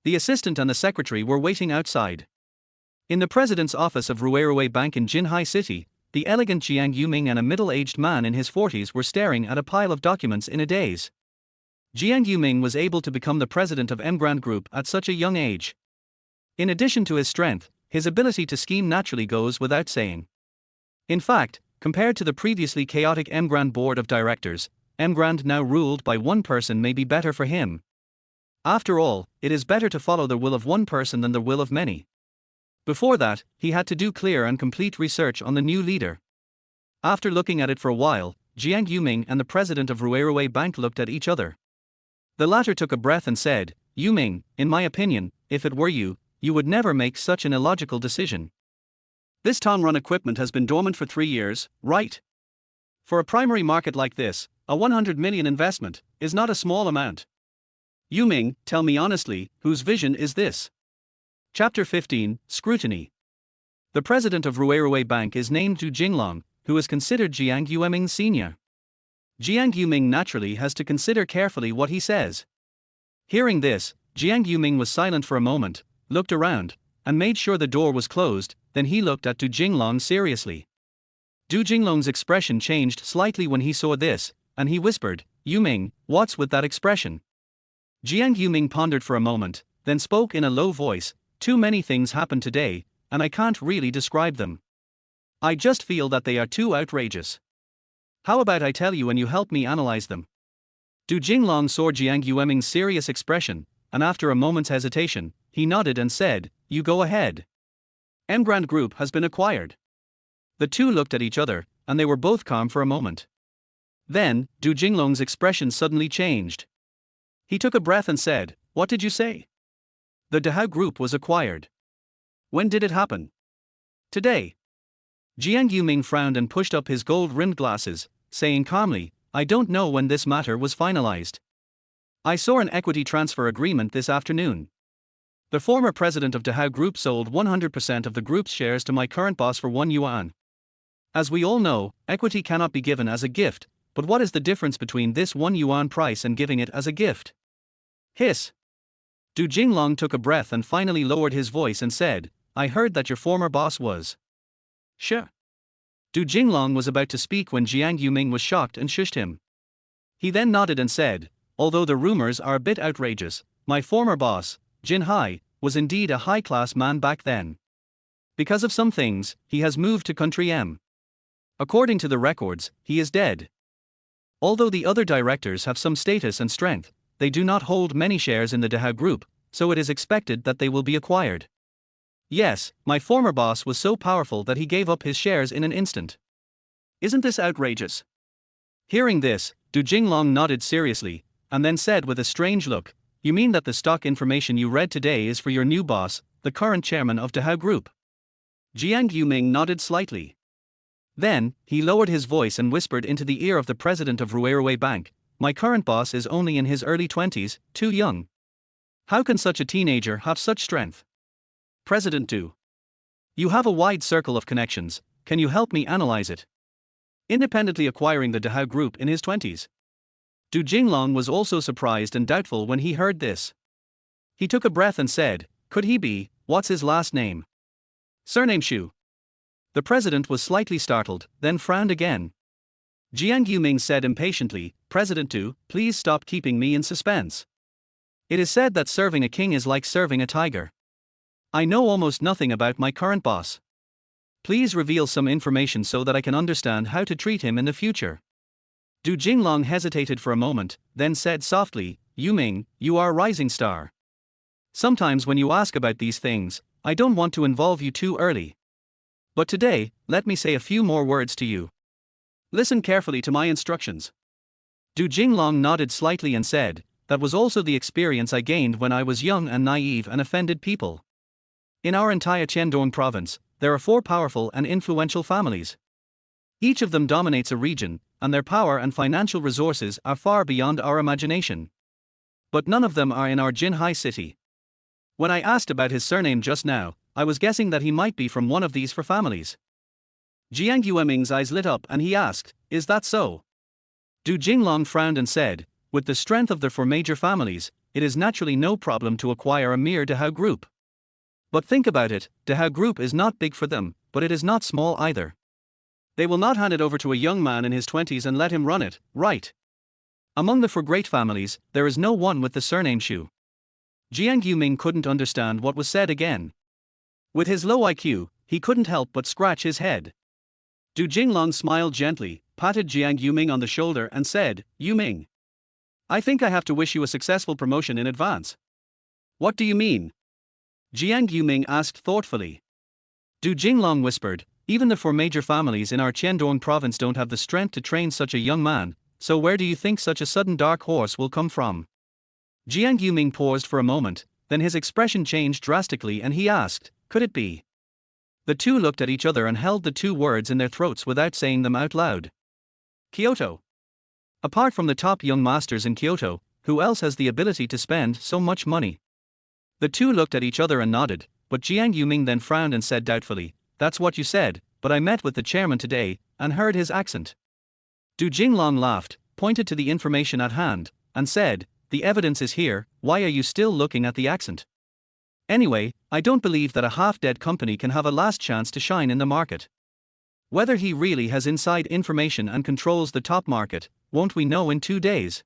The assistant and the secretary were waiting outside. In the president's office of Wenping Bank in Jinhai City, the elegant Jiang Yuming and a middle-aged man in his 40s were staring at a pile of documents in a daze. Jiang Yuming was able to become the president of Emgrand Group at such a young age. In addition to his strength, his ability to scheme naturally goes without saying. In fact, compared to the previously chaotic Emgrand board of directors, Emgrand now ruled by one person may be better for him. After all, it is better to follow the will of one person than the will of many. Before that, he had to do clear and complete research on the new leader. After looking at it for a while, Jiang Yuming and the president of Wenping Bank looked at each other. The latter took a breath and said, "Yuming, in my opinion, if it were you, you would never make such an illogical decision. This town-run equipment has been dormant for 3 years, right? For a primary market like this, a 100 million investment is not a small amount. Yuming, tell me honestly, whose vision is this?" Chapter 15, Scrutiny. The president of Wenping Bank is named Zhu Jinglong, who is considered Jiang Yuming's senior. Jiang Yuming naturally has to consider carefully what he says. Hearing this, Jiang Yuming was silent for a moment, looked around, and made sure the door was closed, then he looked at Zhu Jinglong seriously. Zhu Jinglong's expression changed slightly when he saw this, and he whispered, "Yuming, what's with that expression?" Jiang Yuming pondered for a moment, then spoke in a low voice, "Too many things happened today, and I can't really describe them. I just feel that they are too outrageous. How about I tell you and you help me analyze them?" Zhu Jinglong saw Jiang Yuming's serious expression, and after a moment's hesitation, he nodded and said, "You go ahead." Emgrand Group has been acquired. The two looked at each other, and they were both calm for a moment. Then, Zhu Jinglong's expression suddenly changed. He took a breath and said, "What did you say?" "The Dahao Group was acquired." "When did it happen?" "Today." Jiang Yuming frowned and pushed up his gold-rimmed glasses, saying calmly, "I don't know when this matter was finalized. I saw an equity transfer agreement this afternoon. The former president of Dahao Group sold 100% of the group's shares to my current boss for 1 yuan. As we all know, equity cannot be given as a gift, but what is the difference between this 1 yuan price and giving it as a gift?" Hiss. Zhu Jinglong took a breath and finally lowered his voice and said, "I heard that your former boss was." "Sure." Zhu Jinglong was about to speak when Jiang Yuming was shocked and shushed him. He then nodded and said, "Although the rumors are a bit outrageous, my former boss, Jinhai, was indeed a high-class man back then. Because of some things, he has moved to country M. According to the records, he is dead. Although the other directors have some status and strength, they do not hold many shares in the Dahao Group, so it is expected that they will be acquired. Yes, my former boss was so powerful that he gave up his shares in an instant. Isn't this outrageous?" Hearing this, Zhu Jinglong nodded seriously, and then said with a strange look, "You mean that the stock information you read today is for your new boss, the current chairman of Dahao Group?" Jiang Yuming nodded slightly. Then, he lowered his voice and whispered into the ear of the president of Wenping Bank, "My current boss is only in his early 20s, too young. How can such a teenager have such strength?" President Du. "You have a wide circle of connections, can you help me analyze it? Independently acquiring the Dahao Group in his 20s. Zhu Jinglong was also surprised and doubtful when he heard this. He took a breath and said, "Could he be, what's his last name?" "Surname Shu." The president was slightly startled, then frowned again. Jiang Yuming said impatiently, "President Du, please stop keeping me in suspense. It is said that serving a king is like serving a tiger. I know almost nothing about my current boss. Please reveal some information so that I can understand how to treat him in the future." Zhu Jinglong hesitated for a moment, then said softly, "Yuming, you are a rising star. Sometimes when you ask about these things, I don't want to involve you too early. But today, let me say a few more words to you. Listen carefully to my instructions. Du Jinglong nodded slightly and said, that was also the experience I gained when I was young and naive and offended people. In our entire Qiandong province, there are 4 powerful and influential families. Each of them dominates a region, and their power and financial resources are far beyond our imagination. But none of them are in our Jinhai city. When I asked about his surname just now, I was guessing that he might be from one of these 4 families. Jiang Yueming's eyes lit up and he asked, is that so? Du Jinglong frowned and said, with the strength of the 4 major families, it is naturally no problem to acquire a mere Dehao group. But think about it, Dehao group is not big for them, but it is not small either. They will not hand it over to a young man in his 20s and let him run it, right? Among the 4 great families, there is no one with the surname Xu. Jiang Yuming couldn't understand what was said again. With his low IQ, he couldn't help but scratch his head. Du Jinglong smiled gently, patted Jiang Yuming on the shoulder and said, Yuming, I think I have to wish you a successful promotion in advance. What do you mean? Jiang Yuming asked thoughtfully. Du Jinglong whispered, even the 4 major families in our Qiandong province don't have the strength to train such a young man, so where do you think such a sudden dark horse will come from? Jiang Yuming paused for a moment, then his expression changed drastically and he asked, could it be? The two looked at each other and held the 2 words in their throats without saying them out loud. Kyoto. Apart from the top young masters in Kyoto, who else has the ability to spend so much money? The 2 looked at each other and nodded, but Jiang Yuming then frowned and said doubtfully, that's what you said, but I met with the chairman today, and heard his accent. Du Jinglong laughed, pointed to the information at hand, and said, the evidence is here, why are you still looking at the accent? Anyway, I don't believe that a half-dead company can have a last chance to shine in the market. Whether he really has inside information and controls the top market, won't we know in 2 days?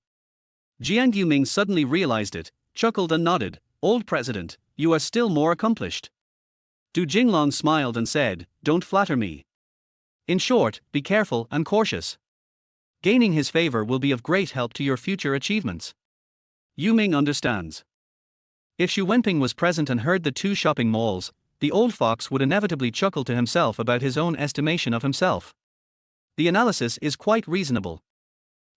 Jiang Yuming suddenly realized it, chuckled and nodded, old president, you are still more accomplished. Du Jinglong smiled and said, don't flatter me. In short, be careful and cautious. Gaining his favor will be of great help to your future achievements. Yuming understands. If Xu Wenping was present and heard the 2 shopping malls, the old fox would inevitably chuckle to himself about his own estimation of himself. The analysis is quite reasonable.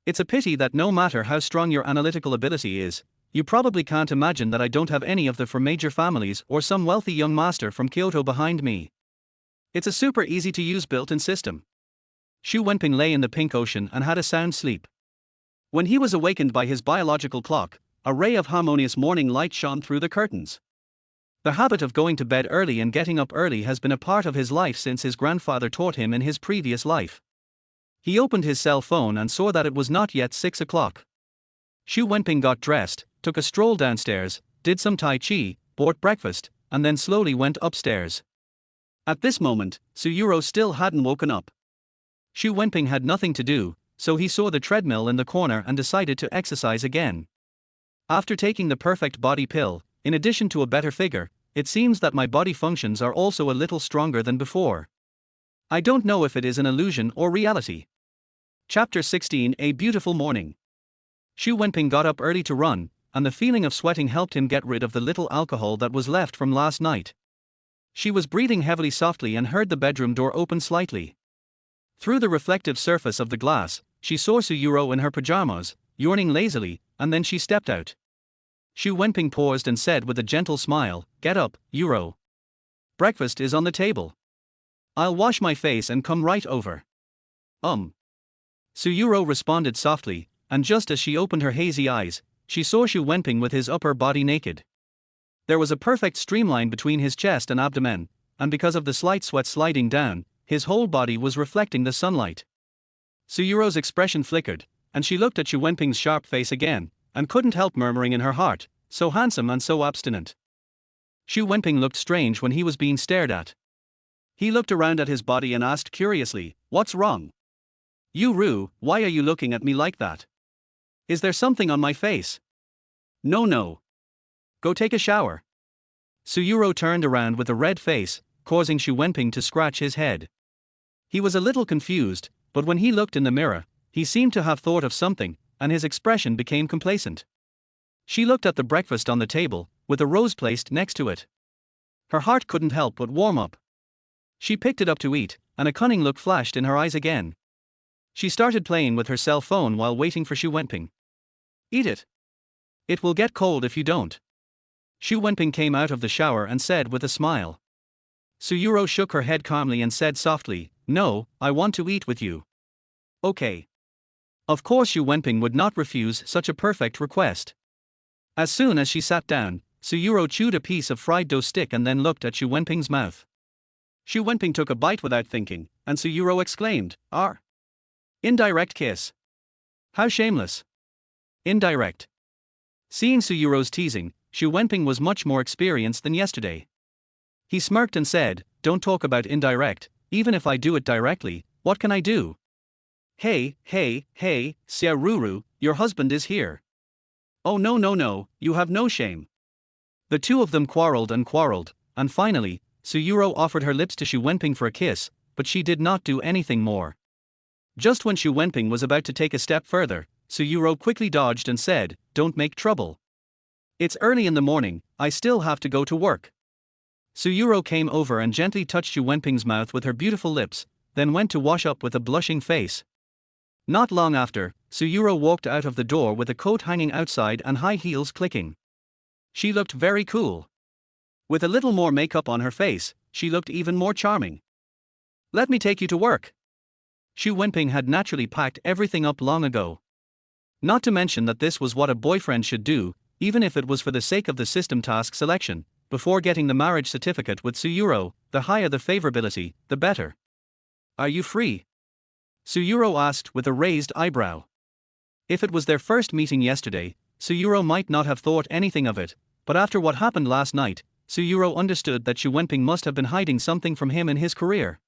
It's a pity that no matter how strong your analytical ability is, you probably can't imagine that I don't have any of the 4 major families or some wealthy young master from Kyoto behind me. It's a super easy to use built-in system. Xu Wenping lay in the pink ocean and had a sound sleep. When he was awakened by his biological clock, a ray of harmonious morning light shone through the curtains. The habit of going to bed early and getting up early has been a part of his life since his grandfather taught him in his previous life. He opened his cell phone and saw that it was not yet 6 o'clock. Xu Wenping got dressed, took a stroll downstairs, did some tai chi, bought breakfast, and then slowly went upstairs. At this moment, Su Yurou still hadn't woken up. Xu Wenping had nothing to do, so he saw the treadmill in the corner and decided to exercise again. After taking the perfect body pill, in addition to a better figure, it seems that my body functions are also a little stronger than before. I don't know if it is an illusion or reality. Chapter 16 A Beautiful Morning. Xu Wenping got up early to run, and the feeling of sweating helped him get rid of the little alcohol that was left from last night. She was breathing heavily softly and heard the bedroom door open slightly. Through the reflective surface of the glass, she saw Su Yurou in her pajamas, yawning lazily, and then she stepped out. Xu Wenping paused and said with a gentle smile, get up, Yurou. Breakfast is on the table. I'll wash my face and come right over. Su Yurou responded softly, and just as she opened her hazy eyes, she saw Xu Wenping with his upper body naked. There was a perfect streamline between his chest and abdomen, and because of the slight sweat sliding down, his whole body was reflecting the sunlight. Su Yurou's expression flickered, and she looked at Xu Wenping's sharp face again, and couldn't help murmuring in her heart, so handsome and so obstinate. Xu Wenping looked strange when he was being stared at. He looked around at his body and asked curiously, what's wrong? Yurou, why are you looking at me like that? Is there something on my face? No. Go take a shower. Su Yurou turned around with a red face, causing Xu Wenping to scratch his head. He was a little confused, but when he looked in the mirror, he seemed to have thought of something, and his expression became complacent. She looked at the breakfast on the table, with a rose placed next to it. Her heart couldn't help but warm up. She picked it up to eat, and a cunning look flashed in her eyes again. She started playing with her cell phone while waiting for Su Wenping. Eat it. It will get cold if you don't. Su Wenping came out of the shower and said with a smile. Su Yurou shook her head calmly and said softly, "No, I want to eat with you." Okay. Of course Su Wenping would not refuse such a perfect request. As soon as she sat down, Su Yurou chewed a piece of fried dough stick and then looked at Su Wenping's mouth. Su Wenping took a bite without thinking, and Su Yurou exclaimed, "Ah! Indirect kiss. How shameless." Indirect. Seeing Su Yurou's teasing, Su Wenping was much more experienced than yesterday. He smirked and said, "Don't talk about indirect, even if I do it directly, what can I do?" Hey, Su Yurou, your husband is here. Oh no, you have no shame. The two of them quarreled, and finally, Su Yurou offered her lips to Su Wenping for a kiss, but she did not do anything more. Just when Su Wenping was about to take a step further, Su Yurou quickly dodged and said, "Don't make trouble. It's early in the morning, I still have to go to work." Su Yurou came over and gently touched Su Wenping's mouth with her beautiful lips, then went to wash up with a blushing face. Not long after, Su Yurou walked out of the door with a coat hanging outside and high heels clicking. She looked very cool. With a little more makeup on her face, she looked even more charming. "Let me take you to work." Su Wenping had naturally packed everything up long ago. Not to mention that this was what a boyfriend should do, even if it was for the sake of the system task selection. Before getting the marriage certificate with Su Yurou, the higher the favorability, the better. "Are you free?" Su Yurou asked with a raised eyebrow. If it was their first meeting yesterday, Su Yurou might not have thought anything of it, but after what happened last night, Su Yurou understood that Su Wenping must have been hiding something from him in his career.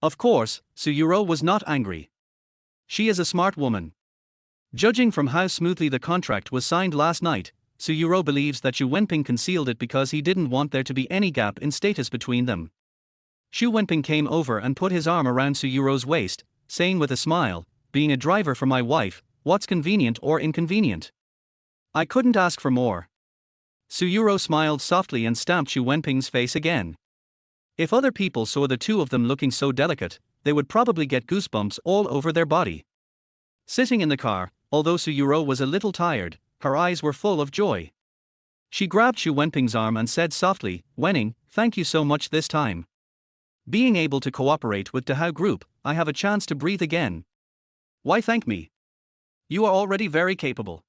Of course, Su Yurou was not angry. She is a smart woman. Judging from how smoothly the contract was signed last night, Su Yurou believes that Su Wenping concealed it because he didn't want there to be any gap in status between them. Su Wenping came over and put his arm around Su Yurou's waist, saying with a smile, "Being a driver for my wife, what's convenient or inconvenient? I couldn't ask for more." Su Yurou smiled softly and stamped Su Wenping's face again. If other people saw the two of them looking so delicate, they would probably get goosebumps all over their body. Sitting in the car, although Su Yurou was a little tired, her eyes were full of joy. She grabbed Su Wenping's arm and said softly, "Wenping, thank you so much this time. Being able to cooperate with the Hao Group, I have a chance to breathe again." "Why thank me? You are already very capable."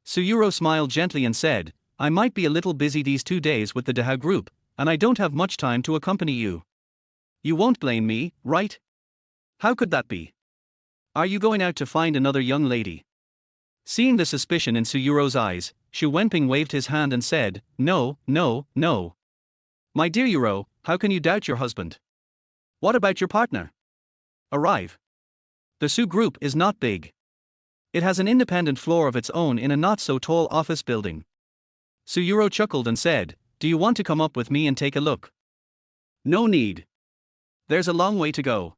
Su Yurou smiled gently and said, "I might be a little busy these 2 days with the Dahao Group, and I don't have much time to accompany you. You won't blame me, right? How could that be? Are you going out to find another young lady?" Seeing the suspicion in Su Yurou's eyes, Su Wenping waved his hand and said, No. My dear Yurou, how can you doubt your husband? What about your partner? Arrive. The Su Group is not big. It has an independent floor of its own in a not-so-tall office building. Su Yurou chuckled and said, "Do you want to come up with me and take a look?" "No need. There's a long way to go.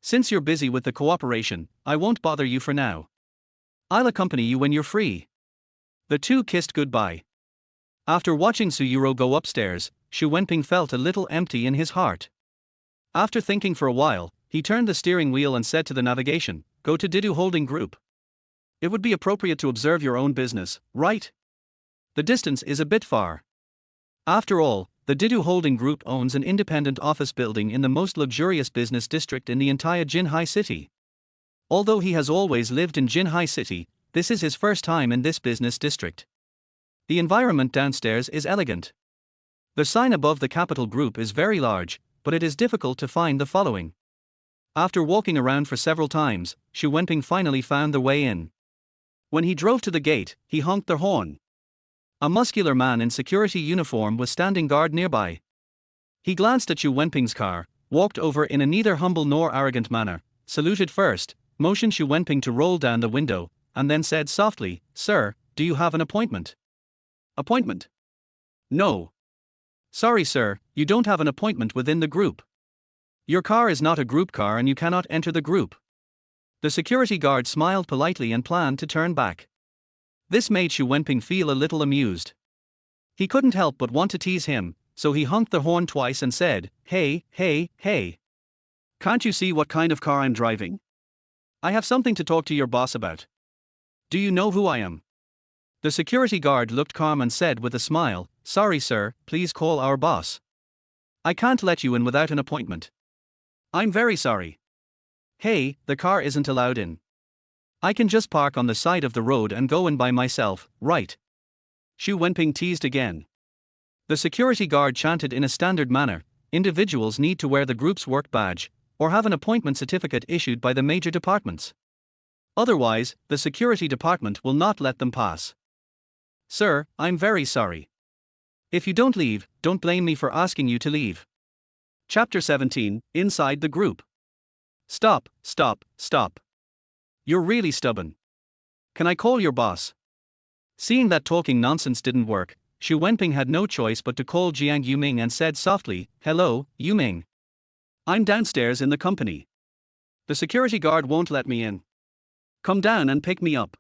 Since you're busy with the cooperation, I won't bother you for now. I'll accompany you when you're free." The two kissed goodbye. After watching Su Yurou go upstairs, Su Wenping felt a little empty in his heart. After thinking for a while, he turned the steering wheel and said to the navigation, "Go to Didu Holding Group. It would be appropriate to observe your own business, right? The distance is a bit far. After all, the Didu Holding Group owns an independent office building in the most luxurious business district in the entire Jinhai city. Although he has always lived in Jinhai city, this is his first time in this business district. The environment downstairs is elegant. The sign above the Capital Group is very large, but it is difficult to find the following." After walking around for several times, Su Wenping finally found the way in. When he drove to the gate, he honked the horn. A muscular man in security uniform was standing guard nearby. He glanced at Su Wenping's car, walked over in a neither humble nor arrogant manner, saluted first, motioned Su Wenping to roll down the window, and then said softly, "Sir, do you have an appointment?" "Appointment? No. Sorry sir, you don't have an appointment within the group. Your car is not a group car and you cannot enter the group." The security guard smiled politely and planned to turn back. This made Su Wenping feel a little amused. He couldn't help but want to tease him, so he honked the horn twice and said, "Hey, hey, hey. Can't you see what kind of car I'm driving? I have something to talk to your boss about. Do you know who I am?" The security guard looked calm and said with a smile, "Sorry sir, please call our boss. I can't let you in without an appointment. I'm very sorry. Hey, the car isn't allowed in. I can just park on the side of the road and go in by myself, right?" Su Wenping teased again. The security guard chanted in a standard manner, "Individuals need to wear the group's work badge, or have an appointment certificate issued by the major departments. Otherwise, the security department will not let them pass. Sir, I'm very sorry. If you don't leave, don't blame me for asking you to leave." Chapter 17, Inside the Group. Stop, stop, stop. You're really stubborn. Can I call your boss? Seeing that talking nonsense didn't work, Su Wenping had no choice but to call Jiang Yuming and said softly, "Hello, Yuming. I'm downstairs in the company. The security guard won't let me in. Come down and pick me up."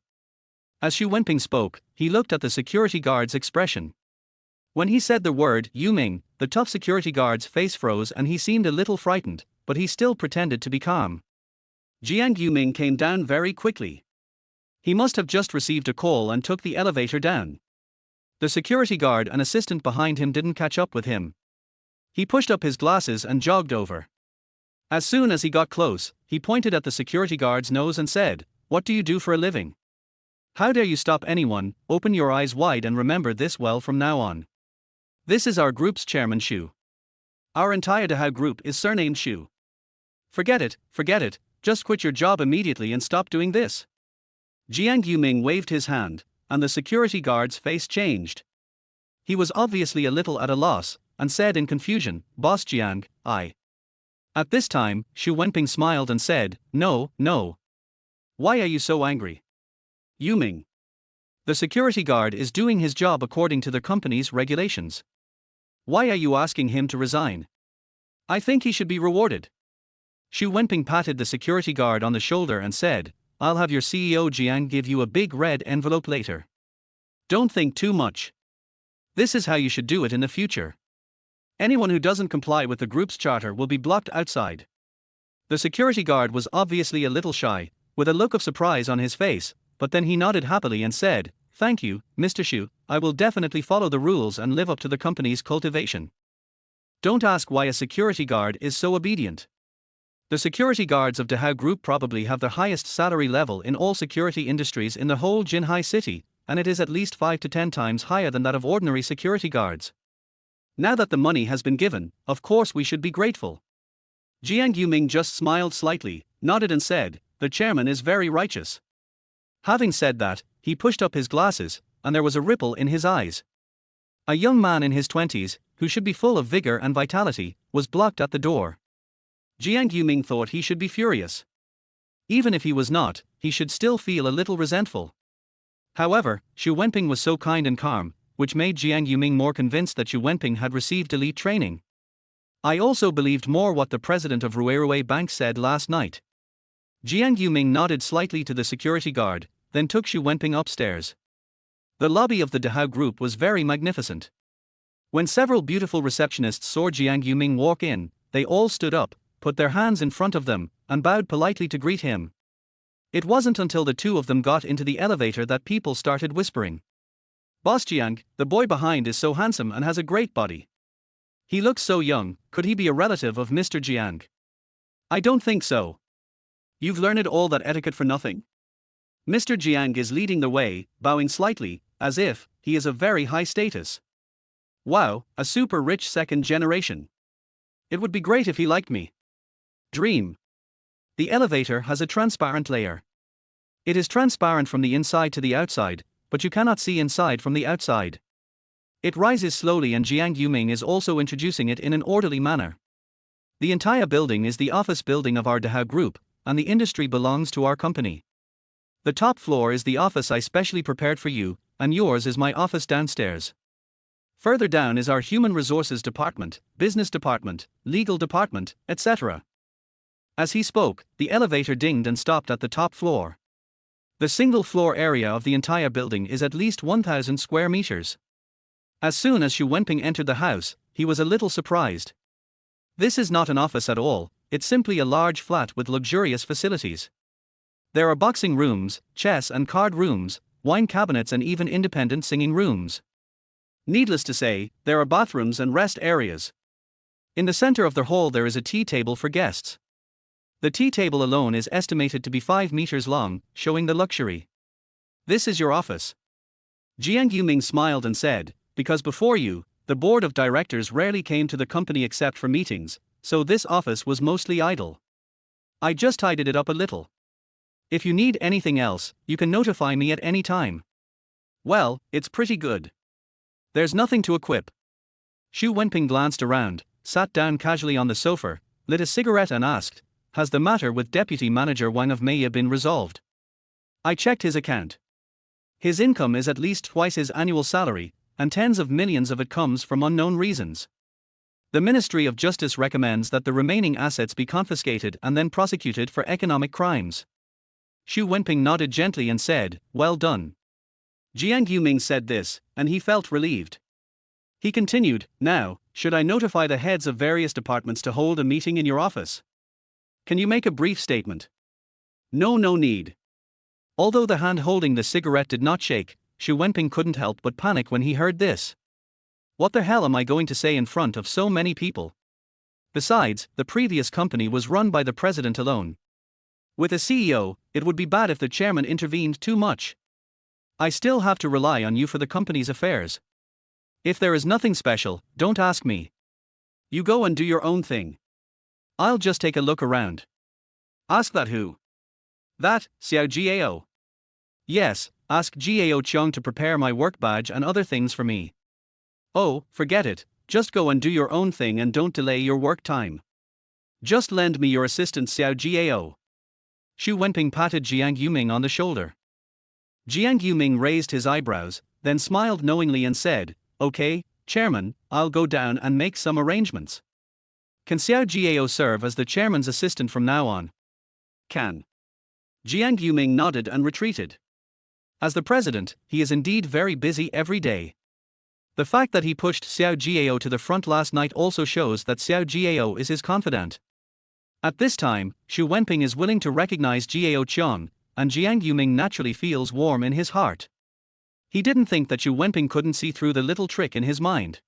As Su Wenping spoke, he looked at the security guard's expression. When he said the word Yuming, the tough security guard's face froze and he seemed a little frightened, but he still pretended to be calm. Jiang Yuming came down very quickly. He must have just received a call and took the elevator down. The security guard and assistant behind him didn't catch up with him. He pushed up his glasses and jogged over. As soon as he got close, he pointed at the security guard's nose and said, "What do you do for a living? How dare you stop anyone? Open your eyes wide and remember this well from now on. This is our group's chairman Shu. Our entire Dahao group is surnamed Shu. Forget it, just quit your job immediately and stop doing this." Jiang Yuming waved his hand, and the security guard's face changed. He was obviously a little at a loss, and said in confusion, "Boss Jiang, I." At this time, Su Wenping smiled and said, No. Why are you so angry? Yuming. The security guard is doing his job according to the company's regulations. Why are you asking him to resign? I think he should be rewarded." Su Wenping patted the security guard on the shoulder and said, "I'll have your CEO Jiang give you a big red envelope later. Don't think too much. This is how you should do it in the future. Anyone who doesn't comply with the group's charter will be blocked outside." The security guard was obviously a little shy, with a look of surprise on his face, but then he nodded happily and said, "Thank you, Mr. Shu, I will definitely follow the rules and live up to the company's cultivation." Don't ask why a security guard is so obedient. The security guards of Dahao Group probably have the highest salary level in all security industries in the whole Jinhai city, and it is at least 5 to 10 times higher than that of ordinary security guards. Now that the money has been given, of course we should be grateful. Jiang Yuming just smiled slightly, nodded and said, "The chairman is very righteous." Having said that, he pushed up his glasses, and there was a ripple in his eyes. A young man in his 20s, who should be full of vigor and vitality, was blocked at the door. Jiang Yuming thought he should be furious. Even if he was not, he should still feel a little resentful. However, Su Wenping was so kind and calm, which made Jiang Yuming more convinced that Su Wenping had received elite training. I also believed more what the president of Ruerue Bank said last night. Jiang Yuming nodded slightly to the security guard, then took Su Wenping upstairs. The lobby of the Dahao Group was very magnificent. When several beautiful receptionists saw Jiang Yuming walk in, they all stood up, put their hands in front of them, and bowed politely to greet him. It wasn't until the two of them got into the elevator that people started whispering. "Boss Jiang, the boy behind is so handsome and has a great body. He looks so young, could he be a relative of Mr. Jiang?" "I don't think so. You've learned all that etiquette for nothing." Mr. Jiang is leading the way, bowing slightly, as if he is of very high status. Wow, a super rich second generation. It would be great if he liked me. Dream. The elevator has a transparent layer. It is transparent from the inside to the outside, but you cannot see inside from the outside. It rises slowly and Jiang Yuming is also introducing it in an orderly manner. The entire building is the office building of our Dahao Group, and the industry belongs to our company. The top floor is the office I specially prepared for you, and yours is my office downstairs. Further down is our human resources department, business department, legal department, etc. As he spoke, the elevator dinged and stopped at the top floor. The single floor area of the entire building is at least 1,000 square meters. As soon as Xu Wenping entered the house, he was a little surprised. This is not an office at all, it's simply a large flat with luxurious facilities. There are boxing rooms, chess and card rooms, wine cabinets and even independent singing rooms. Needless to say, there are bathrooms and rest areas. In the center of the hall there is a tea table for guests. The tea table alone is estimated to be 5 meters long, showing the luxury. This is your office. Jiang Yuming smiled and said, because before you, the board of directors rarely came to the company except for meetings, so this office was mostly idle. I just tidied it up a little. If you need anything else, you can notify me at any time. Well, it's pretty good. There's nothing to equip. Xu Wenping glanced around, sat down casually on the sofa, lit a cigarette and asked, has the matter with Deputy Manager Wang of Maya been resolved? I checked his account. His income is at least twice his annual salary, and tens of millions of it comes from unknown reasons. The Ministry of Justice recommends that the remaining assets be confiscated and then prosecuted for economic crimes. Xu Wenping nodded gently and said, well done. Jiang Yuming said this, and he felt relieved. He continued, now, should I notify the heads of various departments to hold a meeting in your office? Can you make a brief statement? No need. Although the hand holding the cigarette did not shake, Xu Wenping couldn't help but panic when he heard this. What the hell am I going to say in front of so many people? Besides, the previous company was run by the president alone. With a CEO, it would be bad if the chairman intervened too much. I still have to rely on you for the company's affairs. If there is nothing special, don't ask me. You go and do your own thing. I'll just take a look around. Ask that who? That, Xiao Jiao. Yes, ask Jiao Cheng to prepare my work badge and other things for me. Oh, forget it, just go and do your own thing and don't delay your work time. Just lend me your assistant Xiao Jiao. Xu Wenping patted Jiang Yuming on the shoulder. Jiang Yuming raised his eyebrows, then smiled knowingly and said, okay, Chairman, I'll go down and make some arrangements. Can Xiao Jiao serve as the chairman's assistant from now on? Can. Jiang Yuming nodded and retreated. As the president, he is indeed very busy every day. The fact that he pushed Xiao Jiao to the front last night also shows that Xiao Jiao is his confidant. At this time, Xu Wenping is willing to recognize Jiao Cheng, and Jiang Yuming naturally feels warm in his heart. He didn't think that Xu Wenping couldn't see through the little trick in his mind.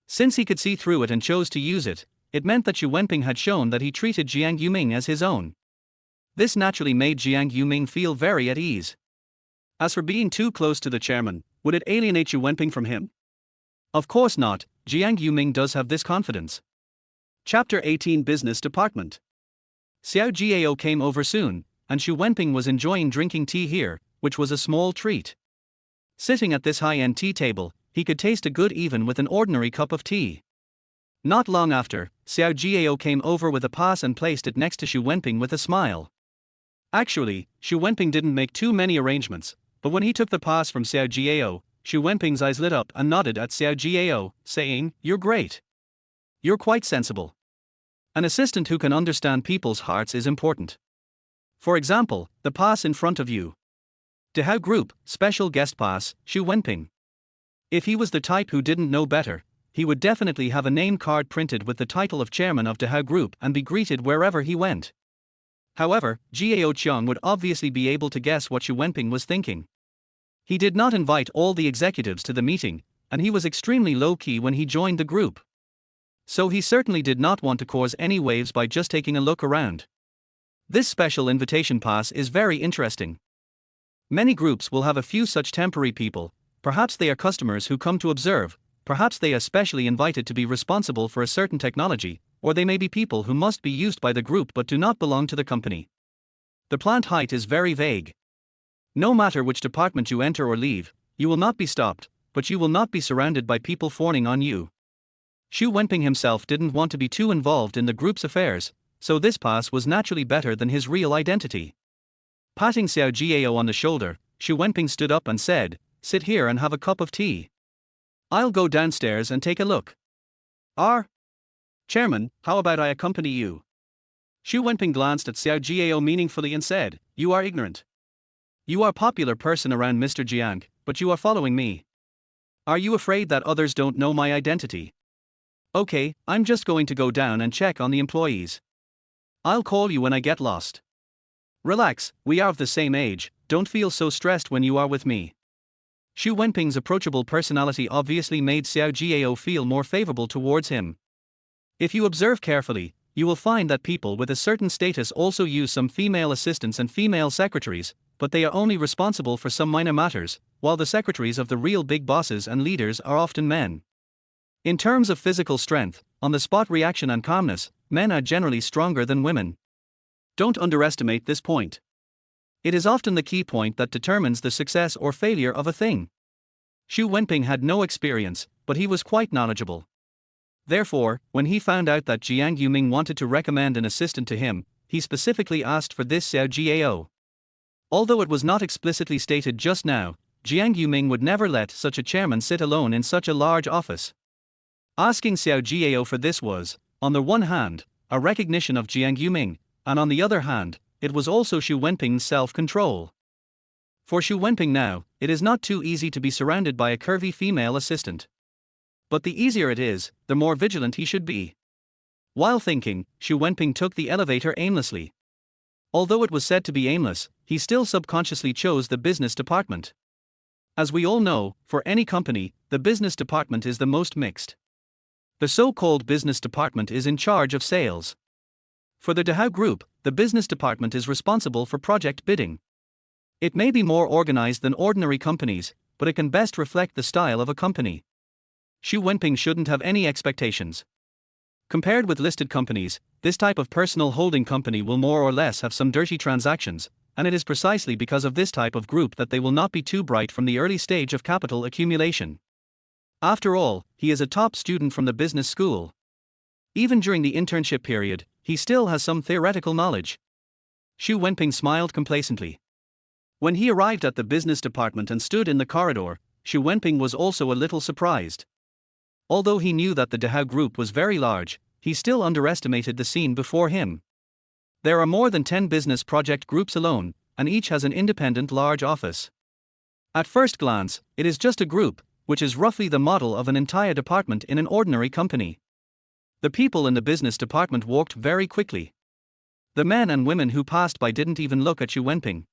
Since he could see through it and chose to use it, it meant that Xu Wenping had shown that he treated Jiang Yuming as his own. This naturally made Jiang Yuming feel very at ease. As for being too close to the chairman, would it alienate Xu Wenping from him? Of course not, Jiang Yuming does have this confidence. Chapter 18 Business Department. Xiao Jiao came over soon, and Xu Wenping was enjoying drinking tea here, which was a small treat. Sitting at this high-end tea table, he could taste a good even with an ordinary cup of tea. Not long after, Xiao Jiao came over with a pass and placed it next to Xu Wenping with a smile. Actually, Xu Wenping didn't make too many arrangements, but when he took the pass from Xiao Jiao, Xu Wenping's eyes lit up and nodded at Xiao Jiao, saying, you're great. You're quite sensible. An assistant who can understand people's hearts is important. For example, the pass in front of you. Dehao Group, Special Guest Pass, Xu Wenping. If he was the type who didn't know better, he would definitely have a name card printed with the title of chairman of Dehao Group and be greeted wherever he went. However, Jiao Cheng would obviously be able to guess what Xu Wenping was thinking. He did not invite all the executives to the meeting, and he was extremely low-key when he joined the group. So he certainly did not want to cause any waves by just taking a look around. This special invitation pass is very interesting. Many groups will have a few such temporary people, perhaps they are customers who come to observe, perhaps they are specially invited to be responsible for a certain technology, or they may be people who must be used by the group but do not belong to the company. The plant height is very vague. No matter which department you enter or leave, you will not be stopped, but you will not be surrounded by people fawning on you. Xu Wenping himself didn't want to be too involved in the group's affairs, so this pass was naturally better than his real identity. Patting Xiao Jiao on the shoulder, Xu Wenping stood up and said, sit here and have a cup of tea. I'll go downstairs and take a look. Chairman, how about I accompany you? Xu Wenping glanced at Xiao Jiao meaningfully and said, you are ignorant. You are a popular person around Mr. Jiang, but you are following me. Are you afraid that others don't know my identity? Okay, I'm just going to go down and check on the employees. I'll call you when I get lost. Relax, we are of the same age, don't feel so stressed when you are with me. Xu Wenping's approachable personality obviously made Xiao Jiao feel more favorable towards him. If you observe carefully, you will find that people with a certain status also use some female assistants and female secretaries, but they are only responsible for some minor matters, while the secretaries of the real big bosses and leaders are often men. In terms of physical strength, on-the-spot reaction and calmness, men are generally stronger than women. Don't underestimate this point. It is often the key point that determines the success or failure of a thing. Xu Wenping had no experience, but he was quite knowledgeable. Therefore, when he found out that Jiang Yuming wanted to recommend an assistant to him, he specifically asked for this Xiao Jiao. Although it was not explicitly stated just now, Jiang Yuming would never let such a chairman sit alone in such a large office. Asking Xiao Jiao for this was, on the one hand, a recognition of Jiang Yuming, and on the other hand, it was also Xu Wenping's self-control. For Xu Wenping now, it is not too easy to be surrounded by a curvy female assistant. But the easier it is, the more vigilant he should be. While thinking, Xu Wenping took the elevator aimlessly. Although it was said to be aimless, he still subconsciously chose the business department. As we all know, for any company, the business department is the most mixed. The so-called business department is in charge of sales. For the Dahao Group, the business department is responsible for project bidding. It may be more organized than ordinary companies, but it can best reflect the style of a company. Xu Wenping shouldn't have any expectations. Compared with listed companies, this type of personal holding company will more or less have some dirty transactions, and it is precisely because of this type of group that they will not be too bright from the early stage of capital accumulation. After all, he is a top student from the business school. Even during the internship period, he still has some theoretical knowledge. Xu Wenping smiled complacently. When he arrived at the business department and stood in the corridor, Xu Wenping was also a little surprised. Although he knew that the Dahao Group was very large, he still underestimated the scene before him. There are more than 10 business project groups alone, and each has an independent large office. At first glance, it is just a group, which is roughly the model of an entire department in an ordinary company. The people in the business department walked very quickly. The men and women who passed by didn't even look at Xu Wenping.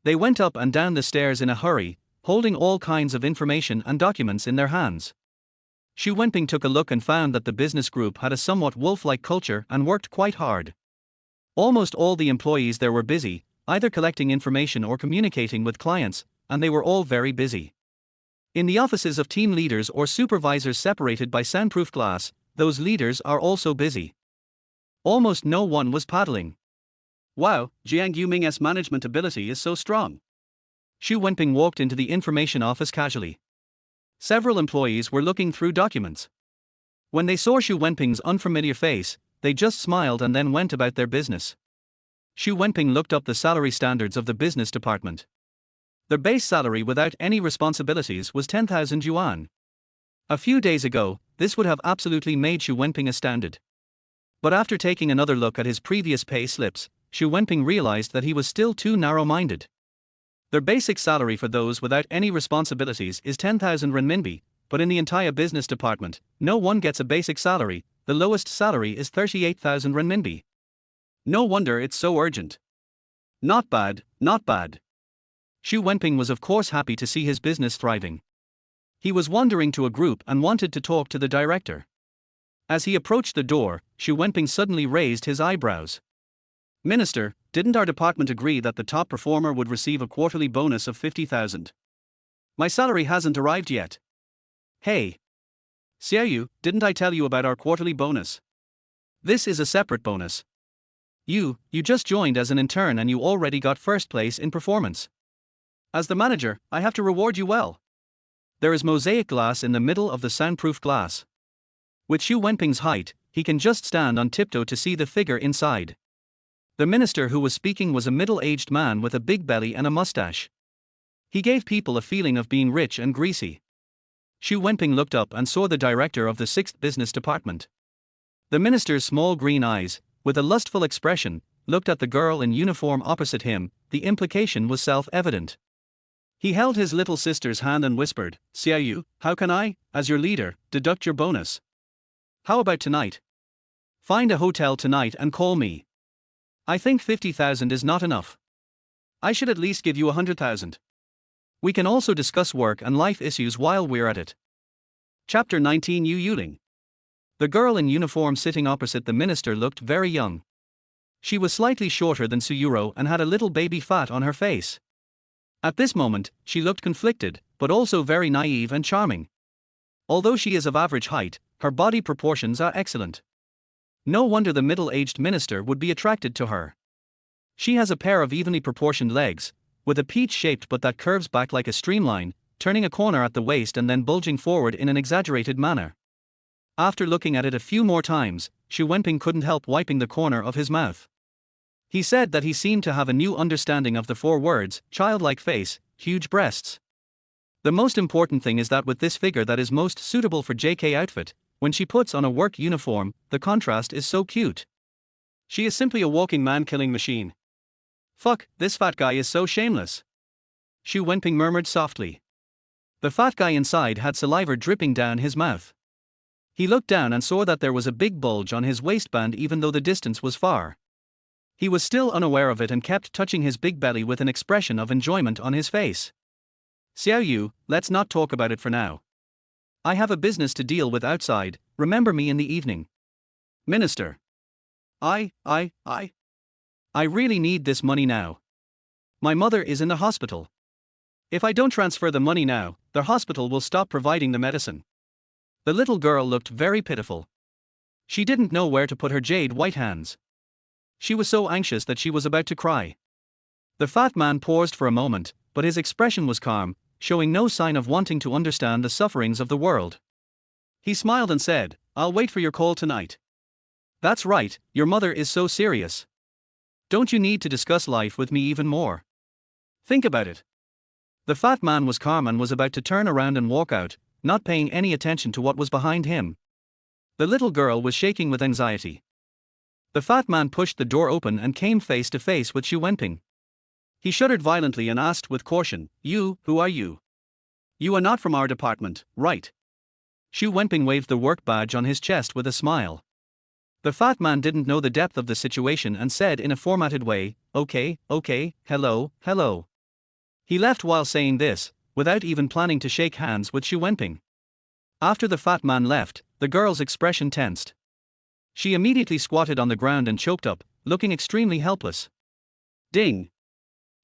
They went up and down the stairs in a hurry, holding all kinds of information and documents in their hands. Xu Wenping took a look and found that the business group had a somewhat wolf-like culture and worked quite hard. Almost all the employees there were busy, either collecting information or communicating with clients, and they were all very busy. In the offices of team leaders or supervisors separated by soundproof glass, those leaders are also busy. Almost no one was paddling. Wow, Jiang Yuming's management ability is so strong. Xu Wenping walked into the information office casually. Several employees were looking through documents. When they saw Xu Wenping's unfamiliar face, they just smiled and then went about their business. Xu Wenping looked up the salary standards of the business department. Their base salary without any responsibilities was 10,000 yuan. A few days ago, this would have absolutely made Xu Wenping astounded. But after taking another look at his previous pay slips, Xu Wenping realized that he was still too narrow-minded. Their basic salary for those without any responsibilities is 10,000 renminbi, but in the entire business department, no one gets a basic salary. The lowest salary is 38,000 renminbi. No wonder it's so urgent. Not bad, not bad. Xu Wenping was of course happy to see his business thriving. He was wandering to a group and wanted to talk to the director. As he approached the door, Xu Wenping suddenly raised his eyebrows. Minister, didn't our department agree that the top performer would receive a quarterly bonus of 50,000? My salary hasn't arrived yet. Hey! Xiaoyu, didn't I tell you about our quarterly bonus? This is a separate bonus. You just joined as an intern and you already got first place in performance. As the manager, I have to reward you well. There is mosaic glass in the middle of the soundproof glass. With Xu Wenping's height, he can just stand on tiptoe to see the figure inside. The minister who was speaking was a middle-aged man with a big belly and a mustache. He gave people a feeling of being rich and greasy. Xu Wenping looked up and saw the director of the 6th business department. The minister's small green eyes, with a lustful expression, looked at the girl in uniform opposite him. The implication was self-evident. He held his little sister's hand and whispered, Xiaoyu, how can I, as your leader, deduct your bonus? How about tonight? Find a hotel tonight and call me. I think 50,000 is not enough. I should at least give you 100,000. We can also discuss work and life issues while we're at it. Chapter 19. Yu Yuling. The girl in uniform sitting opposite the minister looked very young. She was slightly shorter than Su Yurou and had a little baby fat on her face. At this moment, she looked conflicted, but also very naive and charming. Although she is of average height, her body proportions are excellent. No wonder the middle-aged minister would be attracted to her. She has a pair of evenly proportioned legs, with a peach-shaped butt that curves back like a streamline, turning a corner at the waist and then bulging forward in an exaggerated manner. After looking at it a few more times, Xu Wenping couldn't help wiping the corner of his mouth. He said that he seemed to have a new understanding of the 4 words, childlike face, huge breasts. The most important thing is that with this figure that is most suitable for JK outfit, when she puts on a work uniform, the contrast is so cute. She is simply a walking man-killing machine. Fuck, this fat guy is so shameless. Xu Wenping murmured softly. The fat guy inside had saliva dripping down his mouth. He looked down and saw that there was a big bulge on his waistband even though the distance was far. He was still unaware of it and kept touching his big belly with an expression of enjoyment on his face. Xiaoyu, let's not talk about it for now. I have a business to deal with outside, remember me in the evening. Minister. I really need this money now. My mother is in the hospital. If I don't transfer the money now, the hospital will stop providing the medicine. The little girl looked very pitiful. She didn't know where to put her jade white hands. She was so anxious that she was about to cry. The fat man paused for a moment, but his expression was calm, showing no sign of wanting to understand the sufferings of the world. He smiled and said, I'll wait for your call tonight. That's right, your mother is so serious. Don't you need to discuss life with me even more? Think about it. The fat man was calm and was about to turn around and walk out, not paying any attention to what was behind him. The little girl was shaking with anxiety. The fat man pushed the door open and came face to face with Xu Wenping. He shuddered violently and asked with caution, You, who are you? You are not from our department, right? Xu Wenping waved the work badge on his chest with a smile. The fat man didn't know the depth of the situation and said in a formatted way, Okay, hello. He left while saying this, without even planning to shake hands with Xu Wenping. After the fat man left, the girl's expression tensed. She immediately squatted on the ground and choked up, looking extremely helpless. Ding!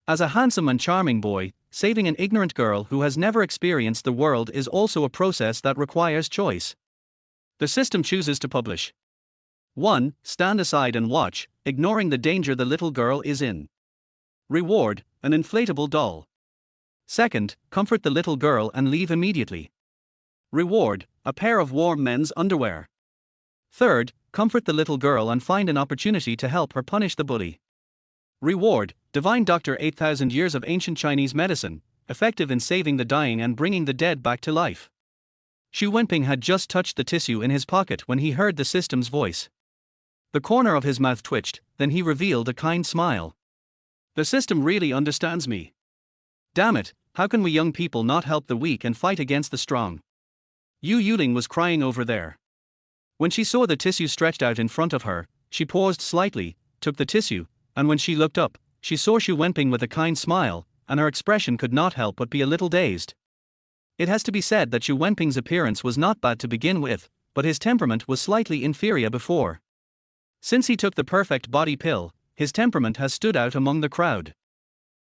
As a handsome and charming boy, saving an ignorant girl who has never experienced the world is also a process that requires choice. The system chooses to publish. 1. Stand aside and watch, ignoring the danger the little girl is in. Reward, an inflatable doll. 2nd, comfort the little girl and leave immediately. Reward, a pair of warm men's underwear. 3rd, comfort the little girl and find an opportunity to help her punish the bully. Reward, divine doctor 8,000 years of ancient Chinese medicine, effective in saving the dying and bringing the dead back to life. Xu Wenping had just touched the tissue in his pocket when he heard the system's voice. The corner of his mouth twitched, then he revealed a kind smile. The system really understands me. Damn it, how can we young people not help the weak and fight against the strong? Yu Yuling was crying over there. When she saw the tissue stretched out in front of her, she paused slightly, took the tissue, and when she looked up, she saw Xu Wenping with a kind smile, and her expression could not help but be a little dazed. It has to be said that Xu Wenping's appearance was not bad to begin with, but his temperament was slightly inferior before. Since he took the perfect body pill, his temperament has stood out among the crowd.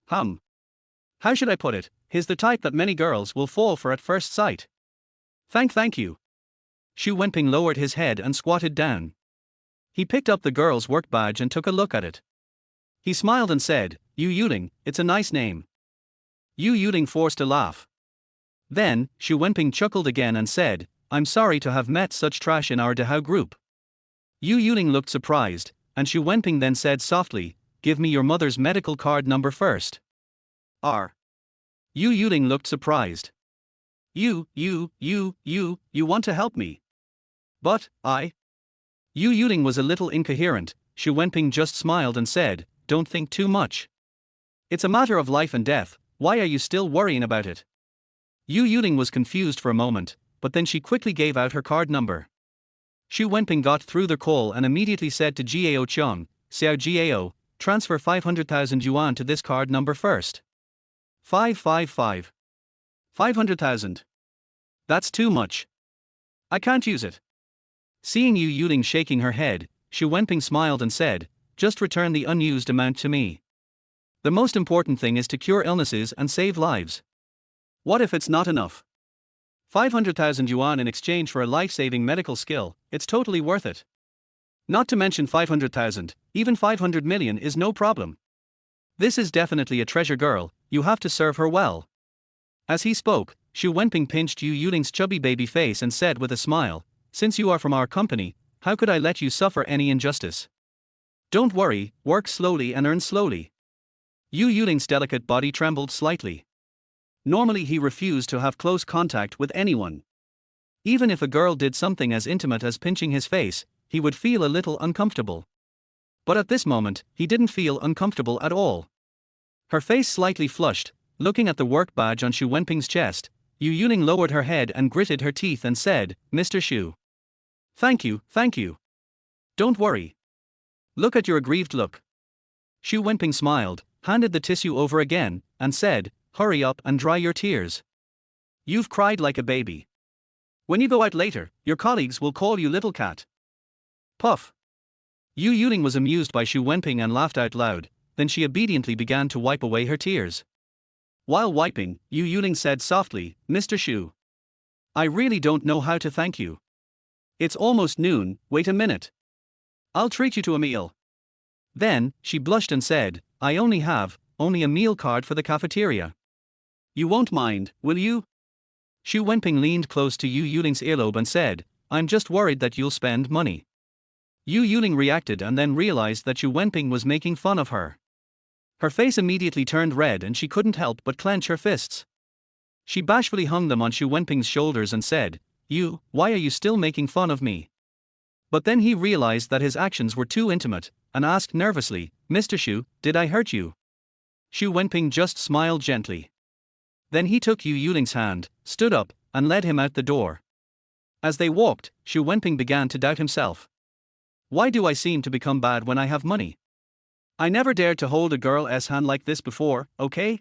How should I put it? He's the type that many girls will fall for at first sight. Thank you. Xu Wenping lowered his head and squatted down. He picked up the girl's work badge and took a look at it. He smiled and said, Yu Yuling, it's a nice name. Yu Yuling forced a laugh. Then, Xu Wenping chuckled again and said, I'm sorry to have met such trash in our Dehao group. Yu Yuling looked surprised, and Xu Wenping then said softly, Give me your mother's medical card number first. Yu Yuling looked surprised. You want to help me? But, Yu Yuling was a little incoherent. Xu Wenping just smiled and said, Don't think too much. It's a matter of life and death, why are you still worrying about it? Yu Yuling was confused for a moment, but then she quickly gave out her card number. Xu Wenping got through the call and immediately said to Gao Qiang, Xiao Gao, transfer 500,000 yuan to this card number first. 555. 500,000. That's too much. I can't use it. Seeing Yu Yuling shaking her head, Xu Wenping smiled and said, just return the unused amount to me. The most important thing is to cure illnesses and save lives. What if it's not enough? 500,000 yuan in exchange for a life-saving medical skill, it's totally worth it. Not to mention 500,000, even 500 million is no problem. This is definitely a treasure girl, you have to serve her well. As he spoke, Xu Wenping pinched Yu Yuling's chubby baby face and said with a smile, since you are from our company, how could I let you suffer any injustice? Don't worry, work slowly and earn slowly. Yu Yuling's delicate body trembled slightly. Normally he refused to have close contact with anyone. Even if a girl did something as intimate as pinching his face, he would feel a little uncomfortable. But at this moment, he didn't feel uncomfortable at all. Her face slightly flushed, looking at the work badge on Xu Wenping's chest. Yu Yuling lowered her head and gritted her teeth and said, Mr. Xu. Thank you, thank you. Don't worry. Look at your aggrieved look. Xu Wenping smiled, handed the tissue over again, and said, hurry up and dry your tears. You've cried like a baby. When you go out later, your colleagues will call you little cat. Puff. Yu Yuling was amused by Xu Wenping and laughed out loud, then she obediently began to wipe away her tears. While wiping, Yu Yuling said softly, Mr. Xu. I really don't know how to thank you. It's almost noon, wait a minute. I'll treat you to a meal. Then, she blushed and said, I only have a meal card for the cafeteria. You won't mind, will you? Xu Wenping leaned close to Yu Yuling's earlobe and said, I'm just worried that you'll spend money. Yu Yuling reacted and then realized that Xu Wenping was making fun of her. Her face immediately turned red and she couldn't help but clench her fists. She bashfully hung them on Xu Wenping's shoulders and said, why are you still making fun of me? But then he realized that his actions were too intimate, and asked nervously, Mr. Xu, did I hurt you? Xu Wenping just smiled gently. Then he took Yu Yuling's hand, stood up, and led him out the door. As they walked, Xu Wenping began to doubt himself. Why do I seem to become bad when I have money? I never dared to hold a girl's hand like this before, okay?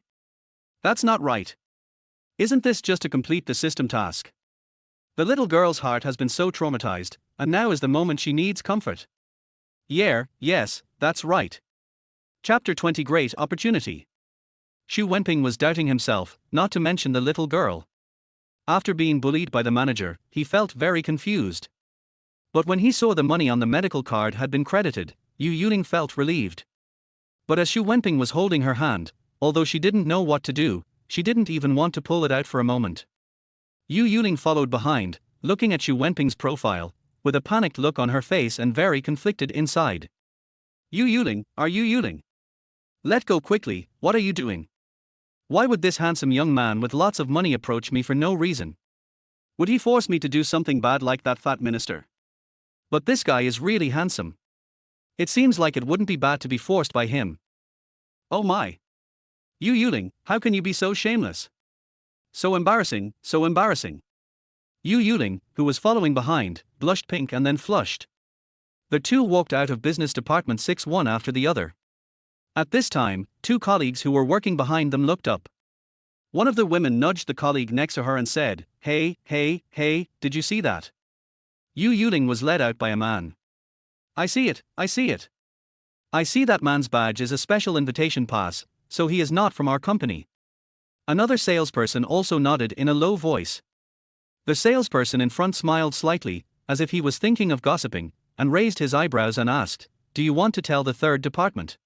That's not right. Isn't this just to complete the system task? The little girl's heart has been so traumatized, and now is the moment she needs comfort. Yes, that's right. Chapter 20 Great Opportunity. Xu Wenping was doubting himself, not to mention the little girl. After being bullied by the manager, he felt very confused. But when he saw the money on the medical card had been credited, Yu Yuling felt relieved. But as Xu Wenping was holding her hand, although she didn't know what to do, she didn't even want to pull it out for a moment. Yu Yuling followed behind, looking at Xu Wenping's profile, with a panicked look on her face and very conflicted inside. Yu Yuling, are you Yuling? Let go quickly, what are you doing? Why would this handsome young man with lots of money approach me for no reason? Would he force me to do something bad like that fat minister? But this guy is really handsome. It seems like it wouldn't be bad to be forced by him. Oh my. Yu Yuling, how can you be so shameless? So embarrassing, so embarrassing. Yu Yuling, who was following behind, blushed pink and then flushed. The two walked out of business department 6 one after the other. At this time, 2 colleagues who were working behind them looked up. One of the women nudged the colleague next to her and said, Hey, did you see that? Yu Yuling was led out by a man. I see it. I see that man's badge is a special invitation pass, so he is not from our company. Another salesperson also nodded in a low voice. The salesperson in front smiled slightly, as if he was thinking of gossiping, and raised his eyebrows and asked, Do you want to tell the 3rd department?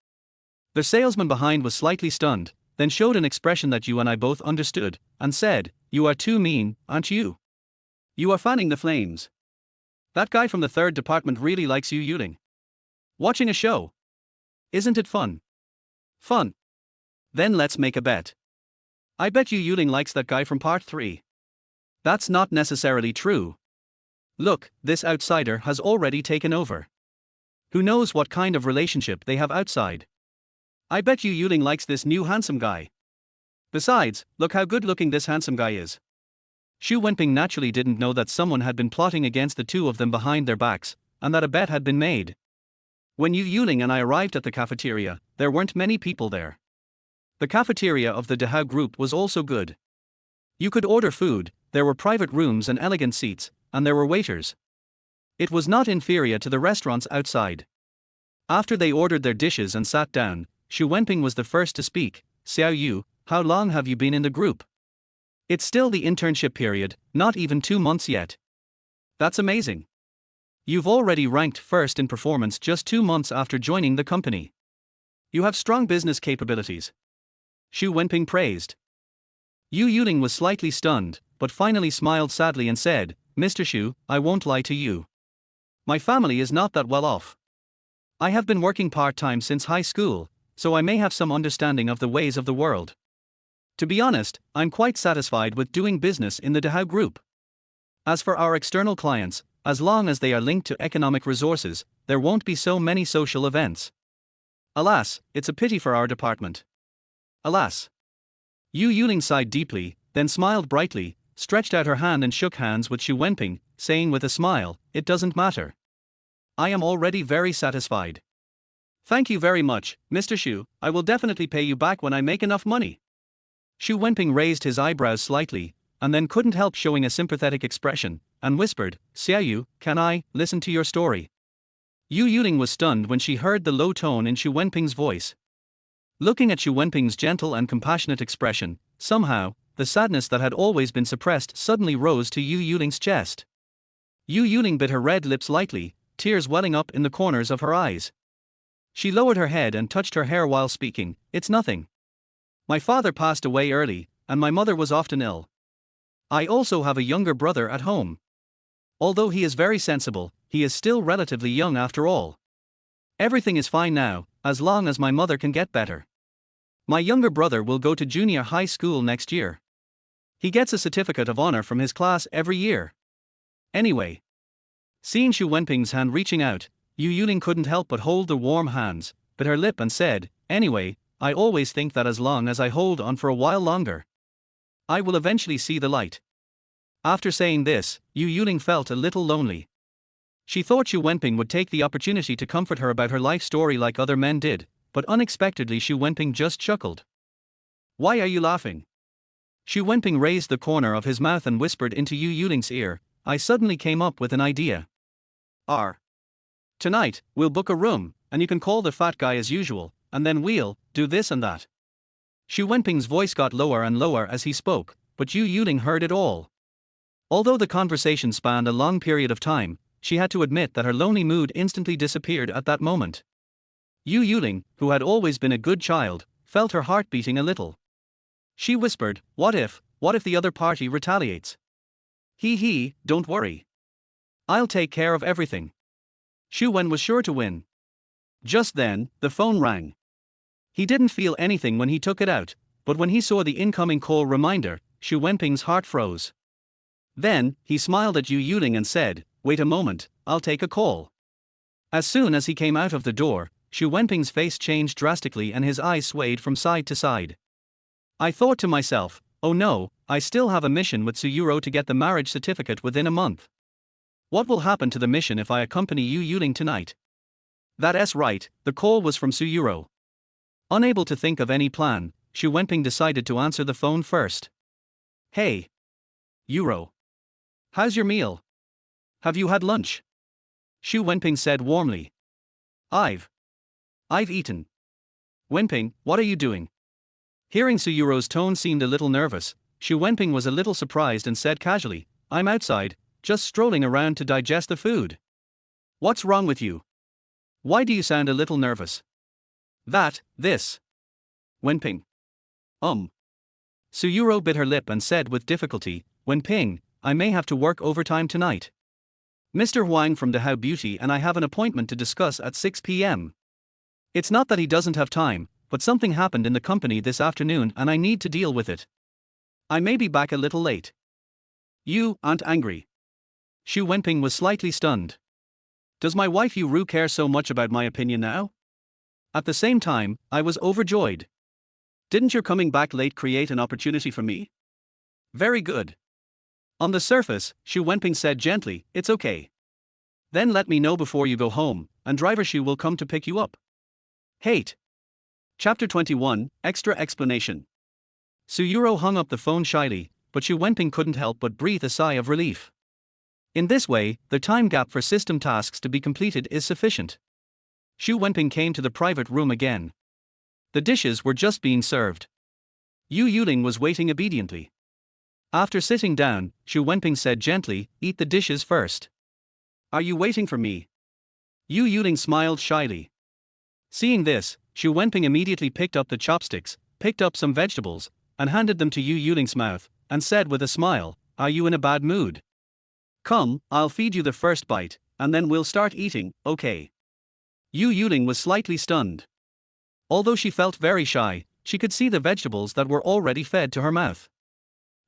The salesman behind was slightly stunned, then showed an expression that you and I both understood, and said, You are too mean, aren't you? You are fanning the flames. That guy from the 3rd department really likes Yu Yuling. Watching a show. Isn't it fun? Fun. Then let's make a bet. I bet Yu Yuling likes that guy from part 3. That's not necessarily true. Look, this outsider has already taken over. Who knows what kind of relationship they have outside? I bet Yu Yuling likes this new handsome guy. Besides, look how good looking this handsome guy is. Xu Wenping naturally didn't know that someone had been plotting against the two of them behind their backs, and that a bet had been made. When Yu Yuling and I arrived at the cafeteria, there weren't many people there. The cafeteria of the Dehao group was also good. You could order food, there were private rooms and elegant seats, and there were waiters. It was not inferior to the restaurants outside. After they ordered their dishes and sat down, Xu Wenping was the first to speak. Xiao Yu, how long have you been in the group? It's still the internship period, not even 2 months yet. That's amazing. You've already ranked first in performance just 2 months after joining the company. You have strong business capabilities. Xu Wenping praised. Yu Yuling was slightly stunned, but finally smiled sadly and said, Mr. Xu, I won't lie to you. My family is not that well off. I have been working part-time since high school, so I may have some understanding of the ways of the world. To be honest, I'm quite satisfied with doing business in the Dehao Group. As for our external clients, as long as they are linked to economic resources, there won't be so many social events. Alas, it's a pity for our department. Alas. Yu Yuling sighed deeply, then smiled brightly, stretched out her hand and shook hands with Xu Wenping, saying with a smile, it doesn't matter. I am already very satisfied. Thank you very much, Mr. Xu, I will definitely pay you back when I make enough money. Xu Wenping raised his eyebrows slightly, and then couldn't help showing a sympathetic expression, and whispered, Xiao Yu, can I listen to your story? Yu Yuling was stunned when she heard the low tone in Xu Wenping's voice. Looking at Xu Wenping's gentle and compassionate expression, somehow, the sadness that had always been suppressed suddenly rose to Yu Yuling's chest. Yu Yuling bit her red lips lightly, tears welling up in the corners of her eyes. She lowered her head and touched her hair while speaking, it's nothing. My father passed away early, and my mother was often ill. I also have a younger brother at home. Although he is very sensible, he is still relatively young after all. Everything is fine now, as long as my mother can get better. My younger brother will go to junior high school next year. He gets a certificate of honor from his class every year. Anyway. Seeing Xu Wenping's hand reaching out, Yu Yuling couldn't help but hold the warm hands, bit her lip and said, anyway, I always think that as long as I hold on for a while longer, I will eventually see the light. After saying this, Yu Yuling felt a little lonely. She thought Xu Wenping would take the opportunity to comfort her about her life story like other men did, but unexpectedly Xu Wenping just chuckled. Why are you laughing? Xu Wenping raised the corner of his mouth and whispered into Yu Yuling's ear, I suddenly came up with an idea. Tonight, we'll book a room, and you can call the fat guy as usual, and then we'll do this and that. Xu Wenping's voice got lower and lower as he spoke, but Yu Yuling heard it all. Although the conversation spanned a long period of time, she had to admit that her lonely mood instantly disappeared at that moment. Yu Yuling, who had always been a good child, felt her heart beating a little. She whispered, what if the other party retaliates? Don't worry. I'll take care of everything. Xu Wen was sure to win. Just then, the phone rang. He didn't feel anything when he took it out, but when he saw the incoming call reminder, Xu Wenping's heart froze. Then, he smiled at Yu Yuling and said, wait a moment, I'll take a call. As soon as he came out of the door, Xu Wenping's face changed drastically and his eyes swayed from side to side. I thought to myself, oh no, I still have a mission with Su Yurou to get the marriage certificate within a month. What will happen to the mission if I accompany Yu Yuling tonight? That's right, the call was from Su Yurou. Unable to think of any plan, Xu Wenping decided to answer the phone first. Hey. Yurou. How's your meal? Have you had lunch? Xu Wenping said warmly. I've eaten. Wenping, what are you doing? Hearing Su Yurou's tone seemed a little nervous, Xu Wenping was a little surprised and said casually, I'm outside, just strolling around to digest the food. What's wrong with you? Why do you sound a little nervous? This. Wenping. Su Yurou bit her lip and said with difficulty, Wenping, I may have to work overtime tonight. Mr. Huang from Dehao Beauty and I have an appointment to discuss at 6 p.m. It's not that he doesn't have time, but something happened in the company this afternoon and I need to deal with it. I may be back a little late. You aren't angry. Xu Wenping was slightly stunned. Does my wife Yu Yurou care so much about my opinion now? At the same time, I was overjoyed. Didn't your coming back late create an opportunity for me? Very good. On the surface, Xu Wenping said gently, it's okay. Then let me know before you go home, and driver Xu will come to pick you up. Hate. Chapter 21, Extra Explanation. Su Yurou hung up the phone shyly, but Xu Wenping couldn't help but breathe a sigh of relief. In this way, the time gap for system tasks to be completed is sufficient. Xu Wenping came to the private room again. The dishes were just being served. Yu Yuling was waiting obediently. After sitting down, Xu Wenping said gently, eat the dishes first. Are you waiting for me? Yu Yuling smiled shyly. Seeing this, Xu Wenping immediately picked up the chopsticks, picked up some vegetables, and handed them to Yu Yuling's mouth, and said with a smile, are you in a bad mood? Come, I'll feed you the first bite, and then we'll start eating, okay? Yu Yuling was slightly stunned. Although she felt very shy, she could see the vegetables that were already fed to her mouth.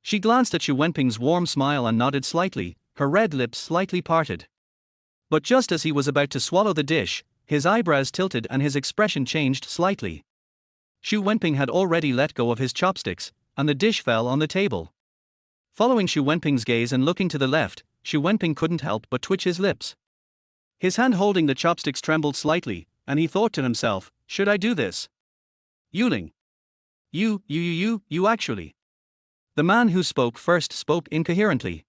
She glanced at Xu Wenping's warm smile and nodded slightly, her red lips slightly parted. But just as he was about to swallow the dish, his eyebrows tilted and his expression changed slightly. Xu Wenping had already let go of his chopsticks, and the dish fell on the table. Following Xu Wenping's gaze and looking to the left, Xu Wenping couldn't help but twitch his lips. His hand holding the chopsticks trembled slightly, and he thought to himself, should I do this? Yuling. You actually. The man who spoke first spoke incoherently.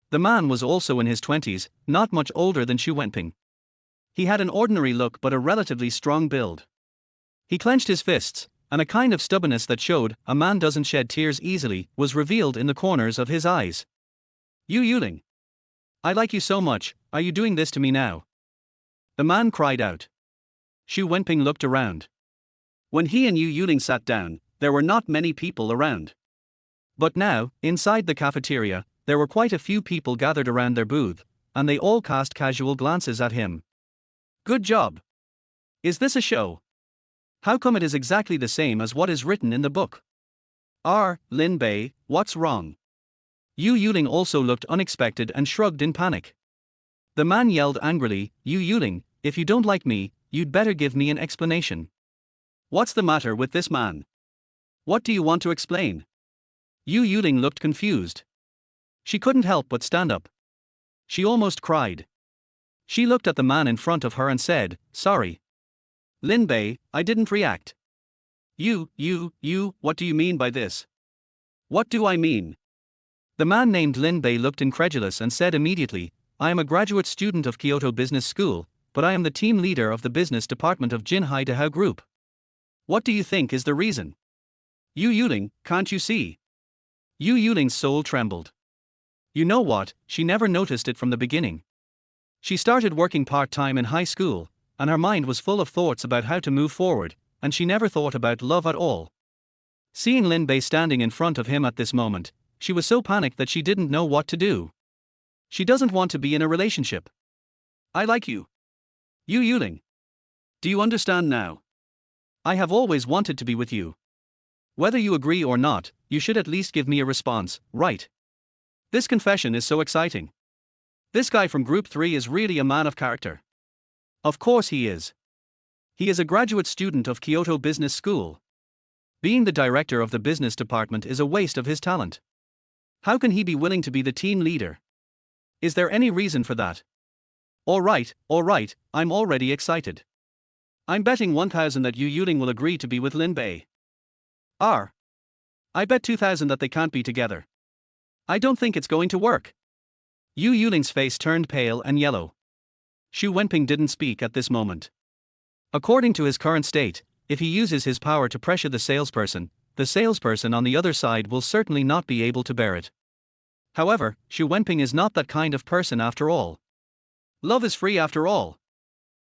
The man was also in his 20s, not much older than Xu Wenping. He had an ordinary look but a relatively strong build. He clenched his fists, and a kind of stubbornness that showed a man doesn't shed tears easily was revealed in the corners of his eyes. Yu Yuling. I like you so much, are you doing this to me now? The man cried out. Xu Wenping looked around. When he and Yu Yuling sat down, there were not many people around. But now, inside the cafeteria, there were quite a few people gathered around their booth, and they all cast casual glances at him. Good job. Is this a show? How come it is exactly the same as what is written in the book? Lin Bei, what's wrong? Yu Yuling also looked unexpected and shrugged in panic. The man yelled angrily, Yu Yuling, if you don't like me, you'd better give me an explanation. What's the matter with this man? What do you want to explain? Yu Yuling looked confused. She couldn't help but stand up. She almost cried. She looked at the man in front of her and said, sorry. Lin Bei, I didn't react. You, what do you mean by this? What do I mean? The man named Lin Bei looked incredulous and said immediately, I am a graduate student of Kyoto Business School, but I am the team leader of the business department of Jinhai Dehao Group. What do you think is the reason? Yu Yuling, can't you see? Yu Yuling's soul trembled. You know what, she never noticed it from the beginning. She started working part-time in high school, and her mind was full of thoughts about how to move forward, and she never thought about love at all. Seeing Lin Bei standing in front of him at this moment, she was so panicked that she didn't know what to do. She doesn't want to be in a relationship. I like you. Yu Yuling. Do you understand now? I have always wanted to be with you. Whether you agree or not, you should at least give me a response, right? This confession is so exciting. This guy from Group 3 is really a man of character. Of course he is. He is a graduate student of Kyoto Business School. Being the director of the business department is a waste of his talent. How can he be willing to be the team leader? Is there any reason for that? All right, I'm already excited. I'm betting 1,000 that Yu Yuling will agree to be with Lin Bei. I bet 2,000 that they can't be together. I don't think it's going to work. Yu Yuling's face turned pale and yellow. Xu Wenping didn't speak at this moment. According to his current state, if he uses his power to pressure the salesperson on the other side will certainly not be able to bear it. However, Xu Wenping is not that kind of person after all. Love is free after all.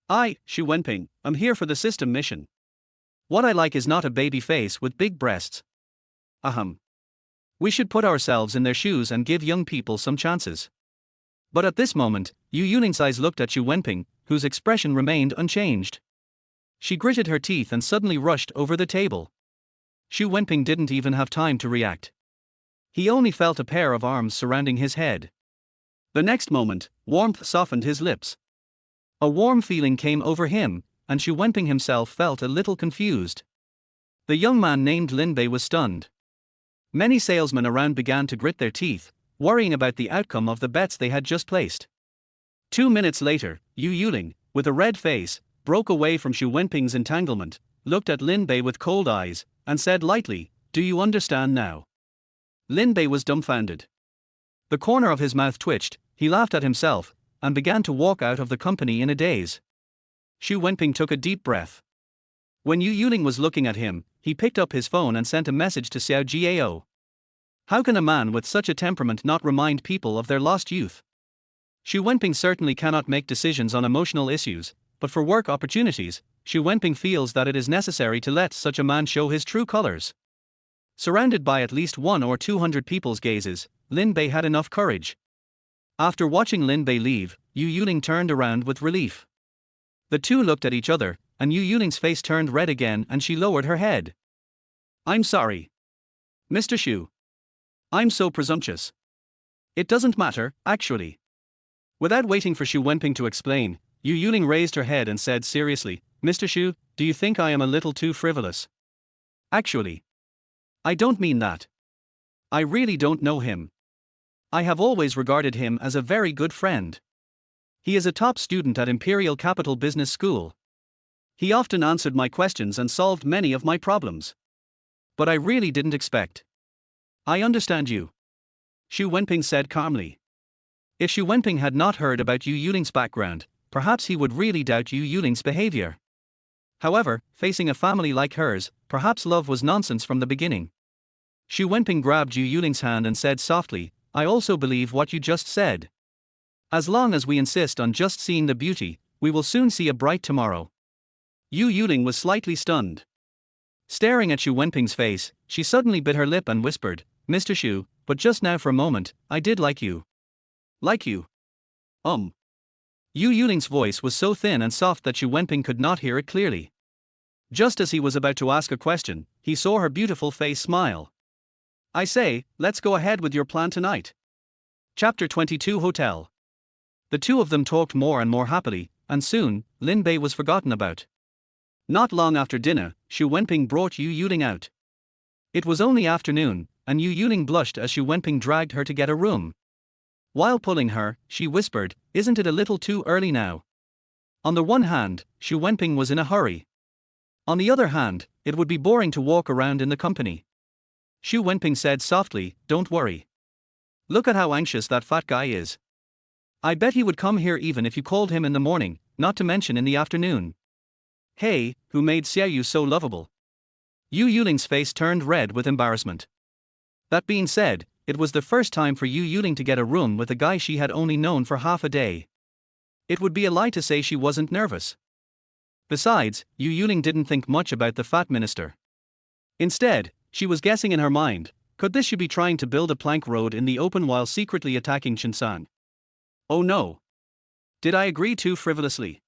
Xu Wenping, I'm here for the system mission. What I like is not a baby face with big breasts. We should put ourselves in their shoes and give young people some chances. But at this moment, Yu Yuling's eyes looked at Xu Wenping, whose expression remained unchanged. She gritted her teeth and suddenly rushed over the table. Xu Wenping didn't even have time to react. He only felt a pair of arms surrounding his head. The next moment, warmth softened his lips. A warm feeling came over him, and Xu Wenping himself felt a little confused. The young man named Lin Bei was stunned. Many salesmen around began to grit their teeth, worrying about the outcome of the bets they had just placed. 2 minutes later, Yu Yuling, with a red face, broke away from Xu Wenping's entanglement, looked at Lin Bei with cold eyes, and said lightly, "Do you understand now?" Lin Bei was dumbfounded. The corner of his mouth twitched, he laughed at himself, and began to walk out of the company in a daze. Xu Wenping took a deep breath. When Yu Yuling was looking at him, he picked up his phone and sent a message to Xiao Jiao. How can a man with such a temperament not remind people of their lost youth? Xu Wenping certainly cannot make decisions on emotional issues, but for work opportunities, Xu Wenping feels that it is necessary to let such a man show his true colors. Surrounded by at least 100 or 200 people's gazes, Lin Bei had enough courage. After watching Lin Bei leave, Yu Yuling turned around with relief. The two looked at each other, and Yu Yuling's face turned red again and she lowered her head. "I'm sorry, Mr. Xu. I'm so presumptuous. It doesn't matter, actually." Without waiting for Xu Wenping to explain, Yu Yuling raised her head and said seriously, "Mr. Xu, do you think I am a little too frivolous?" "Actually, I don't mean that. I really don't know him. I have always regarded him as a very good friend. He is a top student at Imperial Capital Business School. He often answered my questions and solved many of my problems. But I really didn't expect." "I understand you," Xu Wenping said calmly. If Xu Wenping had not heard about Yu Yuling's background, perhaps he would really doubt Yu Yuling's behavior. However, facing a family like hers, perhaps love was nonsense from the beginning. Xu Wenping grabbed Yu Yuling's hand and said softly, "I also believe what you just said. As long as we insist on just seeing the beauty, we will soon see a bright tomorrow." Yu Yuling was slightly stunned. Staring at Xu Wenping's face, she suddenly bit her lip and whispered, "Mr. Xu, but just now for a moment, I did like you." "Like you?" Yu Yuling's voice was so thin and soft that Xu Wenping could not hear it clearly. Just as he was about to ask a question, he saw her beautiful face smile. "I say, let's go ahead with your plan tonight." Chapter 22 Hotel. The two of them talked more and more happily, and soon, Lin Bei was forgotten about. Not long after dinner, Xu Wenping brought Yu Yuling out. It was only afternoon, and Yu Yuling blushed as Xu Wenping dragged her to get a room. While pulling her, she whispered, "Isn't it a little too early now?" On the one hand, Xu Wenping was in a hurry. On the other hand, it would be boring to walk around in the company. Xu Wenping said softly, "Don't worry. Look at how anxious that fat guy is. I bet he would come here even if you called him in the morning, not to mention in the afternoon. Hey, who made Xiaoyu so lovable?" Yu Yuling's face turned red with embarrassment. That being said, it was the first time for Yu Yuling to get a room with a guy she had only known for half a day. It would be a lie to say she wasn't nervous. Besides, Yu Yuling didn't think much about the fat minister. Instead, she was guessing in her mind, could this she be trying to build a plank road in the open while secretly attacking Shinsan? Oh no. Did I agree too frivolously?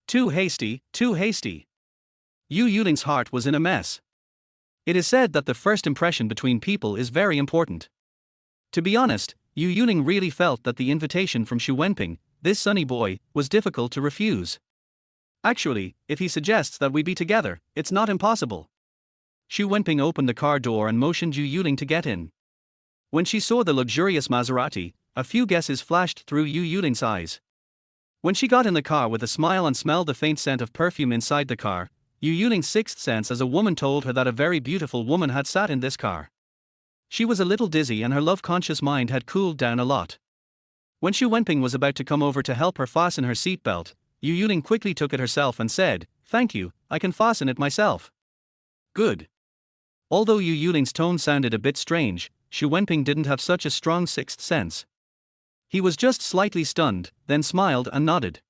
Too hasty, too hasty. Yu Yuling's heart was in a mess. It is said that the first impression between people is very important. To be honest, Yu Yuling really felt that the invitation from Xu Wenping, this sunny boy, was difficult to refuse. Actually, if he suggests that we be together, it's not impossible. Xu Wenping opened the car door and motioned Yu Yuling to get in. When she saw the luxurious Maserati, a few guesses flashed through Yu Yuling's eyes. When she got in the car with a smile and smelled the faint scent of perfume inside the car, Yu Yuling's sixth sense as a woman told her that a very beautiful woman had sat in this car. She was a little dizzy and her love-conscious mind had cooled down a lot. When Xu Wenping was about to come over to help her fasten her seatbelt, Yu Yuling quickly took it herself and said, "Thank you, I can fasten it myself." Good. Although Yu Yuling's tone sounded a bit strange, Xu Wenping didn't have such a strong sixth sense. He was just slightly stunned, then smiled and nodded.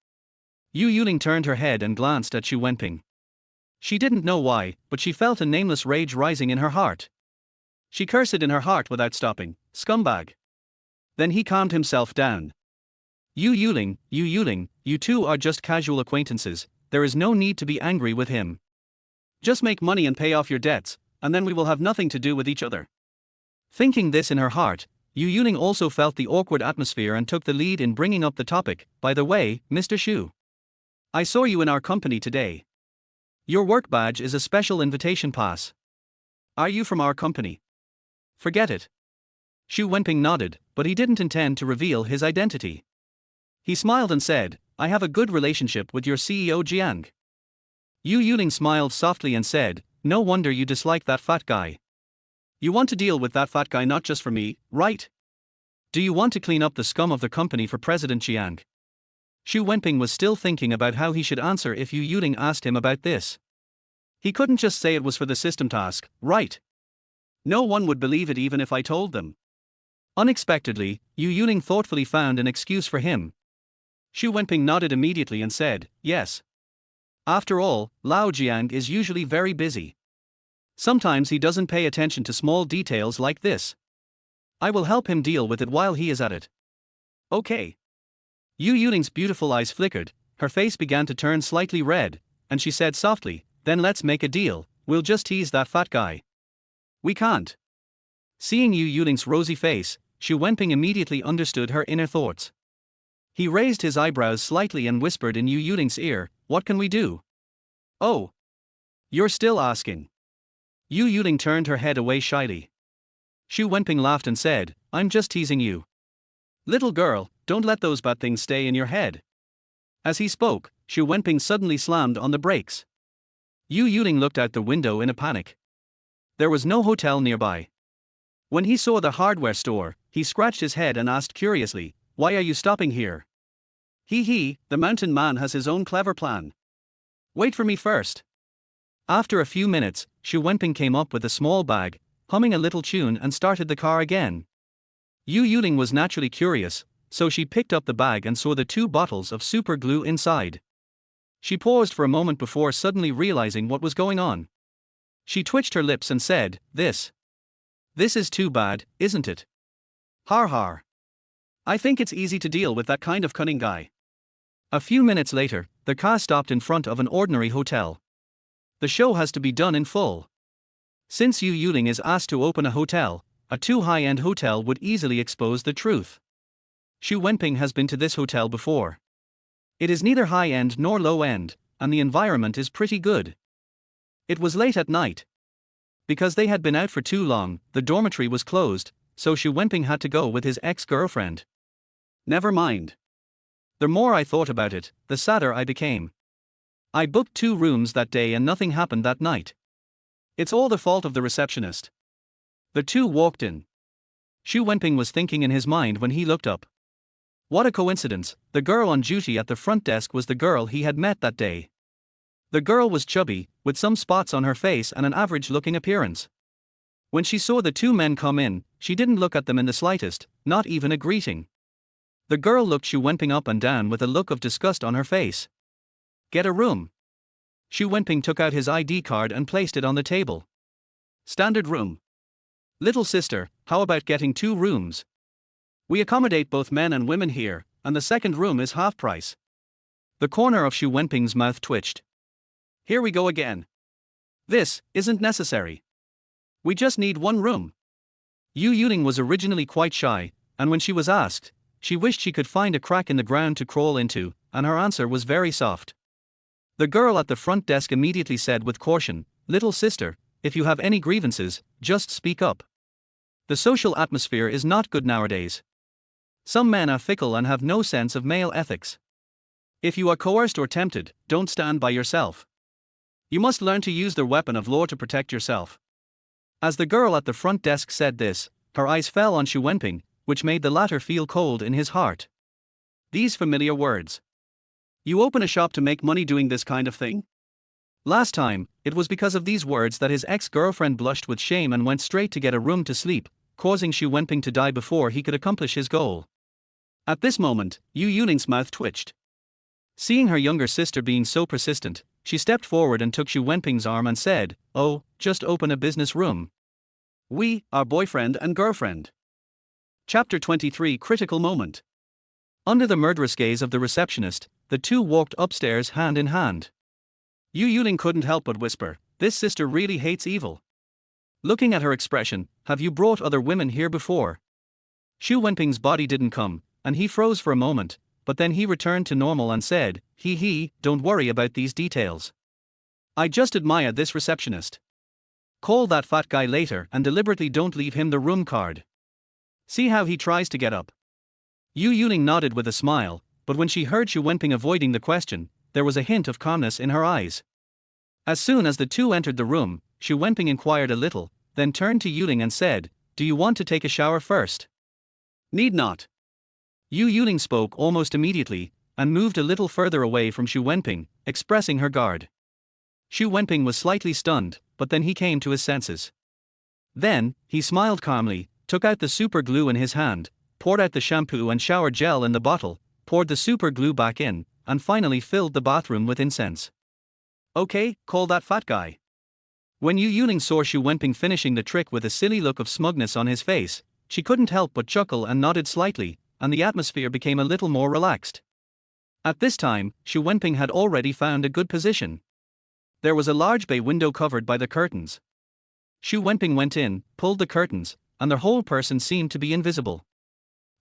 Yu Yuling turned her head and glanced at Xu Wenping. She didn't know why, but she felt a nameless rage rising in her heart. She cursed in her heart without stopping, "Scumbag." Then he calmed himself down. Yu Yuling, you two are just casual acquaintances, there is no need to be angry with him. Just make money and pay off your debts, and then we will have nothing to do with each other." Thinking this in her heart, Yu Yuling also felt the awkward atmosphere and took the lead in bringing up the topic. "By the way, Mr. Xu, I saw you in our company today." Your work badge is a special invitation pass. Are you from our company? Forget it. Xu Wenping nodded, but he didn't intend to reveal his identity. He smiled and said, I have a good relationship with your CEO Jiang. Yu Yuling smiled softly and said, no wonder you dislike that fat guy. You want to deal with that fat guy not just for me, right? Do you want to clean up the scum of the company for President Jiang? Xu Wenping was still thinking about how he should answer if Yu Yuling asked him about this. He couldn't just say it was for the system task, right? No one would believe it even if I told them. Unexpectedly, Yu Yuling thoughtfully found an excuse for him. Xu Wenping nodded immediately and said, yes. After all, Lao Jiang is usually very busy. Sometimes he doesn't pay attention to small details like this. I will help him deal with it while he is at it. Okay. Yu Yuling's beautiful eyes flickered, her face began to turn slightly red, and she said softly, then let's make a deal, we'll just tease that fat guy. We can't. Seeing Yu Yuling's rosy face, Xu Wenping immediately understood her inner thoughts. He raised his eyebrows slightly and whispered in Yu Yuling's ear, what can we do? Oh. You're still asking. Yu Yuling turned her head away shyly. Xu Wenping laughed and said, I'm just teasing you. Little girl, don't let those bad things stay in your head. As he spoke, Xu Wenping suddenly slammed on the brakes. Yu Yuling looked out the window in a panic. There was no hotel nearby. When he saw the hardware store, he scratched his head and asked curiously, why are you stopping here? The mountain man has his own clever plan. Wait for me first. After a few minutes, Xu Wenping came up with a small bag, humming a little tune and started the car again. Yu Yuling was naturally curious, so she picked up the bag and saw the 2 bottles of super glue inside. She paused for a moment before suddenly realizing what was going on. She twitched her lips and said, This is too bad, isn't it? Har har. I think it's easy to deal with that kind of cunning guy. A few minutes later, the car stopped in front of an ordinary hotel. The show has to be done in full. Since Yu Yuling is asked to open a hotel, a too high-end hotel would easily expose the truth. Xu Wenping has been to this hotel before. It is neither high-end nor low-end, and the environment is pretty good. It was late at night. Because they had been out for too long, the dormitory was closed, so Xu Wenping had to go with his ex-girlfriend. Never mind. The more I thought about it, the sadder I became. I booked 2 rooms that day and nothing happened that night. It's all the fault of the receptionist. The 2 walked in. Xu Wenping was thinking in his mind when he looked up. What a coincidence, the girl on duty at the front desk was the girl he had met that day. The girl was chubby, with some spots on her face and an average-looking appearance. When she saw the 2 men come in, she didn't look at them in the slightest, not even a greeting. The girl looked Xu Wenping up and down with a look of disgust on her face. Get a room. Xu Wenping took out his ID card and placed it on the table. Standard room. Little sister, how about getting 2 rooms? We accommodate both men and women here, and the second room is half price. The corner of Xu Wenping's mouth twitched. Here we go again. This isn't necessary. We just need 1 room. Yu Yuling was originally quite shy, and when she was asked, she wished she could find a crack in the ground to crawl into, and her answer was very soft. The girl at the front desk immediately said with caution, Little sister, if you have any grievances, just speak up. The social atmosphere is not good nowadays. Some men are fickle and have no sense of male ethics. If you are coerced or tempted, don't stand by yourself. You must learn to use their weapon of law to protect yourself. As the girl at the front desk said this, her eyes fell on Xu Wenping, which made the latter feel cold in his heart. These familiar words. You open a shop to make money doing this kind of thing? Last time, it was because of these words that his ex-girlfriend blushed with shame and went straight to get a room to sleep, causing Xu Wenping to die before he could accomplish his goal. At this moment, Yu Yuling's mouth twitched. Seeing her younger sister being so persistent, she stepped forward and took Xu Wenping's arm and said, Oh, just open a business room. We are boyfriend and girlfriend. Chapter 23 Critical Moment. Under the murderous gaze of the receptionist, the 2 walked upstairs hand in hand. Yu Yuling couldn't help but whisper, This sister really hates evil. Looking at her expression, have you brought other women here before? Xu Wenping's body didn't come, and he froze for a moment, but then he returned to normal and said, Don't worry about these details. I just admire this receptionist. Call that fat guy later and deliberately don't leave him the room card. See how he tries to get up. Yu Yuling nodded with a smile, but when she heard Xu Wenping avoiding the question, there was a hint of calmness in her eyes. As soon as the two entered the room, Xu Wenping inquired a little, then turned to Yuling and said, "Do you want to take a shower first?" "Need not." Yu Yuling spoke almost immediately, and moved a little further away from Xu Wenping, expressing her guard. Xu Wenping was slightly stunned, but then he came to his senses. Then, he smiled calmly, took out the super glue in his hand, poured out the shampoo and shower gel in the bottle, poured the super glue back in, and finally filled the bathroom with incense. "Okay, call that fat guy." When Yu Yuling saw Xu Wenping finishing the trick with a silly look of smugness on his face, she couldn't help but chuckle and nodded slightly, and the atmosphere became a little more relaxed. At this time, Xu Wenping had already found a good position. There was a large bay window covered by the curtains. Xu Wenping went in, pulled the curtains, and the whole person seemed to be invisible.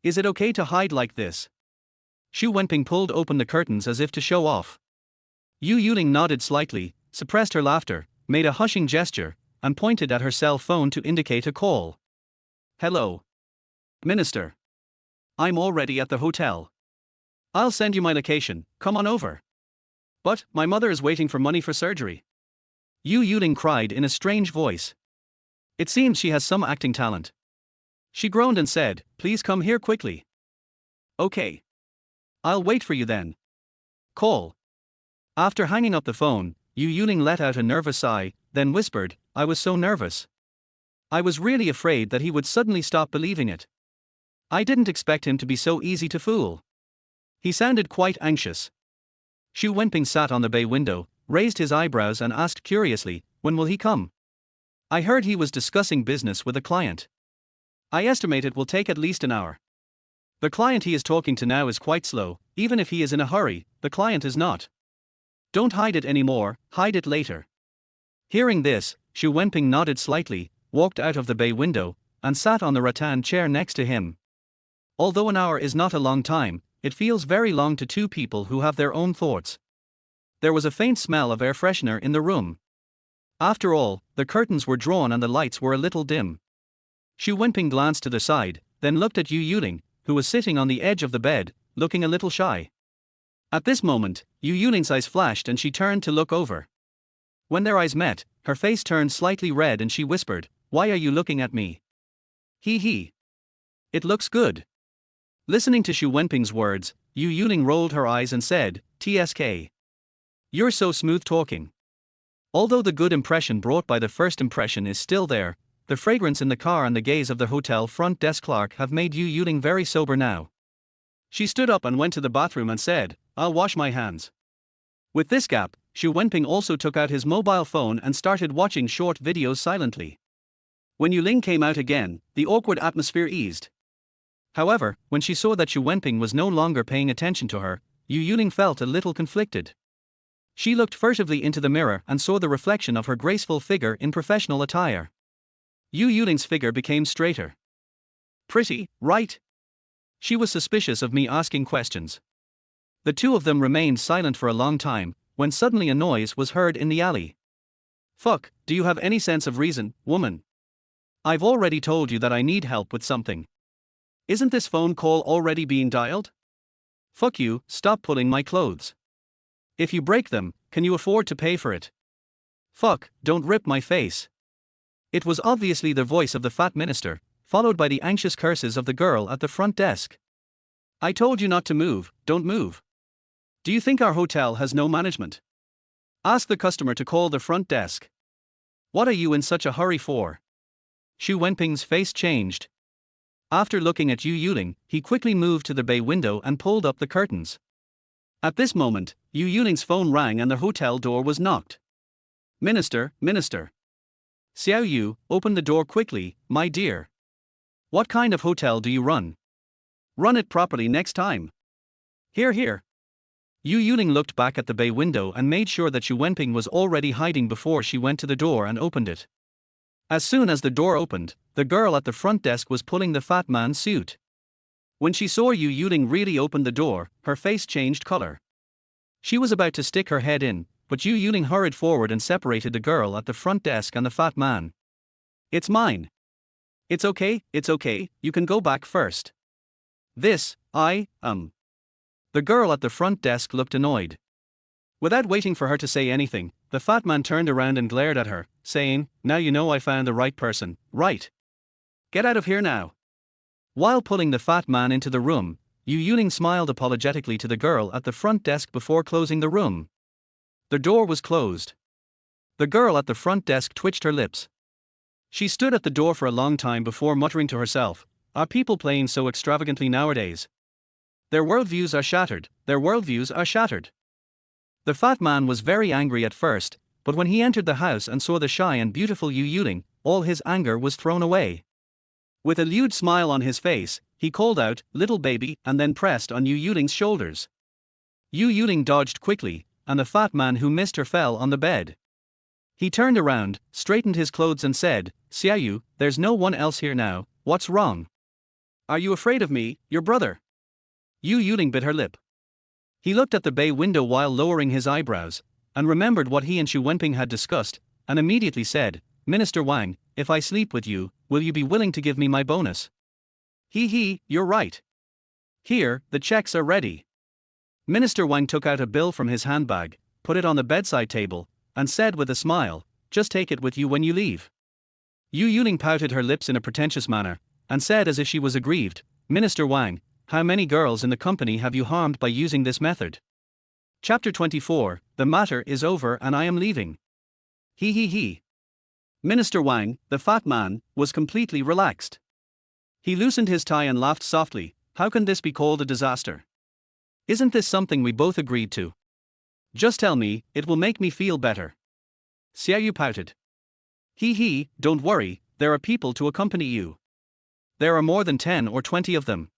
"Is it okay to hide like this?" Xu Wenping pulled open the curtains as if to show off. Yu Yuling nodded slightly, suppressed her laughter, made a hushing gesture, and pointed at her cell phone to indicate a call. "Hello. Minister. I'm already at the hotel. I'll send you my location, come on over." "But, my mother is waiting for money for surgery." Yu Yuling cried in a strange voice. It seems she has some acting talent. She groaned and said, "Please come here quickly." "Okay. I'll wait for you then. Call." After hanging up the phone, Yu Yuling let out a nervous sigh, then whispered, "I was so nervous. I was really afraid that he would suddenly stop believing it. I didn't expect him to be so easy to fool. He sounded quite anxious." Xu Wenping sat on the bay window, raised his eyebrows and asked curiously, "When will he come? I heard he was discussing business with a client. I estimate it will take at least an hour. The client he is talking to now is quite slow, even if he is in a hurry, the client is not. Don't hide it anymore, hide it later." Hearing this, Xu Wenping nodded slightly, walked out of the bay window, and sat on the rattan chair next to him. Although an hour is not a long time, it feels very long to two people who have their own thoughts. There was a faint smell of air freshener in the room. After all, the curtains were drawn and the lights were a little dim. Xu Wenping glanced to the side, then looked at Yu Yuling, who was sitting on the edge of the bed, looking a little shy. At this moment, Yu Yuling's eyes flashed and she turned to look over. When their eyes met, her face turned slightly red and she whispered, "Why are you looking at me?" He. It looks good." Listening to Xu Wenping's words, Yu Yuling rolled her eyes and said, "TSK. You're so smooth talking." Although the good impression brought by the first impression is still there, the fragrance in the car and the gaze of the hotel front desk clerk have made Yu Yuling very sober now. She stood up and went to the bathroom and said, "I'll wash my hands." With this gap, Xu Wenping also took out his mobile phone and started watching short videos silently. When Yuling came out again, the awkward atmosphere eased. However, when she saw that Xu Wenping was no longer paying attention to her, Yu Yuling felt a little conflicted. She looked furtively into the mirror and saw the reflection of her graceful figure in professional attire. Yu Yuling's figure became straighter. "Pretty, right?" She was suspicious of me asking questions. The two of them remained silent for a long time, when suddenly a noise was heard in the alley. "Fuck, do you have any sense of reason, woman? I've already told you that I need help with something. Isn't this phone call already being dialed? Fuck you, stop pulling my clothes. If you break them, can you afford to pay for it? Fuck, don't rip my face." It was obviously the voice of the fat minister, followed by the anxious curses of the girl at the front desk. "I told you not to move, don't move. Do you think our hotel has no management? Ask the customer to call the front desk. What are you in such a hurry for?" Xu Wenping's face changed. After looking at Yu Yuling, he quickly moved to the bay window and pulled up the curtains. At this moment, Yu Yuling's phone rang and the hotel door was knocked. Minister. Xiao Yu, open the door quickly, my dear. What kind of hotel do you run? Run it properly next time. Here. Yu Yuling looked back at the bay window and made sure that Xu Wenping was already hiding before she went to the door and opened it. As soon as the door opened, the girl at the front desk was pulling the fat man's suit. When she saw Yu Yuling really open the door, her face changed color. She was about to stick her head in, but Yu Yuling hurried forward and separated the girl at the front desk and the fat man. It's mine. It's okay, you can go back first. The girl at the front desk looked annoyed. Without waiting for her to say anything, the fat man turned around and glared at her, saying, now you know I found the right person, right? Get out of here now. While pulling the fat man into the room, Yu Yuling smiled apologetically to the girl at the front desk before closing the room. The door was closed. The girl at the front desk twitched her lips. She stood at the door for a long time before muttering to herself, are people playing so extravagantly nowadays? Their worldviews are shattered. The fat man was very angry at first, but when he entered the house and saw the shy and beautiful Yu Yuling, all his anger was thrown away. With a lewd smile on his face, he called out, little baby, and then pressed on Yu Yuling's shoulders. Yu Yuling dodged quickly, and the fat man who missed her fell on the bed. He turned around, straightened his clothes and said, Xiaoyu, there's no one else here now, what's wrong? Are you afraid of me, your brother? Yu Yuling bit her lip. He looked at the bay window while lowering his eyebrows, and remembered what he and Xu Wenping had discussed, and immediately said, Minister Wang, if I sleep with you, will you be willing to give me my bonus? You're right. Here, the checks are ready. Minister Wang took out a bill from his handbag, put it on the bedside table, and said with a smile, just take it with you when you leave. Yu Yuling pouted her lips in a pretentious manner, and said as if she was aggrieved, Minister Wang, how many girls in the company have you harmed by using this method? Chapter 24, the matter is over and I am leaving. Minister Wang, the fat man, was completely relaxed. He loosened his tie and laughed softly, how can this be called a disaster? Isn't this something we both agreed to? Just tell me, it will make me feel better. Xiaoyu pouted. Don't worry, there are people to accompany you. There are more than 10 or 20 of them.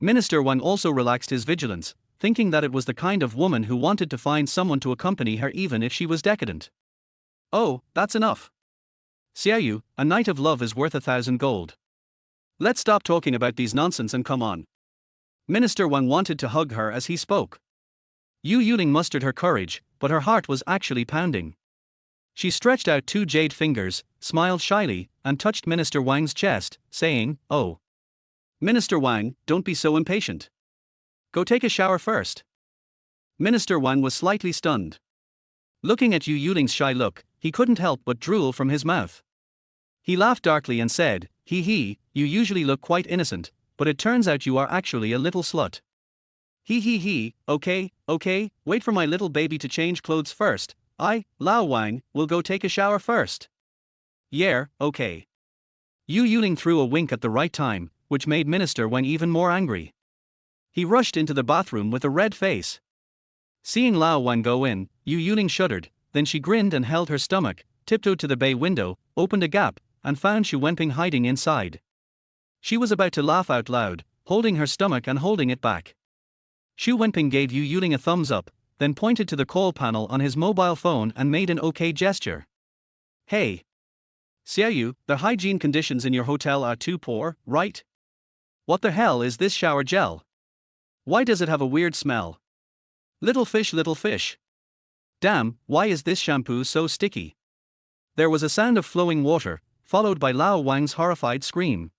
Minister Wang also relaxed his vigilance, thinking that it was the kind of woman who wanted to find someone to accompany her even if she was decadent. Oh, that's enough. Xiaoyu, a night of love is worth 1,000 gold. Let's stop talking about these nonsense and come on. Minister Wang wanted to hug her as he spoke. Yu Yuling mustered her courage, but her heart was actually pounding. She stretched out 2 jade fingers, smiled shyly, and touched Minister Wang's chest, saying, oh. Minister Wang, don't be so impatient. Go take a shower first. Minister Wang was slightly stunned. Looking at Yu Yuling's shy look, he couldn't help but drool from his mouth. He laughed darkly and said, you usually look quite innocent, but it turns out you are actually a little slut. Okay, wait for my little baby to change clothes first. Lao Wang, will go take a shower first. Yeah, okay. Yu Yuling threw a wink at the right time, which made Minister Wang even more angry. He rushed into the bathroom with a red face. Seeing Lao Wang go in, Yu Yuling shuddered, then she grinned and held her stomach, tiptoed to the bay window, opened a gap, and found Xu Wenping hiding inside. She was about to laugh out loud, holding her stomach and holding it back. Xu Wenping gave Yu Yuling a thumbs up, then pointed to the call panel on his mobile phone and made an okay gesture. Hey. Xiaoyu, the hygiene conditions in your hotel are too poor, right? What the hell is this shower gel? Why does it have a weird smell? Little fish. Damn, why is this shampoo so sticky? There was a sound of flowing water, followed by Lao Wang's horrified scream.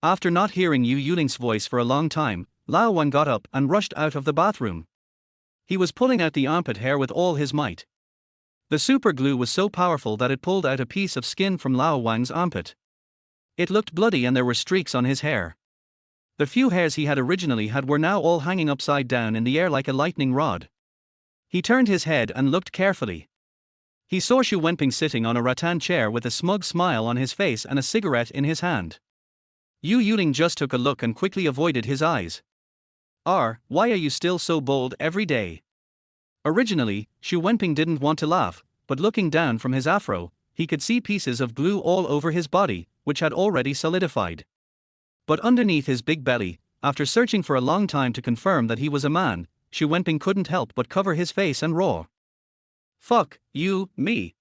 After not hearing Yu Yuling's voice for a long time, Lao Wang got up and rushed out of the bathroom. He was pulling out the armpit hair with all his might. The super glue was so powerful that it pulled out a piece of skin from Lao Wang's armpit. It looked bloody and there were streaks on his hair. The few hairs he had originally had were now all hanging upside down in the air like a lightning rod. He turned his head and looked carefully. He saw Xu Wenping sitting on a rattan chair with a smug smile on his face and a cigarette in his hand. Yu Yuling just took a look and quickly avoided his eyes. Why are you still so bold every day? Originally, Xu Wenping didn't want to laugh, but looking down from his afro, he could see pieces of glue all over his body, which had already solidified. But underneath his big belly, after searching for a long time to confirm that he was a man, Xu Wenping couldn't help but cover his face and roar. Fuck, you, me.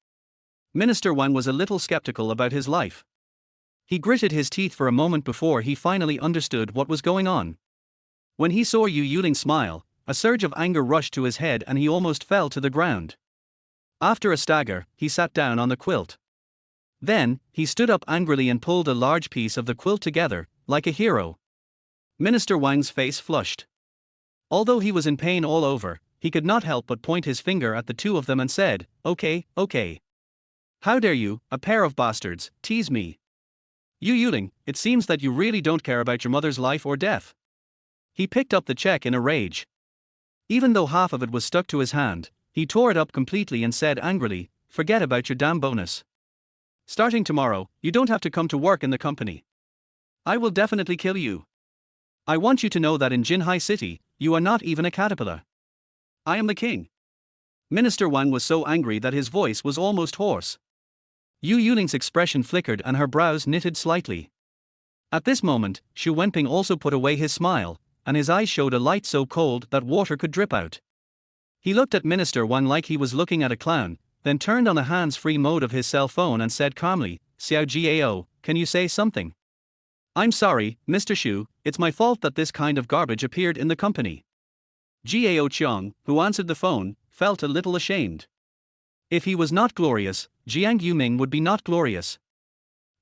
Minister Wang was a little skeptical about his life. He gritted his teeth for a moment before he finally understood what was going on. When he saw Yu Yuling smile, a surge of anger rushed to his head and he almost fell to the ground. After a stagger, he sat down on the quilt. Then, he stood up angrily and pulled a large piece of the quilt together, like a hero. Minister Wang's face flushed. Although he was in pain all over, he could not help but point his finger at the two of them and said, "Okay, okay. How dare you, a pair of bastards, tease me? You Yuling, it seems that you really don't care about your mother's life or death." He picked up the check in a rage. Even though half of it was stuck to his hand, he tore it up completely and said angrily, "Forget about your damn bonus. Starting tomorrow, you don't have to come to work in the company. I will definitely kill you. I want you to know that in Jinhai City, you are not even a caterpillar. I am the king." Minister Wang was so angry that his voice was almost hoarse. Yu Yuling's expression flickered and her brows knitted slightly. At this moment, Xu Wenping also put away his smile, and his eyes showed a light so cold that water could drip out. He looked at Minister Wang like he was looking at a clown, then turned on the hands-free mode of his cell phone and said calmly, "Xiao Gao, can you say something?" "I'm sorry, Mr. Xu, it's my fault that this kind of garbage appeared in the company." Gao Qiang, who answered the phone, felt a little ashamed. If he was not glorious, Jiang Yuming would be not glorious.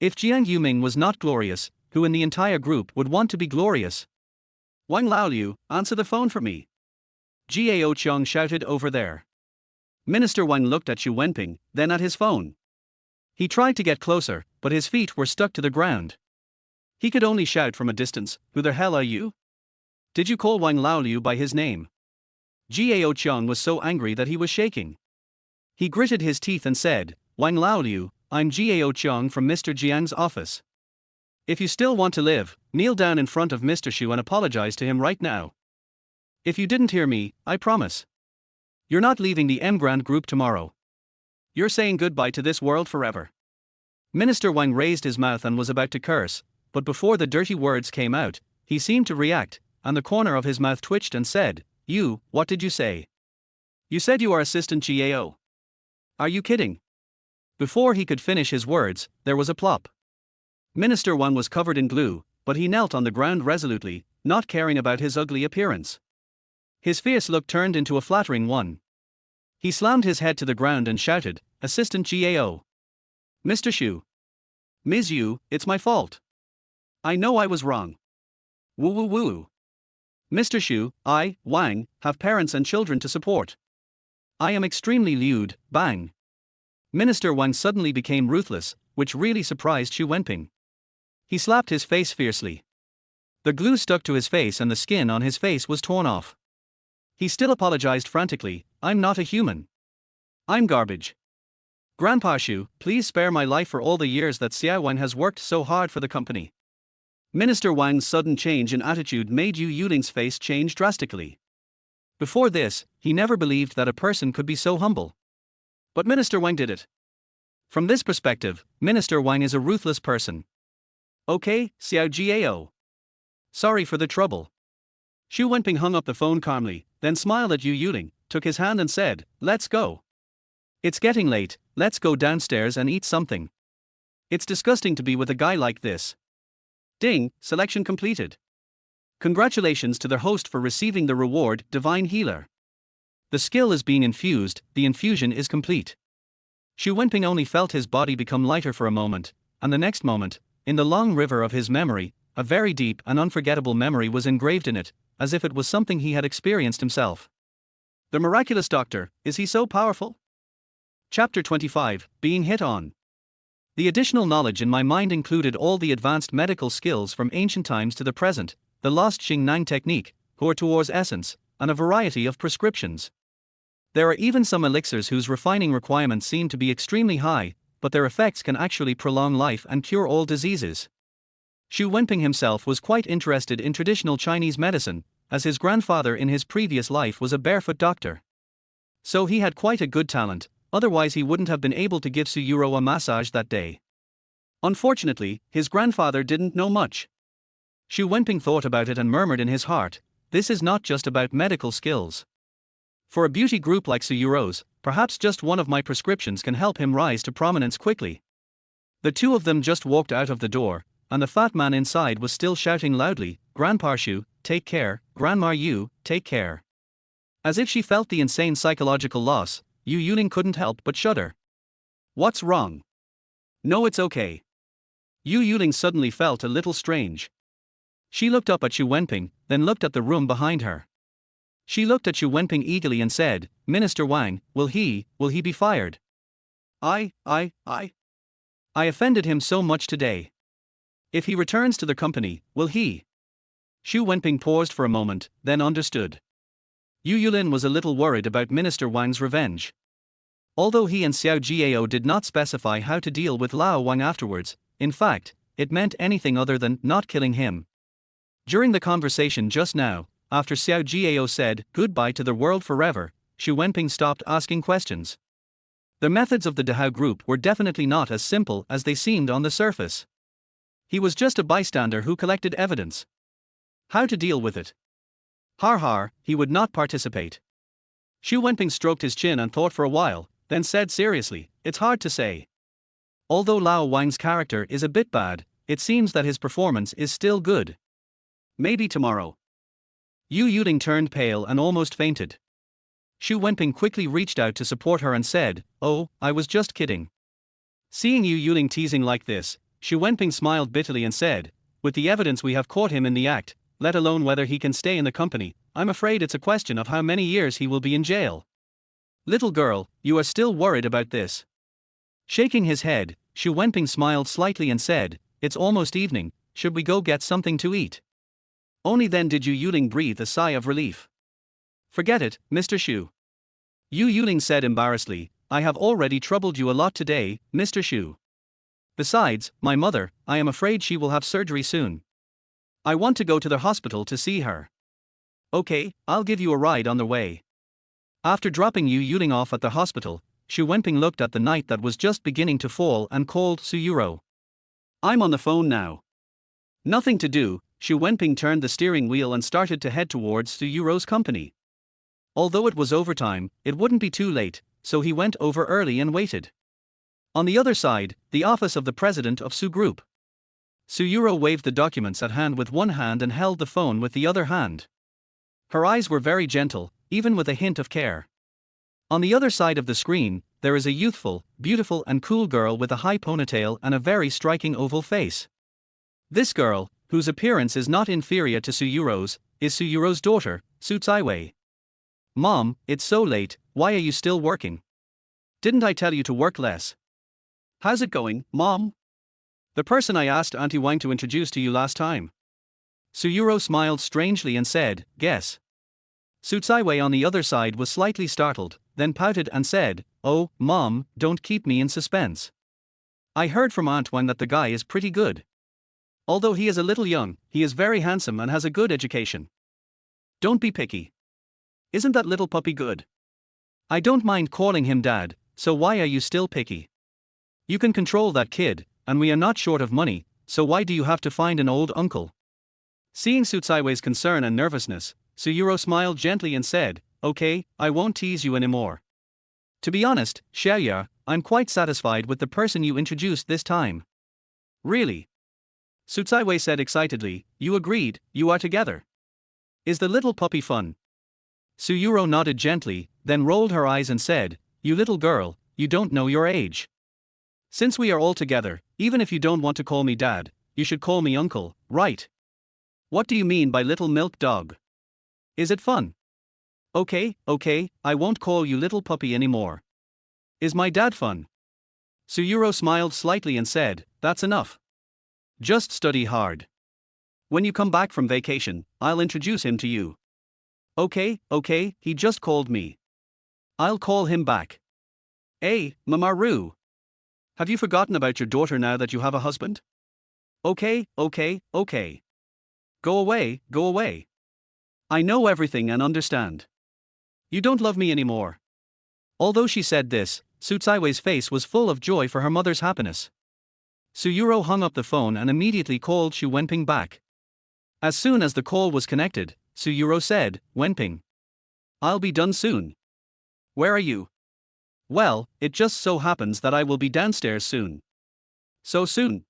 If Jiang Yuming was not glorious, who in the entire group would want to be glorious? "Wang Laoliu, answer the phone for me," Gao Qiang shouted over there. Minister Wang looked at Xu Wenping, then at his phone. He tried to get closer, but his feet were stuck to the ground. He could only shout from a distance, "Who the hell are you? Did you call Wang Laoliu by his name?" Gao Qiang was so angry that he was shaking. He gritted his teeth and said, "Wang Laoliu, I'm Gao Qiang from Mr. Jiang's office. If you still want to live, kneel down in front of Mr. Xu and apologize to him right now. If you didn't hear me, I promise. You're not leaving the Emgrand group tomorrow. You're saying goodbye to this world forever." Minister Wang raised his mouth and was about to curse, but before the dirty words came out, he seemed to react, and the corner of his mouth twitched and said, "You, what did you say? You said you are Assistant GAO. Are you kidding?" Before he could finish his words, there was a plop. Minister Wang was covered in glue, but he knelt on the ground resolutely, not caring about his ugly appearance. His fierce look turned into a flattering one. He slammed his head to the ground and shouted, "Assistant GAO. Mr. Xu. Ms. Yu, it's my fault. I know I was wrong. Woo woo woo. Mr. Xu, I, Wang, have parents and children to support. I am extremely lewd, bang." Minister Wang suddenly became ruthless, which really surprised Xu Wenping. He slapped his face fiercely. The glue stuck to his face and the skin on his face was torn off. He still apologized frantically, "I'm not a human. I'm garbage. Grandpa Xu, please spare my life for all the years that Xiao Wang has worked so hard for the company." Minister Wang's sudden change in attitude made Yu Yuling's face change drastically. Before this, he never believed that a person could be so humble. But Minister Wang did it. From this perspective, Minister Wang is a ruthless person. "Okay, Xiao Gao. Sorry for the trouble." Xu Wenping hung up the phone calmly, then smiled at Yu Yuling, took his hand and said, "Let's go. It's getting late, let's go downstairs and eat something. It's disgusting to be with a guy like this." Ding, selection completed. Congratulations to their host for receiving the reward, Divine Healer. The skill is being infused, the infusion is complete. Xu Wenping only felt his body become lighter for a moment, and the next moment, in the long river of his memory, a very deep and unforgettable memory was engraved in it, as if it was something he had experienced himself. The miraculous doctor, is he so powerful? Chapter 25, Being Hit On. The additional knowledge in my mind included all the advanced medical skills from ancient times to the present, the lost Xingnang technique, Huotuo's essence, and a variety of prescriptions. There are even some elixirs whose refining requirements seem to be extremely high, but their effects can actually prolong life and cure all diseases. Xu Wenping himself was quite interested in traditional Chinese medicine, as his grandfather in his previous life was a barefoot doctor. So he had quite a good talent, otherwise he wouldn't have been able to give Su Yurou a massage that day. Unfortunately, his grandfather didn't know much. Xu Wenping thought about it and murmured in his heart, "This is not just about medical skills. For a beauty group like Su Yurou's, perhaps just one of my prescriptions can help him rise to prominence quickly." The two of them just walked out of the door, and the fat man inside was still shouting loudly, "Grandpa Xu, take care, Grandma Yu, take care." As if she felt the insane psychological loss, Yu Yuling couldn't help but shudder. What's wrong? No, it's okay. Yu Yuling suddenly felt a little strange. She looked up at Xu Wenping, then looked at the room behind her. She looked at Xu Wenping eagerly and said, Minister Wang, will he be fired? I offended him so much today. If he returns to the company, will he? Xu Wenping paused for a moment, then understood. Yu Yulin was a little worried about Minister Wang's revenge. Although he and Xiao Jiao did not specify how to deal with Lao Wang afterwards, in fact, it meant anything other than not killing him. During the conversation just now, after Xiao Jiao said goodbye to the world forever, Xu Wenping stopped asking questions. The methods of the Dahao group were definitely not as simple as they seemed on the surface. He was just a bystander who collected evidence. How to deal with it? Har, he would not participate. Xu Wenping stroked his chin and thought for a while, then said seriously, it's hard to say. Although Lao Wang's character is a bit bad, it seems that his performance is still good. Maybe tomorrow. Yu Yuling turned pale and almost fainted. Xu Wenping quickly reached out to support her and said, oh, I was just kidding. Seeing Yu Yuling teasing like this, Xu Wenping smiled bitterly and said, with the evidence we have caught him in the act, let alone whether he can stay in the company, I'm afraid it's a question of how many years he will be in jail. Little girl, you are still worried about this. Shaking his head, Xu Wenping smiled slightly and said, it's almost evening, should we go get something to eat? Only then did Yu Yuling breathe a sigh of relief. Forget it, Mr. Xu. Yu Yuling said embarrassedly, I have already troubled you a lot today, Mr. Xu. Besides, my mother, I am afraid she will have surgery soon. I want to go to the hospital to see her. Okay, I'll give you a ride on the way. After dropping Yu Yuling off at the hospital, Xu Wenping looked at the night that was just beginning to fall and called Su Yurou. I'm on the phone now. Nothing to do, Xu Wenping turned the steering wheel and started to head towards Su Yurou's company. Although it was overtime, it wouldn't be too late, so he went over early and waited. On the other side, the office of the president of Su Group. Su Yurou waved the documents at hand with one hand and held the phone with the other hand. Her eyes were very gentle, even with a hint of care. On the other side of the screen, there is a youthful, beautiful and cool girl with a high ponytail and a very striking oval face. This girl, whose appearance is not inferior to Su Yurou's, is Su Yurou's daughter, Su Tsaiwei. Mom, it's so late, why are you still working? Didn't I tell you to work less? How's it going, Mom? The person I asked Auntie Wang to introduce to you last time. Su Yurou smiled strangely and said, guess. Su Tsaiwei on the other side was slightly startled, then pouted and said, oh, Mom, don't keep me in suspense. I heard from Aunt Wang that the guy is pretty good. Although he is a little young, he is very handsome and has a good education. Don't be picky. Isn't that little puppy good? I don't mind calling him Dad, so why are you still picky? You can control that kid, and we are not short of money, so why do you have to find an old uncle? Seeing Su Tsaiwei's concern and nervousness, Su Yurou smiled gently and said, okay, I won't tease you anymore. To be honest, Xiaoya, I'm quite satisfied with the person you introduced this time. Really? Su Tsaiwei said excitedly, you agreed, you are together. Is the little puppy fun? Su Yurou nodded gently, then rolled her eyes and said, you little girl, you don't know your age. Since we are all together, even if you don't want to call me Dad, you should call me Uncle, right? What do you mean by little milk dog? Is it fun? Okay, I won't call you little puppy anymore. Is my dad fun? Su Yurou smiled slightly and said, that's enough. Just study hard. When you come back from vacation, I'll introduce him to you. Okay, he just called me. I'll call him back. Hey, Mamaru. Have you forgotten about your daughter now that you have a husband? Okay. Go away. I know everything and understand. You don't love me anymore. Although she said this, Su Tsaiwei's face was full of joy for her mother's happiness. Su Yurou hung up the phone and immediately called Xu Wenping back. As soon as the call was connected, Su Yurou said, Wenping. I'll be done soon. Where are you? Well, it just so happens that I will be downstairs soon. So soon?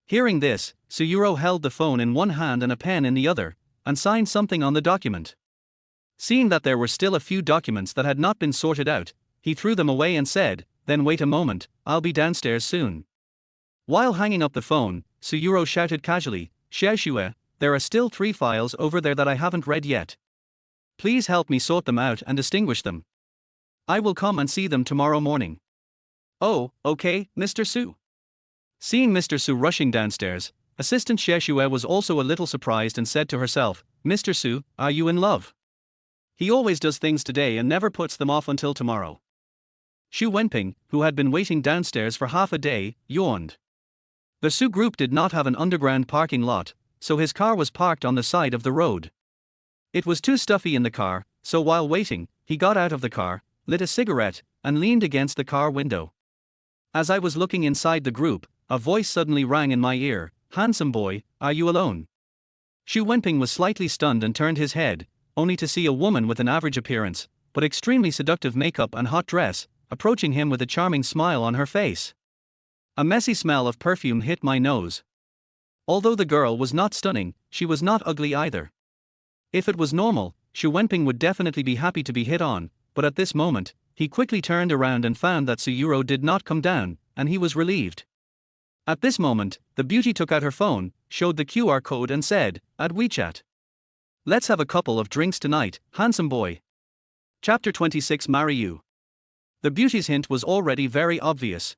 Hearing this, Su Yurou held the phone in one hand and a pen in the other, and signed something on the document. Seeing that there were still a few documents that had not been sorted out, he threw them away and said, "Then wait a moment, I'll be downstairs soon." While hanging up the phone, Su Yurou shouted casually, "Xiaoxue, there are still 3 files over there that I haven't read yet. Please help me sort them out and distinguish them. I will come and see them tomorrow morning." "Oh, okay, Mr. Su." Seeing Mr. Su rushing downstairs, Assistant Xiaoxue was also a little surprised and said to herself, "Mr. Su, are you in love? He always does things today and never puts them off until tomorrow." Xu Wenping, who had been waiting downstairs for half a day, yawned. The Su group did not have an underground parking lot, so his car was parked on the side of the road. It was too stuffy in the car, so while waiting, he got out of the car, lit a cigarette, and leaned against the car window. As I was looking inside the group, a voice suddenly rang in my ear, "Handsome boy, are you alone?" Xu Wenping was slightly stunned and turned his head, only to see a woman with an average appearance, but extremely seductive makeup and hot dress, approaching him with a charming smile on her face. A messy smell of perfume hit my nose. Although the girl was not stunning, she was not ugly either. If it was normal, Xu Wenping would definitely be happy to be hit on, but at this moment, he quickly turned around and found that Su Yurou did not come down, and he was relieved. At this moment, the beauty took out her phone, showed the QR code and said, "Add WeChat. Let's have a couple of drinks tonight, handsome boy." Chapter 26 Marry You. The beauty's hint was already very obvious.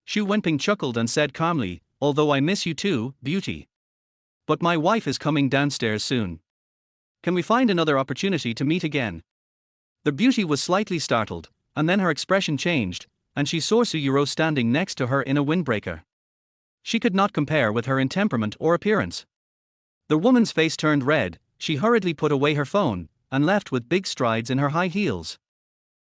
Xu Wenping chuckled and said calmly, "Although I miss you too, beauty. But my wife is coming downstairs soon. Can we find another opportunity to meet again?" The beauty was slightly startled, and then her expression changed, and she saw Su Yurou standing next to her in a windbreaker. She could not compare with her in temperament or appearance. The woman's face turned red, she hurriedly put away her phone, and left with big strides in her high heels.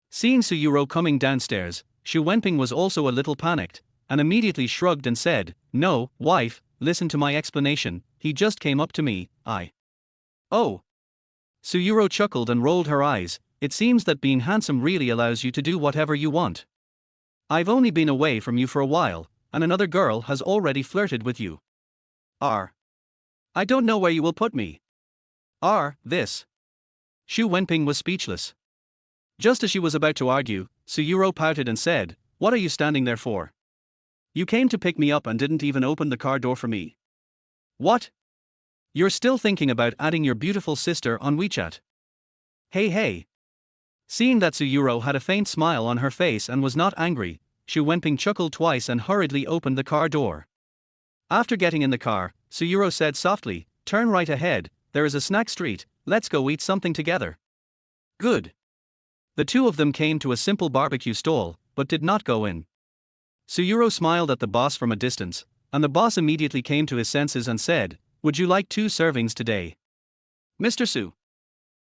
Seeing Su Yurou coming downstairs, Xu Wenping was also a little panicked, and immediately shrugged and said, "No, wife, listen to my explanation, he just came up to me, Oh." Su Yurou chuckled and rolled her eyes, "It seems that being handsome really allows you to do whatever you want. I've only been away from you for a while, and another girl has already flirted with you. I don't know where you will put me. This." Xu Wenping was speechless. Just as she was about to argue, Su Yurou pouted and said, "What are you standing there for? You came to pick me up and didn't even open the car door for me. What? You're still thinking about adding your beautiful sister on WeChat? Hey. Seeing that Su Yurou had a faint smile on her face and was not angry, Xu Wenping chuckled twice and hurriedly opened the car door. After getting in the car, Su Yurou said softly, "Turn right ahead, there is a snack street, let's go eat something together." Good. The two of them came to a simple barbecue stall, but did not go in. Su Yurou smiled at the boss from a distance, and the boss immediately came to his senses and said, "Would you like 2 servings today?" "Mr. Su."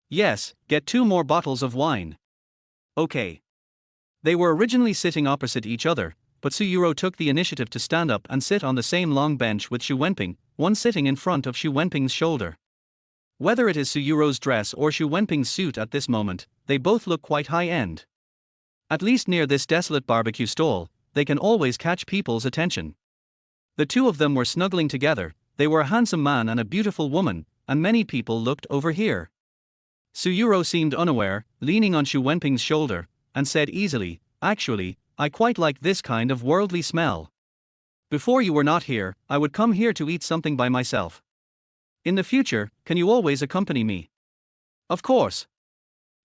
"Yes, get 2 more bottles of wine." "Okay." They were originally sitting opposite each other, but Su Yurou took the initiative to stand up and sit on the same long bench with Xu Wenping, one sitting in front of Xu Wenping's shoulder. Whether it is Su Yurou's dress or Xu Wenping's suit at this moment, they both look quite high-end. At least near this desolate barbecue stall, they can always catch people's attention. The two of them were snuggling together, they were a handsome man and a beautiful woman, and many people looked over here. Su Yurou seemed unaware, leaning on Xu Wenping's shoulder, and said easily, "Actually, I quite like this kind of worldly smell. Before you were not here, I would come here to eat something by myself. In the future, can you always accompany me?" "Of course."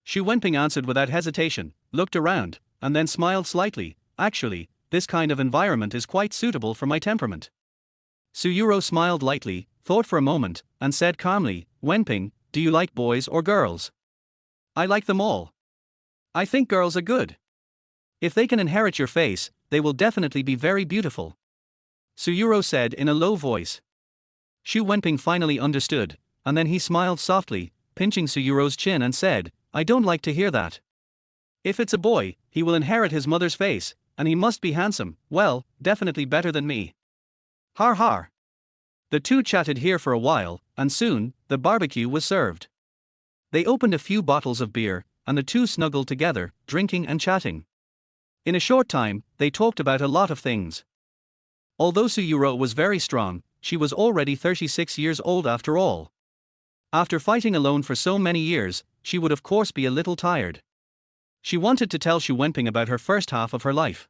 Xu Wenping answered without hesitation, looked around, and then smiled slightly. "Actually, this kind of environment is quite suitable for my temperament." Su Yurou smiled lightly, thought for a moment, and said calmly, "Wenping, do you like boys or girls?" "I like them all. I think girls are good. If they can inherit your face, they will definitely be very beautiful," Su Yurou said in a low voice. Xu Wenping finally understood, and then he smiled softly, pinching Su Yurou's chin and said, "I don't like to hear that. If it's a boy, he will inherit his mother's face, and he must be handsome, well, definitely better than me." Har. The two chatted here for a while, and soon, the barbecue was served. They opened a few bottles of beer, and the two snuggled together, drinking and chatting. In a short time, they talked about a lot of things. Although Su Yurou was very strong, she was already 36 years old after all. After fighting alone for so many years, she would of course be a little tired. She wanted to tell Su Wenping about her first half of her life.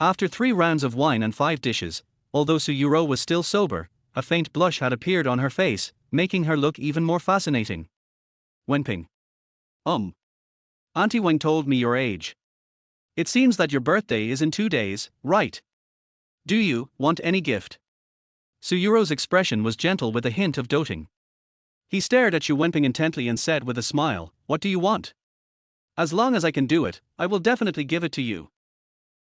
After 3 rounds of wine and 5 dishes, although Su Yurou was still sober, a faint blush had appeared on her face, making her look even more fascinating. Wenping. Auntie Wang told me your age. It seems that your birthday is in 2 days, right? Do you want any gift? Su Yurou's expression was gentle with a hint of doting. He stared at Su Wenping intently and said with a smile, "What do you want?" "As long as I can do it, I will definitely give it to you."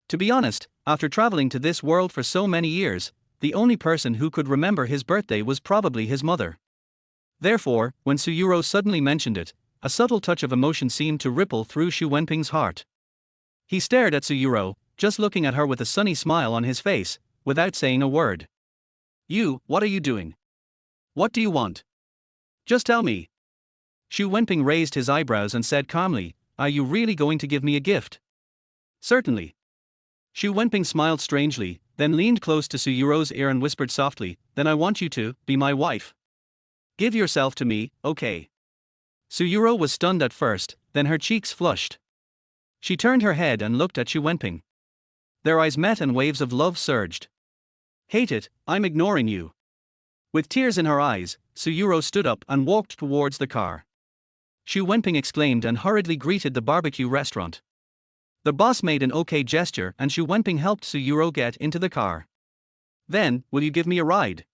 To be honest, after traveling to this world for so many years, the only person who could remember his birthday was probably his mother. Therefore, when Su Yurou suddenly mentioned it, a subtle touch of emotion seemed to ripple through Su Wenping's heart. He stared at Su Yurou, just looking at her with a sunny smile on his face, without saying a word. What are you doing? What do you want? Just tell me." Su Wenping raised his eyebrows and said calmly, "Are you really going to give me a gift?" "Certainly." Su Wenping smiled strangely, then leaned close to Su Yurou's ear and whispered softly, "Then I want you to be my wife. Give yourself to me, okay?" Su Yurou was stunned at first, then her cheeks flushed. She turned her head and looked at Su Wenping. Their eyes met and waves of love surged. "Hate it, I'm ignoring you." With tears in her eyes, Su Yurou stood up and walked towards the car. Su Wenping exclaimed and hurriedly greeted the barbecue restaurant. The boss made an okay gesture and Su Wenping helped Su Yurou get into the car. "Then, will you give me a ride?"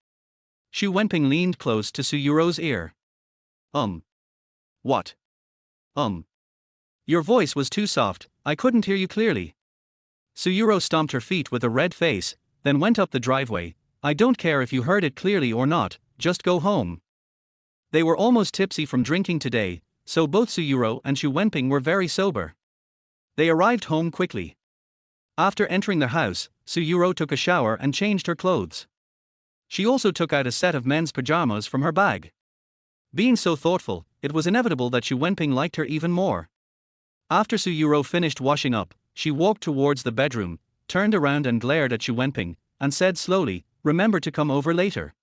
Su Wenping leaned close to Su Yurou's ear. What? Your voice was too soft, I couldn't hear you clearly." Su Yurou stomped her feet with a red face, then went up the driveway. "I don't care if you heard it clearly or not, just go home." They were almost tipsy from drinking today, so both Su Yurou and Su Wenping were very sober. They arrived home quickly. After entering the house, Su Yurou took a shower and changed her clothes. She also took out a set of men's pajamas from her bag. Being so thoughtful, it was inevitable that Su Wenping liked her even more. After Su Yurou finished washing up, she walked towards the bedroom, turned around and glared at Su Wenping, and said slowly, "Remember to come over later."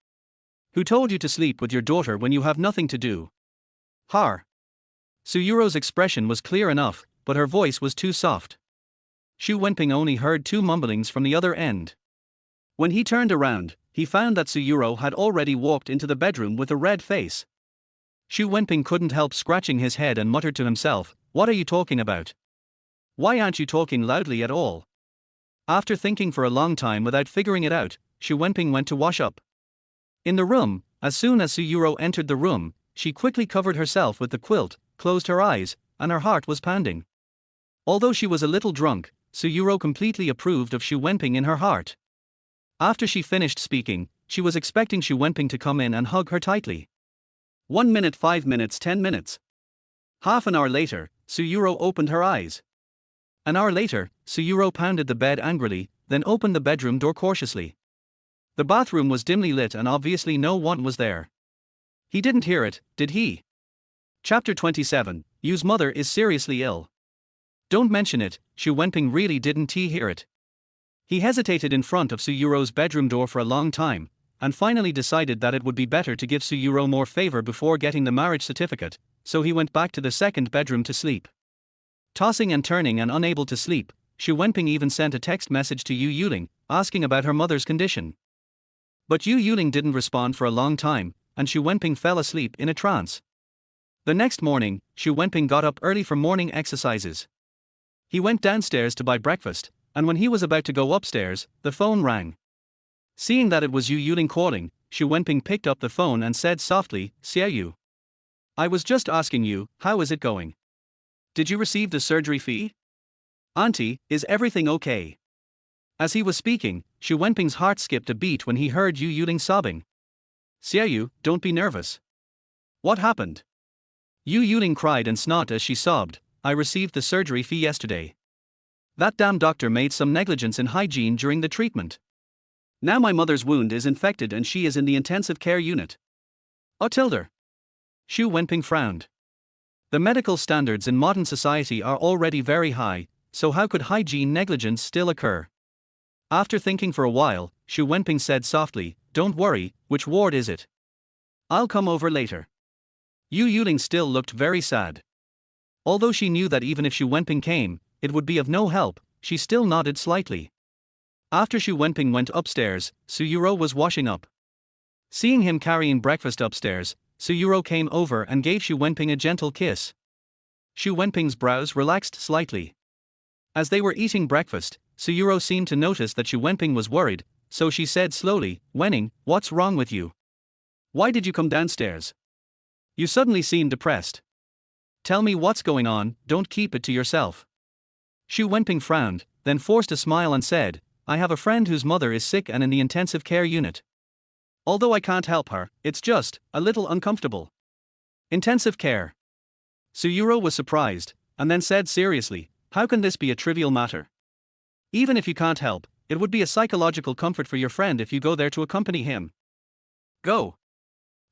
"Who told you to sleep with your daughter when you have nothing to do?" "Har." Su Yurou's expression was clear enough, but her voice was too soft. Su Wenping only heard 2 mumblings from the other end. When he turned around, he found that Su Yurou had already walked into the bedroom with a red face. Su Wenping couldn't help scratching his head and muttered to himself, "What are you talking about? Why aren't you talking loudly at all?" After thinking for a long time without figuring it out, Su Wenping went to wash up. In the room, as soon as Su Yurou entered the room, she quickly covered herself with the quilt, closed her eyes, and her heart was pounding. Although she was a little drunk, Su Yurou completely approved of Su Wenping in her heart. After she finished speaking, she was expecting Su Wenping to come in and hug her tightly. 1 minute, 5 minutes, 10 minutes. Half an hour later, Su Yurou opened her eyes. An hour later, Su Yurou pounded the bed angrily, then opened the bedroom door cautiously. The bathroom was dimly lit and obviously no one was there. He didn't hear it, did he? Chapter 27, Yu's mother is seriously ill. Don't mention it, Su Wenping really didn't hear it. He hesitated in front of Su Yurou's bedroom door for a long time, and finally decided that it would be better to give Su Yurou more favor before getting the marriage certificate, so he went back to the second bedroom to sleep. Tossing and turning and unable to sleep, Su Wenping even sent a text message to Yu Yuling, asking about her mother's condition. But Yu Yuling didn't respond for a long time, and Su Wenping fell asleep in a trance. The next morning, Su Wenping got up early for morning exercises. He went downstairs to buy breakfast, and when he was about to go upstairs, the phone rang. Seeing that it was Yu Yuling calling, Su Wenping picked up the phone and said softly, "Xiaoyu. I was just asking you, how is it going? Did you receive the surgery fee? Auntie, is everything okay?" As he was speaking, Su Wenping's heart skipped a beat when he heard Yu Yuling sobbing. "Xiaoyu, don't be nervous. What happened?" Yu Yuling cried and snot as she sobbed, "I received the surgery fee yesterday. That damn doctor made some negligence in hygiene during the treatment. Now my mother's wound is infected and she is in the intensive care unit." "Oh Tilda." Su Wenping frowned. The medical standards in modern society are already very high, so how could hygiene negligence still occur? After thinking for a while, Su Wenping said softly, "Don't worry, which ward is it? I'll come over later." Yu Yuling still looked very sad. Although she knew that even if Su Wenping came, it would be of no help, she still nodded slightly. After Su Wenping went upstairs, Su Yurou was washing up. Seeing him carrying breakfast upstairs, Su Yurou came over and gave Su Wenping a gentle kiss. Su Wenping's brows relaxed slightly. As they were eating breakfast, Su Yurou seemed to notice that Su Wenping was worried, so she said slowly, "Wenping, what's wrong with you? Why did you come downstairs? You suddenly seem depressed. Tell me what's going on, don't keep it to yourself." Su Wenping frowned, then forced a smile and said, "I have a friend whose mother is sick and in the intensive care unit. Although I can't help her, it's just a little uncomfortable." Intensive care. Su Yurou was surprised, and then said seriously, "How can this be a trivial matter? Even if you can't help, it would be a psychological comfort for your friend if you go there to accompany him. Go.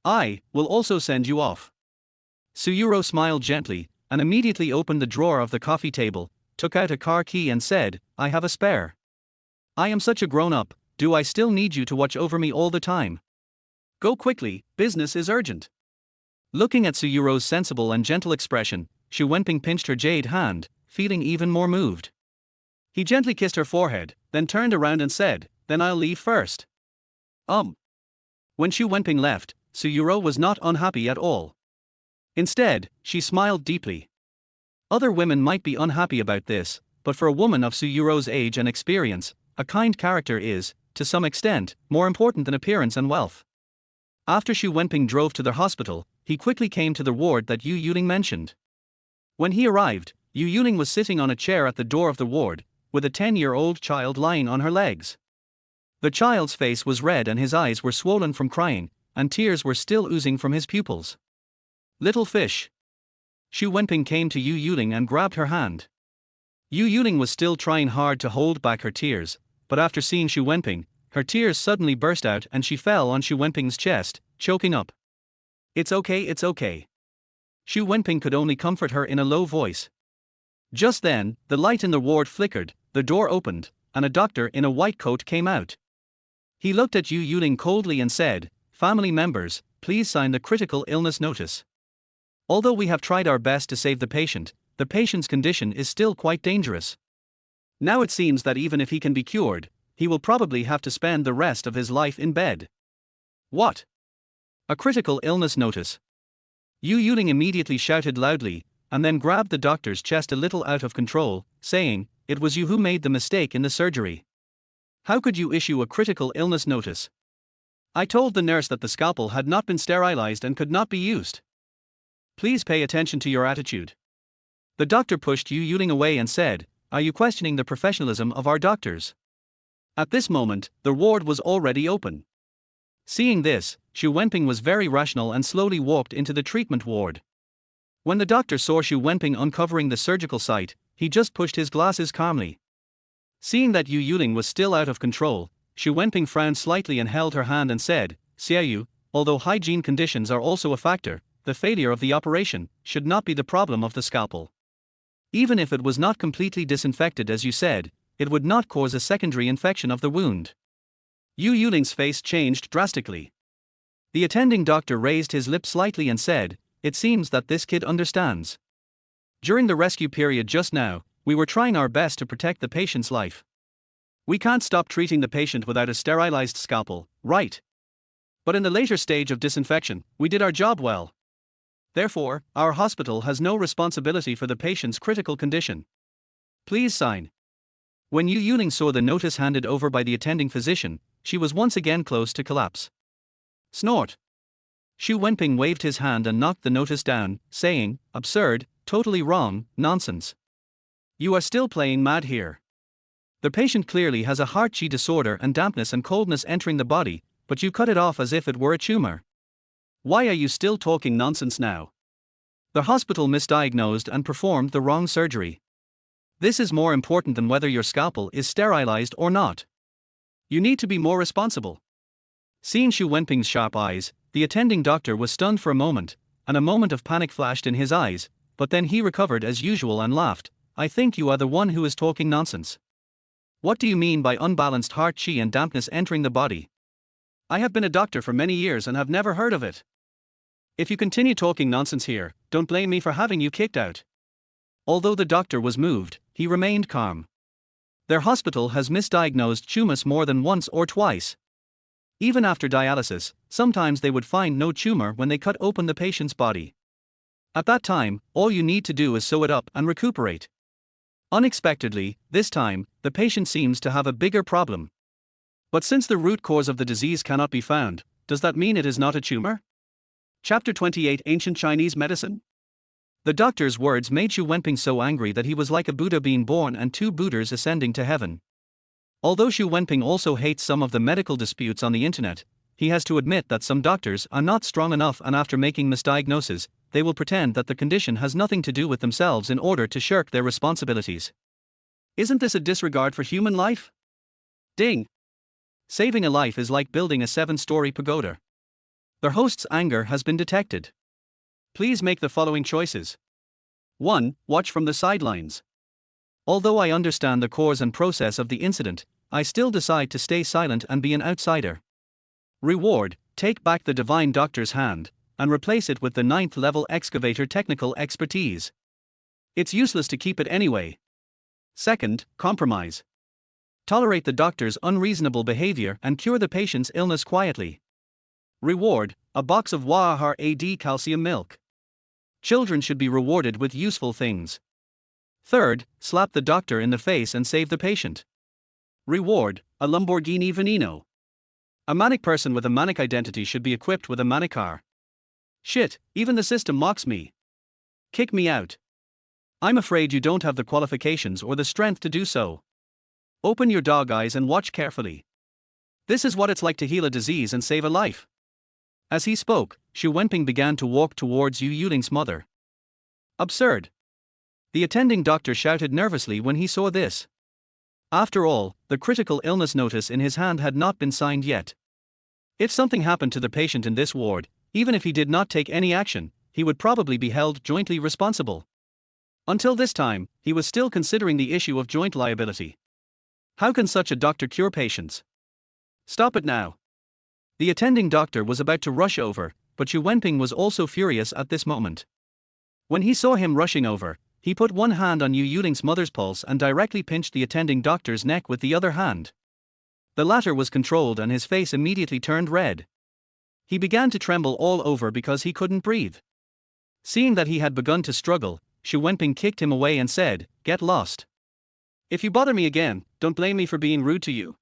I will also send you off." Su Yurou smiled gently, and immediately opened the drawer of the coffee table, took out a car key and said, "I have a spare. I am such a grown-up, do I still need you to watch over me all the time? Go quickly, business is urgent." Looking at Su Yurou's sensible and gentle expression, Su Wenping pinched her jade hand, feeling even more moved. He gently kissed her forehead, then turned around and said, "Then I'll leave first." When Su Wenping left, Su Yurou was not unhappy at all. Instead, she smiled deeply. Other women might be unhappy about this, but for a woman of Su Yurou's age and experience, a kind character is, to some extent, more important than appearance and wealth. After Su Wenping drove to the hospital, he quickly came to the ward that Yu Yuling mentioned. When he arrived, Yu Yuling was sitting on a chair at the door of the ward, with a 10-year-old child lying on her legs. The child's face was red and his eyes were swollen from crying, and tears were still oozing from his pupils. "Little fish." Su Wenping came to Yu Yuling and grabbed her hand. Yu Yuling was still trying hard to hold back her tears, but after seeing Su Wenping, her tears suddenly burst out and she fell on Su Wenping's chest, choking up. It's okay. Su Wenping could only comfort her in a low voice. Just then, the light in the ward flickered, the door opened, and a doctor in a white coat came out. He looked at Yu Yuling coldly and said, "Family members, please sign the critical illness notice. Although we have tried our best to save the patient's condition is still quite dangerous. Now it seems that even if he can be cured, he will probably have to spend the rest of his life in bed." "What? A critical illness notice?" Yu Yuling immediately shouted loudly, and then grabbed the doctor's chest a little out of control, saying, "It was you who made the mistake in the surgery. How could you issue a critical illness notice? I told the nurse that the scalpel had not been sterilized and could not be used. Please pay attention to your attitude." The doctor pushed Yu Yuling away and said, "Are you questioning the professionalism of our doctors?" At this moment, the ward was already open. Seeing this, Su Wenping was very rational and slowly walked into the treatment ward. When the doctor saw Su Wenping uncovering the surgical site, he just pushed his glasses calmly. Seeing that Yu Yuling was still out of control, Su Wenping frowned slightly and held her hand and said, "Xiaoyu, although hygiene conditions are also a factor, the failure of the operation should not be the problem of the scalpel. Even if it was not completely disinfected as you said, it would not cause a secondary infection of the wound." Yu Yuling's face changed drastically. The attending doctor raised his lips slightly and said, "It seems that this kid understands. During the rescue period just now, we were trying our best to protect the patient's life. We can't stop treating the patient without a sterilized scalpel, right? But in the later stage of disinfection, we did our job well. Therefore, our hospital has no responsibility for the patient's critical condition. Please sign." When Yu Yuling saw the notice handed over by the attending physician, she was once again close to collapse. Snort. Su Wenping waved his hand and knocked the notice down, saying, "Absurd, totally wrong, nonsense. You are still playing mad here. The patient clearly has a heart-chi disorder and dampness and coldness entering the body, but you cut it off as if it were a tumor. Why are you still talking nonsense now? The hospital misdiagnosed and performed the wrong surgery. This is more important than whether your scalpel is sterilized or not. You need to be more responsible." Seeing Su Wenping's sharp eyes, the attending doctor was stunned for a moment, and a moment of panic flashed in his eyes, but then he recovered as usual and laughed, "I think you are the one who is talking nonsense. What do you mean by unbalanced heart chi and dampness entering the body? I have been a doctor for many years and have never heard of it. If you continue talking nonsense here, don't blame me for having you kicked out." Although the doctor was moved, he remained calm. Their hospital has misdiagnosed tumors more than once or twice. Even after dialysis, sometimes they would find no tumor when they cut open the patient's body. At that time, all you need to do is sew it up and recuperate. Unexpectedly, this time, the patient seems to have a bigger problem. But since the root cause of the disease cannot be found, does that mean it is not a tumor? Chapter 28 Ancient Chinese Medicine. The doctor's words made Su Wenping so angry that he was like a Buddha being born and two Buddhas ascending to heaven. Although Su Wenping also hates some of the medical disputes on the internet, he has to admit that some doctors are not strong enough, and after making misdiagnoses, they will pretend that the condition has nothing to do with themselves in order to shirk their responsibilities. Isn't this a disregard for human life? Ding! Saving a life is like building a 7-story pagoda. Their host's anger has been detected. Please make the following choices. 1. Watch from the sidelines. Although I understand the cause and process of the incident, I still decide to stay silent and be an outsider. Reward: take back the divine doctor's hand and replace it with the 9th level excavator technical expertise. It's useless to keep it anyway. 2nd, compromise. Tolerate the doctor's unreasonable behavior and cure the patient's illness quietly. Reward: a box of Wahar AD calcium milk. Children should be rewarded with useful things. 3rd, slap the doctor in the face and save the patient. Reward: a Lamborghini Veneno. A manic person with a manic identity should be equipped with a manic car. Shit, even the system mocks me. Kick me out. I'm afraid you don't have the qualifications or the strength to do so. Open your dog eyes and watch carefully. This is what it's like to heal a disease and save a life. As he spoke, Su Wenping began to walk towards Yu Yuling's mother. Absurd. The attending doctor shouted nervously when he saw this. After all, the critical illness notice in his hand had not been signed yet. If something happened to the patient in this ward, even if he did not take any action, he would probably be held jointly responsible. Until this time, he was still considering the issue of joint liability. How can such a doctor cure patients? Stop it now. The attending doctor was about to rush over, but Su Wenping was also furious at this moment. When he saw him rushing over, he put one hand on Yu Yuling's mother's pulse and directly pinched the attending doctor's neck with the other hand. The latter was controlled and his face immediately turned red. He began to tremble all over because he couldn't breathe. Seeing that he had begun to struggle, Su Wenping kicked him away and said, "Get lost. If you bother me again, don't blame me for being rude to you."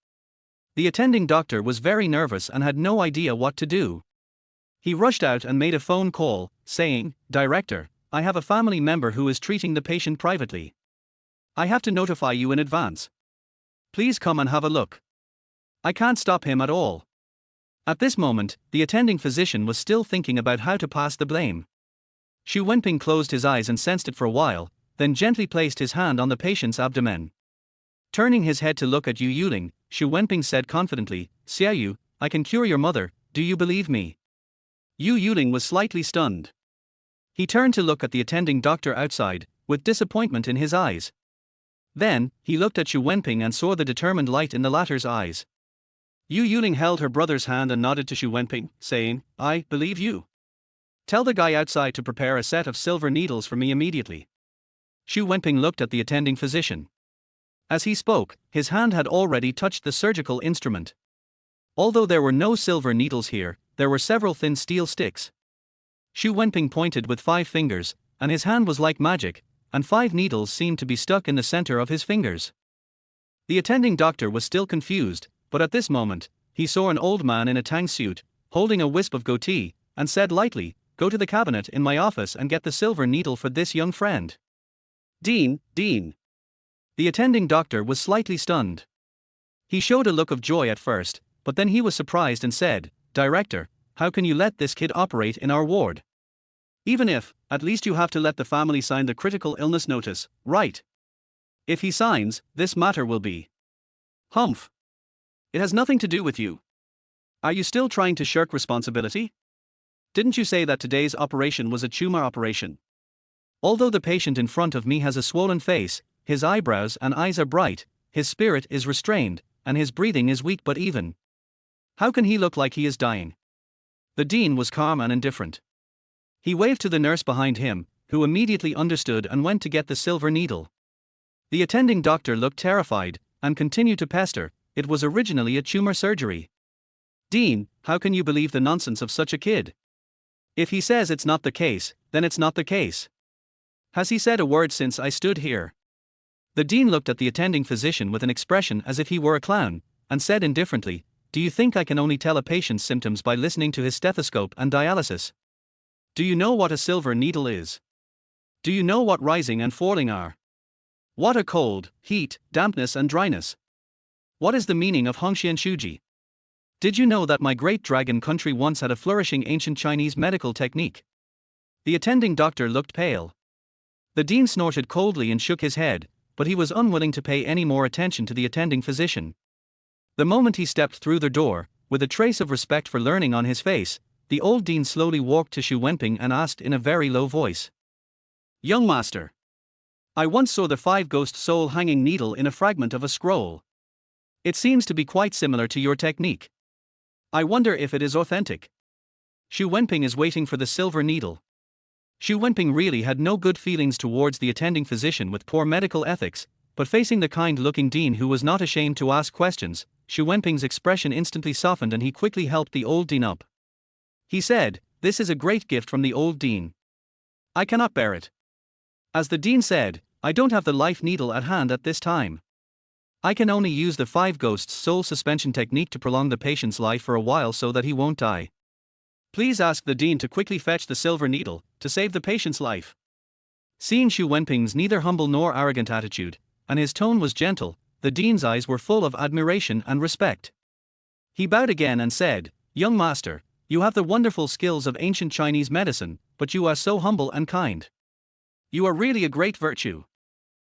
The attending doctor was very nervous and had no idea what to do. He rushed out and made a phone call, saying, "Director, I have a family member who is treating the patient privately. I have to notify you in advance. Please come and have a look. I can't stop him at all." At this moment, the attending physician was still thinking about how to pass the blame. Su Wenping closed his eyes and sensed it for a while, then gently placed his hand on the patient's abdomen. Turning his head to look at Yu Yuling, Su Wenping said confidently, "Xiaoyu, I can cure your mother, do you believe me?" Yu Yuling was slightly stunned. He turned to look at the attending doctor outside, with disappointment in his eyes. Then, he looked at Su Wenping and saw the determined light in the latter's eyes. Yu Yuling held her brother's hand and nodded to Su Wenping, saying, "I believe you. Tell the guy outside to prepare a set of silver needles for me immediately." Su Wenping looked at the attending physician. As he spoke, his hand had already touched the surgical instrument. Although there were no silver needles here, there were several thin steel sticks. Su Wenping pointed with 5 fingers, and his hand was like magic, and 5 needles seemed to be stuck in the center of his fingers. The attending doctor was still confused, but at this moment, he saw an old man in a tang suit, holding a wisp of goatee, and said lightly, "Go to the cabinet in my office and get the silver needle for this young friend." Dean. The attending doctor was slightly stunned. He showed a look of joy at first, but then he was surprised and said, "Director, how can you let this kid operate in our ward? Even if, at least you have to let the family sign the critical illness notice, right? If he signs, this matter will be. Humph. It has nothing to do with you. Are you still trying to shirk responsibility? Didn't you say that today's operation was a tumor operation? Although the patient in front of me has a swollen face, his eyebrows and eyes are bright, his spirit is restrained, and his breathing is weak but even. How can he look like he is dying?" The dean was calm and indifferent. He waved to the nurse behind him, who immediately understood and went to get the silver needle. The attending doctor looked terrified, and continued to pester. It was originally a tumor surgery. Dean, how can you believe the nonsense of such a kid? If he says it's not the case, then it's not the case. Has he said a word since I stood here? The dean looked at the attending physician with an expression as if he were a clown, and said indifferently, do you think I can only tell a patient's symptoms by listening to his stethoscope and dialysis? Do you know what a silver needle is? Do you know what rising and falling are? What are cold, heat, dampness and dryness? What is the meaning of Hongxian Shuji? Did you know that my great dragon country once had a flourishing ancient Chinese medical technique? The attending doctor looked pale. The dean snorted coldly and shook his head, but he was unwilling to pay any more attention to the attending physician. The moment he stepped through the door, with a trace of respect for learning on his face, the old dean slowly walked to Su Wenping and asked in a very low voice. Young master. I once saw the five-ghost soul hanging needle in a fragment of a scroll. It seems to be quite similar to your technique. I wonder if it is authentic. Su Wenping is waiting for the silver needle. Su Wenping really had no good feelings towards the attending physician with poor medical ethics, but facing the kind-looking dean who was not ashamed to ask questions, Su Wenping's expression instantly softened and he quickly helped the old dean up. He said, this is a great gift from the old dean. I cannot bear it. As the dean said, I don't have the life needle at hand at this time. I can only use the five ghosts soul suspension technique to prolong the patient's life for a while so that he won't die. Please ask the dean to quickly fetch the silver needle, to save the patient's life. Seeing Su Wenping's neither humble nor arrogant attitude, and his tone was gentle, the dean's eyes were full of admiration and respect. He bowed again and said, young master, you have the wonderful skills of ancient Chinese medicine, but you are so humble and kind. You are really a great virtue.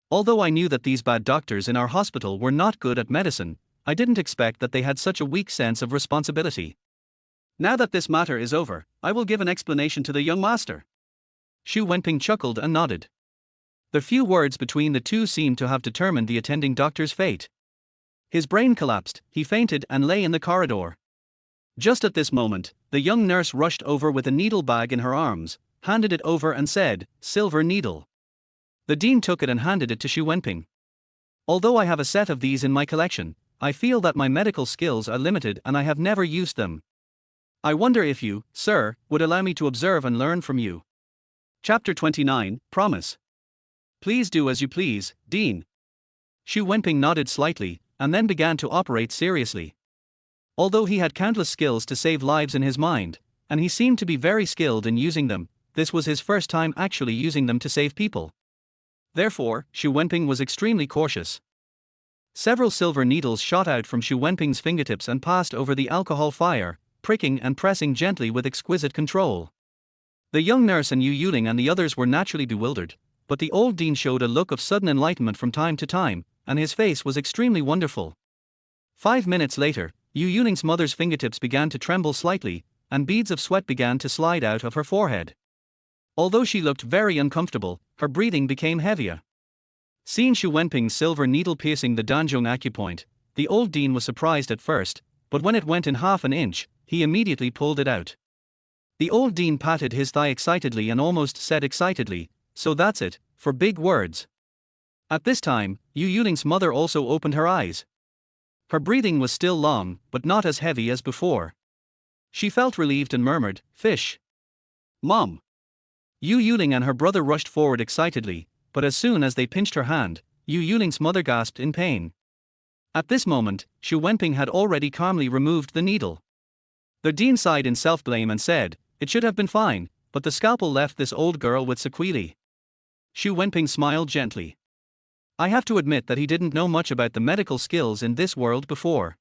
Although I knew that these bad doctors in our hospital were not good at medicine, I didn't expect that they had such a weak sense of responsibility. Now that this matter is over, I will give an explanation to the young master. Su Wenping chuckled and nodded. The few words between the two seemed to have determined the attending doctor's fate. His brain collapsed, he fainted and lay in the corridor. Just at this moment, the young nurse rushed over with a needle bag in her arms, handed it over and said, silver needle. The dean took it and handed it to Su Wenping. Although I have a set of these in my collection, I feel that my medical skills are limited and I have never used them. I wonder if you, sir, would allow me to observe and learn from you. Chapter 29, Promise. Please do as you please, Dean. Su Wenping nodded slightly, and then began to operate seriously. Although he had countless skills to save lives in his mind, and he seemed to be very skilled in using them, this was his first time actually using them to save people. Therefore, Su Wenping was extremely cautious. Several silver needles shot out from Su Wenping's fingertips and passed over the alcohol fire, pricking and pressing gently with exquisite control. The young nurse and Yu Yuling and the others were naturally bewildered, but the old dean showed a look of sudden enlightenment from time to time, and his face was extremely wonderful. 5 minutes later, Yu Yuling's mother's fingertips began to tremble slightly, and beads of sweat began to slide out of her forehead. Although she looked very uncomfortable, her breathing became heavier. Seeing Su Wenping's silver needle piercing the Danzhong acupoint, the old dean was surprised at first, but when it went in half an inch, he immediately pulled it out. The old dean patted his thigh excitedly and almost said excitedly, so that's it, for big words. At this time, Yu Yuling's mother also opened her eyes. Her breathing was still long, but not as heavy as before. She felt relieved and murmured, fish. Mom. Yu Yuling and her brother rushed forward excitedly, but as soon as they pinched her hand, Yu Yuling's mother gasped in pain. At this moment, Su Wenping had already calmly removed the needle. The dean sighed in self-blame and said, it should have been fine, but the scalpel left this old girl with sequelae. Su Wenping smiled gently. I have to admit that he didn't know much about the medical skills in this world before.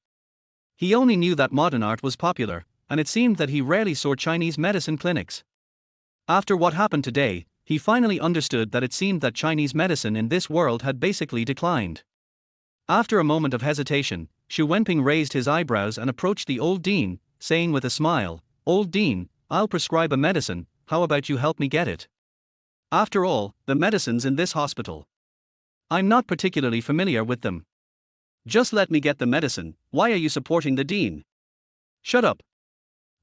He only knew that modern art was popular, and it seemed that he rarely saw Chinese medicine clinics. After what happened today, he finally understood that it seemed that Chinese medicine in this world had basically declined. After a moment of hesitation, Su Wenping raised his eyebrows and approached the old dean, saying with a smile, Old dean, I'll prescribe a medicine, how about you help me get it? After all, the medicines in this hospital. I'm not particularly familiar with them. Just let me get the medicine, why are you supporting the dean? Shut up.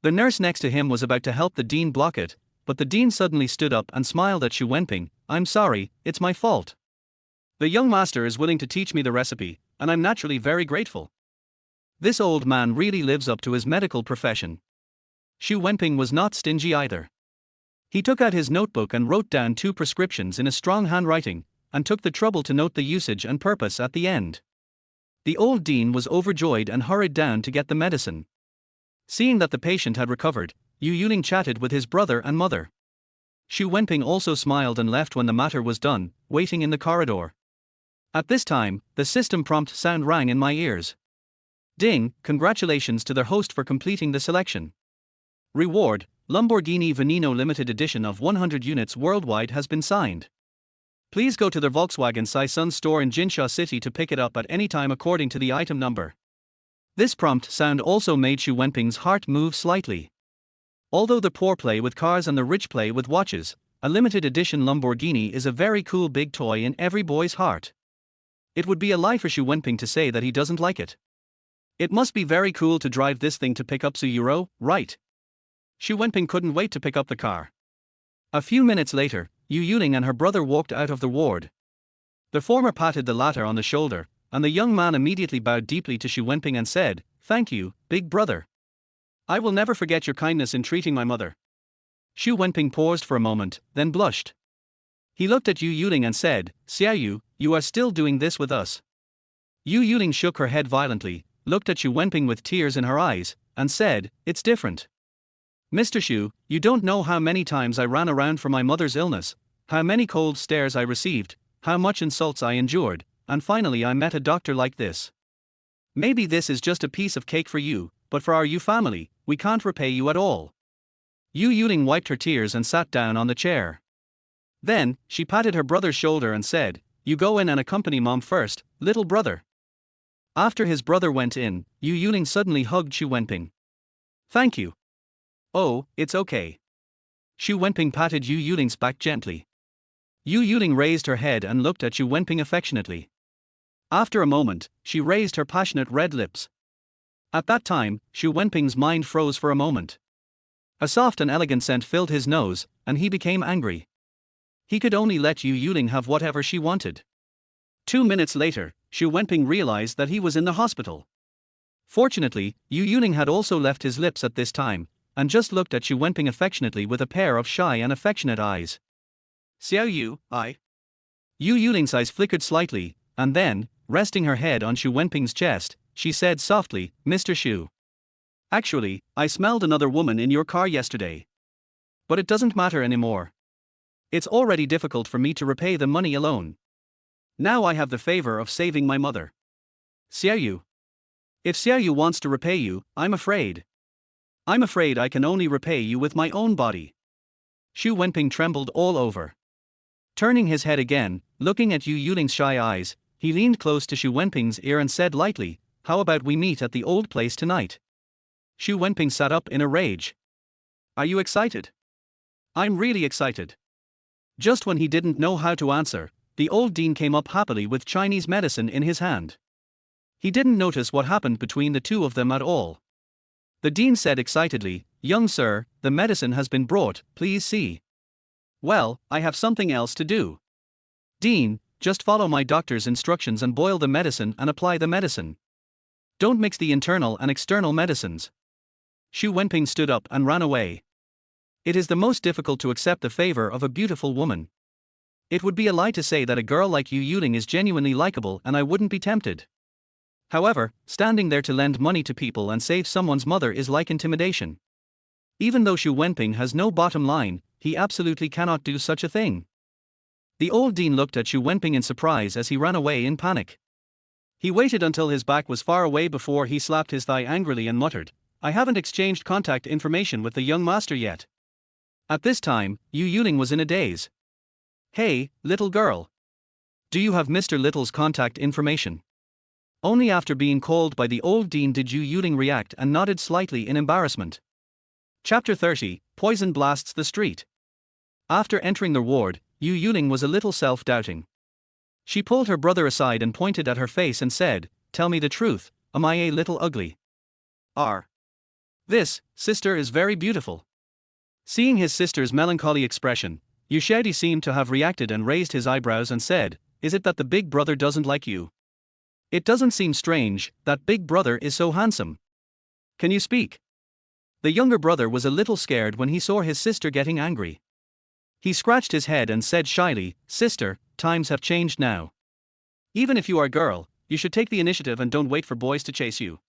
The nurse next to him was about to help the dean block it, but the dean suddenly stood up and smiled at Su Wenping. I'm sorry, it's my fault. The young master is willing to teach me the recipe, and I'm naturally very grateful. This old man really lives up to his medical profession. Su Wenping was not stingy either. He took out his notebook and wrote down 2 prescriptions in a strong handwriting, and took the trouble to note the usage and purpose at the end. The old dean was overjoyed and hurried down to get the medicine. Seeing that the patient had recovered, Yu Yuling chatted with his brother and mother. Su Wenping also smiled and left when the matter was done, waiting in the corridor. At this time, the system prompt sound rang in my ears. Ding, congratulations to their host for completing the selection. Reward, Lamborghini Veneno limited edition of 100 units worldwide has been signed. Please go to their Volkswagen Saison store in Jinsha City to pick it up at any time according to the item number. This prompt sound also made Su Wenping's heart move slightly. Although the poor play with cars and the rich play with watches, a limited edition Lamborghini is a very cool big toy in every boy's heart. It would be a lie for Su Wenping to say that he doesn't like it. It must be very cool to drive this thing to pick up Su Yurou, right? Su Wenping couldn't wait to pick up the car. A few minutes later, Yu Yuling and her brother walked out of the ward. The former patted the latter on the shoulder, and the young man immediately bowed deeply to Su Wenping and said, "Thank you, big brother. I will never forget your kindness in treating my mother." Su Wenping paused for a moment, then blushed. He looked at Yu Yuling and said, "Xiaoyu, you are still doing this with us?" Yu Yuling shook her head violently, looked at Su Wenping with tears in her eyes, and said, "It's different. Mr. Shu, you don't know how many times I ran around for my mother's illness, how many cold stares I received, how much insults I endured, and finally I met a doctor like this. Maybe this is just a piece of cake for you, but for our Yu family, we can't repay you at all." Yu Yuling wiped her tears and sat down on the chair. Then, she patted her brother's shoulder and said, "You go in and accompany mom first, little brother." After his brother went in, Yu Yuling suddenly hugged Su Wenping. "Thank you." "Oh, it's okay." Su Wenping patted Yu Yuling's back gently. Yu Yuling raised her head and looked at Su Wenping affectionately. After a moment, she raised her passionate red lips. At that time, Su Wenping's mind froze for a moment. A soft and elegant scent filled his nose, and he became angry. He could only let Yu Yuling have whatever she wanted. 2 minutes later, Su Wenping realized that he was in the hospital. Fortunately, Yu Yuling had also left his lips at this time, and just looked at Su Wenping affectionately with a pair of shy and affectionate eyes. "Xiaoyu, Yu Yuling's eyes flickered slightly, and then, resting her head on Su Wenping's chest, she said softly, "Mr. Shu. Actually, I smelled another woman in your car yesterday. But it doesn't matter anymore. It's already difficult for me to repay the money alone. Now I have the favor of saving my mother. Xiaoyu. If Xiaoyu wants to repay you, I'm afraid I can only repay you with my own body." Su Wenping trembled all over. Turning his head again, looking at Yu Yuling's shy eyes, he leaned close to Su Wenping's ear and said lightly, "How about we meet at the old place tonight?" Su Wenping sat up in a rage. "Are you excited?" "I'm really excited." Just when he didn't know how to answer, the old dean came up happily with Chinese medicine in his hand. He didn't notice what happened between the two of them at all. The dean said excitedly, "Young sir, the medicine has been brought, please see." "Well, I have something else to do." "Dean, just follow my doctor's instructions and boil the medicine and apply the medicine. Don't mix the internal and external medicines." Su Wenping stood up and ran away. It is the most difficult to accept the favor of a beautiful woman. It would be a lie to say that a girl like Yu Yuling is genuinely likable and I wouldn't be tempted. However, standing there to lend money to people and save someone's mother is like intimidation. Even though Su Wenping has no bottom line, he absolutely cannot do such a thing. The old dean looked at Su Wenping in surprise as he ran away in panic. He waited until his back was far away before he slapped his thigh angrily and muttered, "I haven't exchanged contact information with the young master yet." At this time, Yu Yuling was in a daze. "Hey, little girl. Do you have Mr. Little's contact information?" Only after being called by the old dean did Yu Yuling react and nodded slightly in embarrassment. Chapter 30, Poison Blasts the Street. After entering the ward, Yu Yuling was a little self-doubting. She pulled her brother aside and pointed at her face and said, "Tell me the truth, am I a little ugly?" "This, sister is very beautiful." Seeing his sister's melancholy expression, Yu Xiaodi seemed to have reacted and raised his eyebrows and said, "Is it that the big brother doesn't like you? It doesn't seem strange, that big brother is so handsome. Can you speak?" The younger brother was a little scared when he saw his sister getting angry. He scratched his head and said shyly, "Sister, times have changed now. Even if you are a girl, you should take the initiative and don't wait for boys to chase you.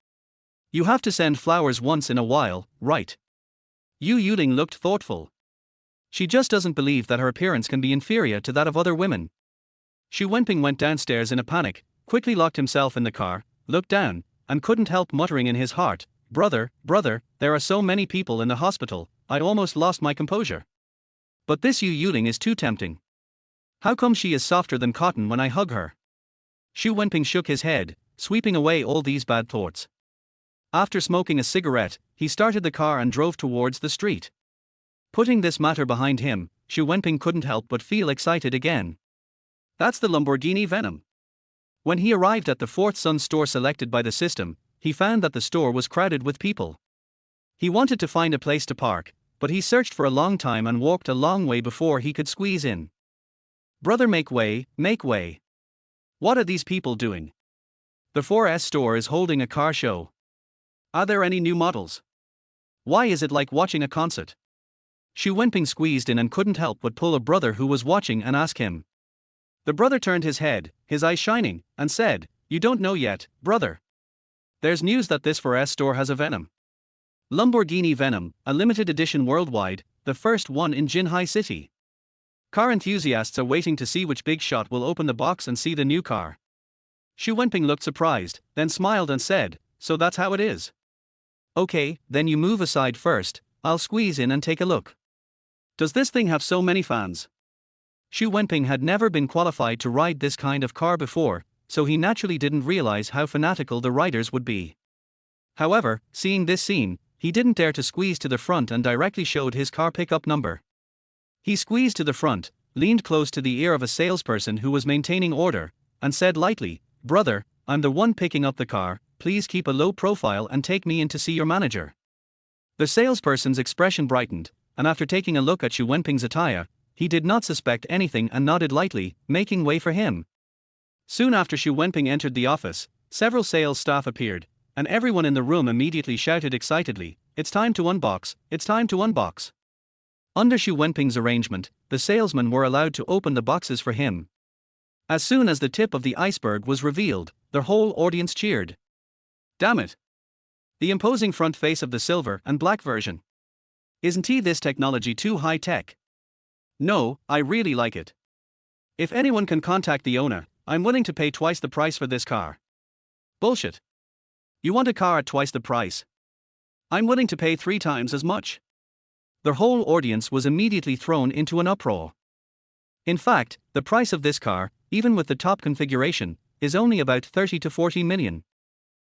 You have to send flowers once in a while, right?" Yu Yuling looked thoughtful. She just doesn't believe that her appearance can be inferior to that of other women. Xu Wenping went downstairs in a panic, quickly locked himself in the car, looked down, and couldn't help muttering in his heart, brother, there are so many people in the hospital, I almost lost my composure. But this Yu Yuling is too tempting. How come she is softer than cotton when I hug her?" Xu Wenping shook his head, sweeping away all these bad thoughts. After smoking a cigarette, he started the car and drove towards the street. Putting this matter behind him, Xu Wenping couldn't help but feel excited again. That's the Lamborghini Venom. When he arrived at the Fourth Sun store selected by the system, he found that the store was crowded with people. He wanted to find a place to park, but he searched for a long time and walked a long way before he could squeeze in. Brother, make way, make way. What are these people doing? The 4S store is holding a car show. Are there any new models? Why is it like watching a concert? Xu Wenping squeezed in and couldn't help but pull a brother who was watching and ask him. The brother turned his head, his eyes shining, and said, "You don't know yet, brother. There's news that this 4S store has a Venom. Lamborghini Venom, a limited edition worldwide, the first one in Jinhai City. Car enthusiasts are waiting to see which big shot will open the box and see the new car." Xu Wenping looked surprised, then smiled and said, "So that's how it is. Okay, then you move aside first, I'll squeeze in and take a look. Does this thing have so many fans?" Xu Wenping had never been qualified to ride this kind of car before, so he naturally didn't realize how fanatical the riders would be. However, seeing this scene, he didn't dare to squeeze to the front and directly showed his car pickup number. He squeezed to the front, leaned close to the ear of a salesperson who was maintaining order, and said lightly, "Brother, I'm the one picking up the car, please keep a low profile and take me in to see your manager." The salesperson's expression brightened, and after taking a look at Xu Wenping's attire, he did not suspect anything and nodded lightly, making way for him. Soon after Xu Wenping entered the office, several sales staff appeared, and everyone in the room immediately shouted excitedly, "It's time to unbox, it's time to unbox." Under Xu Wenping's arrangement, the salesmen were allowed to open the boxes for him. As soon as the tip of the iceberg was revealed, the whole audience cheered. Damn it! The imposing front face of the silver and black version. Isn't this technology too high-tech? No, I really like it. If anyone can contact the owner, I'm willing to pay twice the price for this car. Bullshit. You want a car at twice the price? I'm willing to pay 3 times as much. The whole audience was immediately thrown into an uproar. In fact, the price of this car, even with the top configuration, is only about 30 to 40 million.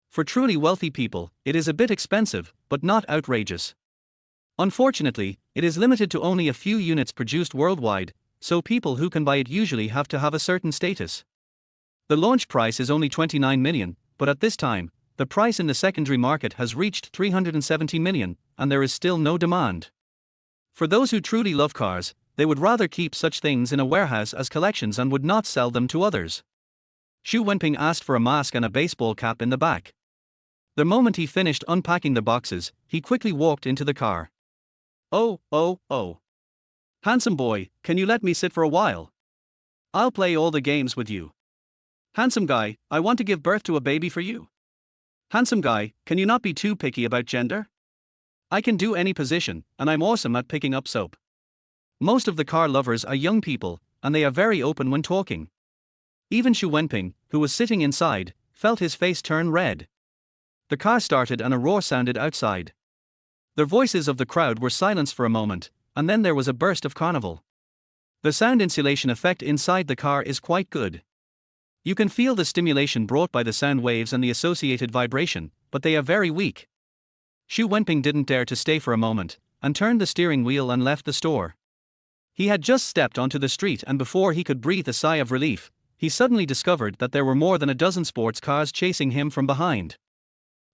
For truly wealthy people, it is a bit expensive, but not outrageous. Unfortunately, it is limited to only a few units produced worldwide, so people who can buy it usually have to have a certain status. The launch price is only 29 million, but at this time, the price in the secondary market has reached 370 million, and there is still no demand. For those who truly love cars, they would rather keep such things in a warehouse as collections and would not sell them to others. Xu Wenping asked for a mask and a baseball cap in the back. The moment he finished unpacking the boxes, he quickly walked into the car. Oh. Handsome boy, can you let me sit for a while? I'll play all the games with you. Handsome guy, I want to give birth to a baby for you. Handsome guy, can you not be too picky about gender? I can do any position, and I'm awesome at picking up soap. Most of the car lovers are young people, and they are very open when talking. Even Xu Wenping, who was sitting inside, felt his face turn red. The car started and a roar sounded outside. The voices of the crowd were silenced for a moment, and then there was a burst of carnival. The sound insulation effect inside the car is quite good. You can feel the stimulation brought by the sound waves and the associated vibration, but they are very weak. Xu Wenping didn't dare to stay for a moment, and turned the steering wheel and left the store. He had just stepped onto the street, and before he could breathe a sigh of relief, he suddenly discovered that there were more than a dozen sports cars chasing him from behind.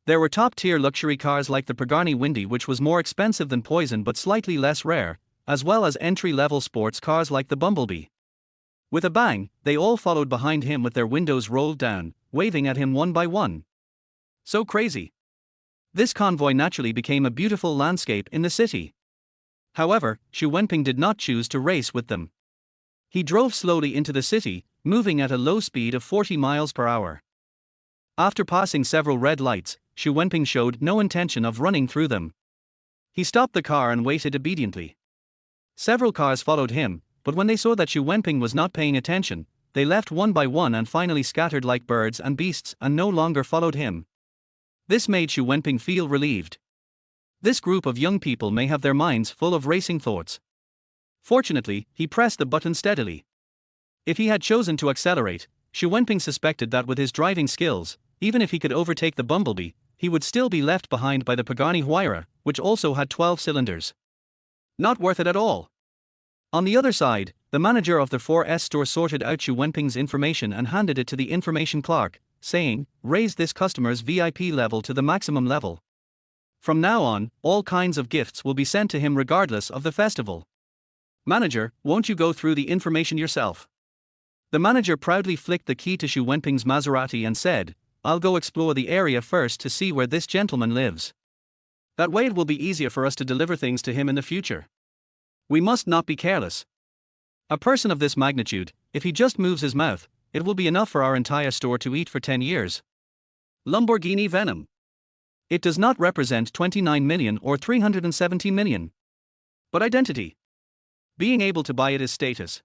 There were top-tier luxury cars like the Pagani Windy, which was more expensive than Poison but slightly less rare, as well as entry-level sports cars like the Bumblebee. With a bang, they all followed behind him with their windows rolled down, waving at him one by one. So crazy. This convoy naturally became a beautiful landscape in the city. However, Su Wenping did not choose to race with them. He drove slowly into the city, moving at a low speed of 40 miles per hour. After passing several red lights, Su Wenping showed no intention of running through them. He stopped the car and waited obediently. Several cars followed him, but when they saw that Su Wenping was not paying attention, they left one by one and finally scattered like birds and beasts and no longer followed him. This made Su Wenping feel relieved. This group of young people may have their minds full of racing thoughts. Fortunately, he pressed the button steadily. If he had chosen to accelerate, Su Wenping suspected that with his driving skills, even if he could overtake the Bumblebee, he would still be left behind by the Pagani Huayra, which also had 12 cylinders. Not worth it at all. On the other side, the manager of the 4S store sorted out Su Wenping's information and handed it to the information clerk, saying, "Raise this customer's VIP level to the maximum level. From now on, all kinds of gifts will be sent to him regardless of the festival. Manager, won't you go through the information yourself?" The manager proudly flicked the key to Su Wenping's Maserati and said, "I'll go explore the area first to see where this gentleman lives. That way it will be easier for us to deliver things to him in the future. We must not be careless. A person of this magnitude, if he just moves his mouth, it will be enough for our entire store to eat for 10 years. Lamborghini Venom. It does not represent 29 million or 370 million. But identity. Being able to buy it is status.